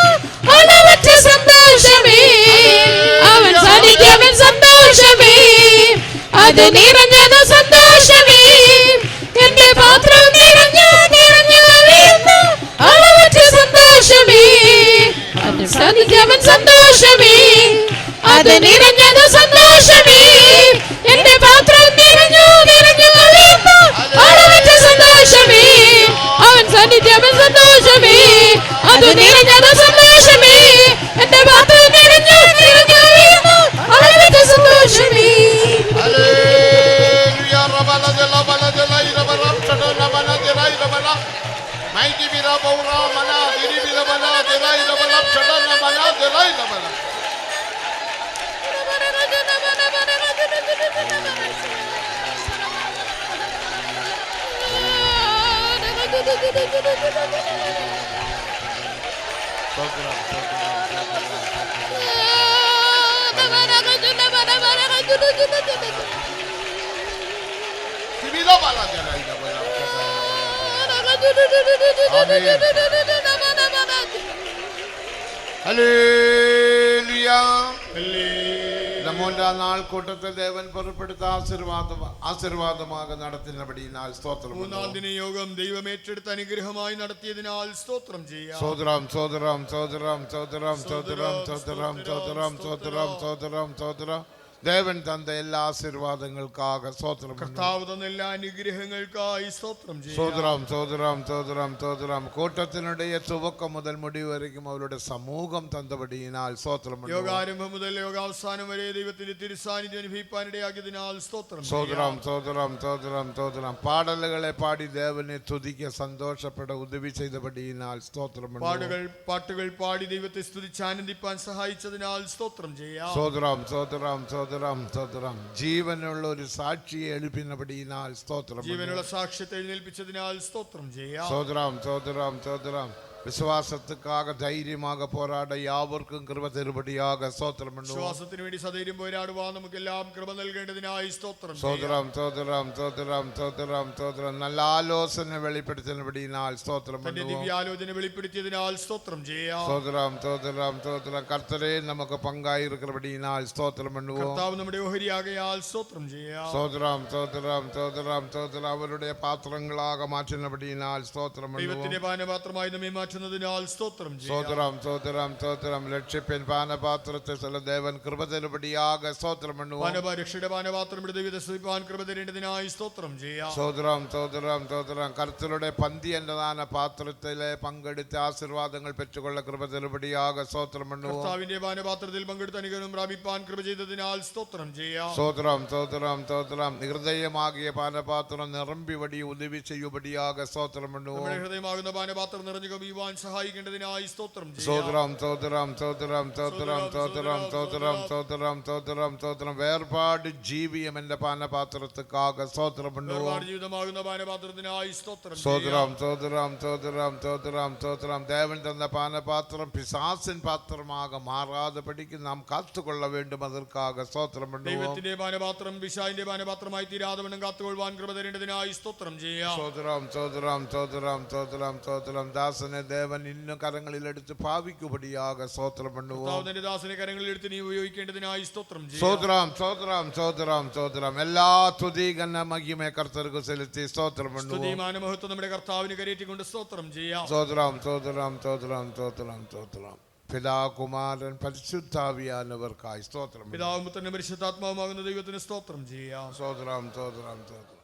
അളവറ്റ സന്തോഷമേ. അവൻ സാന്നിധ്യമൻ സന്തോഷമേ, അത് നിറഞ്ഞത് സന്തോഷമേ. എന്റെ പാത്രം നിറഞ്ഞു നിറഞ്ഞു കവിയുന്നു അളവറ്റ സന്തോഷമേ. അവൻ സാന്നിധ്യമൻ സന്തോഷമേ, അത് നിറഞ്ഞത് സന്തോഷമേ. എന്റെ പാത്രം നിറഞ്ഞു നിറഞ്ഞു കവിയുന്നു അളവറ്റ സന്തോഷമേ. അവൻ സാന്നിധ്യമൻ സന്തോഷമേ, അത് നിറഞ്ഞത് സന്തോഷമേ. എന്റെ പാത്രം നിറഞ്ഞു നിറഞ്ഞു കവിയുന്നു അളവറ്റ സന്തോഷമേ. Hallelujah. Rabala de la bala de la ira bala shadana mana diraila bala. Mighty bira baura mana diribila bala diraila bala shadana mana diraila bala. Sibila bala diraila bala shadana. Hallelujah. നമ്മുടെ നാൾക്കൂട്ടത്തിൽ ദേവൻ പുറപ്പെടുത്ത ആശീർവാദமாக നടത്തുന്നപടിയാൽ സ്തോത്രം. മൂന്നാം ദിന യോഗം ദൈവം ഏറ്റെടുത്ത അനുഗ്രഹമായി നടത്തിയതിനാൽ സ്തോത്രം ചെയ്യാം. സോദരം സോദരം സോദരം സോദരം സോദരം സോദരം സോദരം സോദരം സോദരം സോദരം. ദേവൻ തന്ന എല്ലാ ആശീർവാദങ്ങൾക്കാக സ്തോത്രം. കർത്താവ് തന്ന എല്ലാ അനുഗ്രഹങ്ങൾക്കായി സ്തോത്രം ചെയ്യാം. സോദരം സോദരം സോദരം സോദരം. കൂട്ടത്തിനിടയെ തുവക്കം മുതൽ മുടിവ് വരയ്ക്കും അവരുടെ സമൂഹം തന്നപടിയാൽ സ്തോത്രം. യോഗാരംഭം മുതൽ യോഗാവസാനം വരെ ദൈവത്തിന്റെ തിരുസാന്നിധ്യം അനുഭവിപ്പാനിടയാക്കിയതിനാൽ സ്തോത്രം. സോദരം സോദരം സോദരം സോദരം. പാടലുകളെ പാടി ദേവനെ തുതിക്ക സന്തോഷപ്പെട ഉദവി ചെയ്തപടിയാൽ സ്തോത്രം. പാട്ടുകൾ പാടി ദൈവത്തെ സ്തുതിച്ച് ആനന്ദിപ്പാൻ സഹായിച്ചതിനാൽ സ്തോത്രം ചെയ്യാം. സോദരം സോദരം സോദരം സോദരം. ജീവനുള്ള ഒരു സാക്ഷിയെ എഴുപ്പിനപടിയാൽ സ്തോത്രം. ജീവനുള്ള സാക്ഷ്യത്തെ എഴുന്നേൽപ്പിച്ചതിനാൽ സ്തോത്രം ചെയ്യാം. സോദരം സോദരം സോദരം. വിശ്വാസத்துக்காக ധൈര്യமாக போராட யாவர்க்கும் கிருபை தருபடியாக ஸ்தோத்திரம் பண்ணுவோம். വിശ്വാസത്തിന് വേണ്ടി സധൈര്യം പോരാടുവാൻ നമുക്കെല്ലാം കൃപ നൽകേണ്ടതിനായി സ്തോത്രം. സ്തോത്രം സ്തോത്രം സ്തോത്രം സ്തോത്രം സ്തോത്രം. നല്ല ആലോചന വെളിപ്പെടുത്തുന്നതിനാൽ സ്തോത്രം തന്റെ ദിവ്യാലോചന വെളിപ്പെടുത്തിയതിനാൽ സ്തോത്രം ചെയ്യാം. സ്തോത്രം സ്തോത്രം സ്തോത്രം. കർത്തരെ നമുക്ക് പങ്കായിരിക്കുന്നപടിയാൽ സ്തോത്രം பண்ணுவோம். കർത്താവ് നമ്മുടെ ഓഹരിയാകയാൽ സ്തോത്രം ചെയ്യാം. സ്തോത്രം സ്തോത്രം സ്തോത്രം സ്തോത്രം. അവരുടെ പാത്രങ്ങളാக മാറ്റുന്നപടിയാൽ സ്തോത്രം பண்ணுவோம். ദൈവത്തിന്റെ പാനപാത്രമായി നമ്മെ മാറ്റുന്നതിനാൽ പറ്റുന്നതിനാൽ സ്തോത്രം ചെയ്യാം. സ്തോത്രം സ്തോത്രം സ്തോത്രം. രക്ഷിപ്പിൻ പാനപാത്രത്തെ ചില ദേവൻ കൃപ തരുപടിയാകെ സ്തോത്രം பண்ணுவோம். രക്ഷയുടെ പാനപാത്രം ദൈവദാസൻ കൃപ തരേണ്ടതിനായി സ്തോത്രം ചെയ്യാം. സ്തോത്രം സ്തോത്രം സ്തോത്രം. കർത്തരുടെ പന്തി എന്നതാന പാത്രത്തിലെ പങ്കെടുത്ത് ആശീർവാദങ്ങൾ പെറ്റുകൊള്ള കൃപ തരുപടിയാകെ സ്തോത്രം பண்ணுவோம். കർത്താവിന്റെ പാനപാത്രത്തിൽ പങ്കെടുത്ത് അനുഗ്രഹം പ്രാപിപ്പാൻ കൃപ ചെയ്തതിനാൽ സ്തോത്രം ചെയ്യാം. സ്തോത്രം സ്തോത്രം സ്തോത്രം. ഹൃദയമാകിയ പാനപാത്രം നിറമ്പി വടി ഉദവി ചെയ്യുപടിയാകെ സ്തോത്രം பண்ணுவோம். ഹൃദയമാകുന്ന പാനപാത്രം നിറഞ്ഞു കവിയുവാൻ സഹായിക്കേണ്ടതിനായി സ്തോത്രം ചെയ്യാം. സ്തോത്രം സ്തോത്രം സ്തോത്രം സ്തോത്രം സ്തോത്രം സ്തോത്രം സ്തോത്രം സ്തോത്രം സ്തോത്രം. വേർപാട് ജീവിയം എന്റെ പാനപാത്രത്തുക്കാകെ സ്തോത്രം பண்ணுவோம். ജീവിതമാകുന്ന പാനപാത്രത്തിനായി സ്തോത്രം സ്തോത്രം സ്തോത്രം സ്തോത്രം സ്തോത്രം സ്തോത്രം. ദേവൻ തന്ന പാനപാത്രം പിശാസിൻ പാത്രമാകെ മാറാതെ പഠിക്കും നാം കാത്തുകൊള്ള വേണ്ടും അതற்காக സ്തോത്രം பண்ணுவோம். ദൈവത്തിന്റെ പാനപാത്രം പിശാചിന്റെ പാനപാത്രമായി തീരാതവണ്ണം കാത്തുകൊള്ളുവാൻ കൃപ തരേണ്ടതിനായി സ്തോത്രം ചെയ്യാം. സ്തോത്രം സ്തോത്രം സ്തോത്രം സ്തോത്രം സ്തോത്രം. ദാസനെ ദേവൻ ഇന്നും കരങ്ങളിൽ എടുത്ത് ഭാവിക്കുപടിയാകെ സ്തോത്രം பண்ணுவோம். തന്റെ ദാസനെ കരങ്ങളിൽ എടുത്ത് നീ ഉപയോഗിക്കേണ്ടതിനായി സ്തോത്രം ചെയ്യാം. സ്തോത്രം സ്തോത്രം സ്തോത്രം സ്തോത്രം. എല്ലാ തുതി ഘന മഹിമയെ കർത്തർക്ക് സെലുത്തി സ്തോത്രം பண்ணுவோம். സ്തുതിമാന മഹത്വം നമ്മുടെ കർത്താവിന് കരേറ്റിക്കൊണ്ട് സ്തോത്രം ചെയ്യാം. സ്തോത്രം സ്തോത്രം സ്തോത്രം സ്തോത്രം സ്തോത്രം. പിതാ കുമാരൻ പരിശുദ്ധാവിയാനവർക്കായി സ്തോത്രം. പിതാവും പുത്രനും പരിശുദ്ധാത്മാവുമാകുന്ന ദൈവത്തിന് സ്തോത്രം ചെയ്യാം. സ്തോത്രം സ്തോത്രം സ്തോത്രം.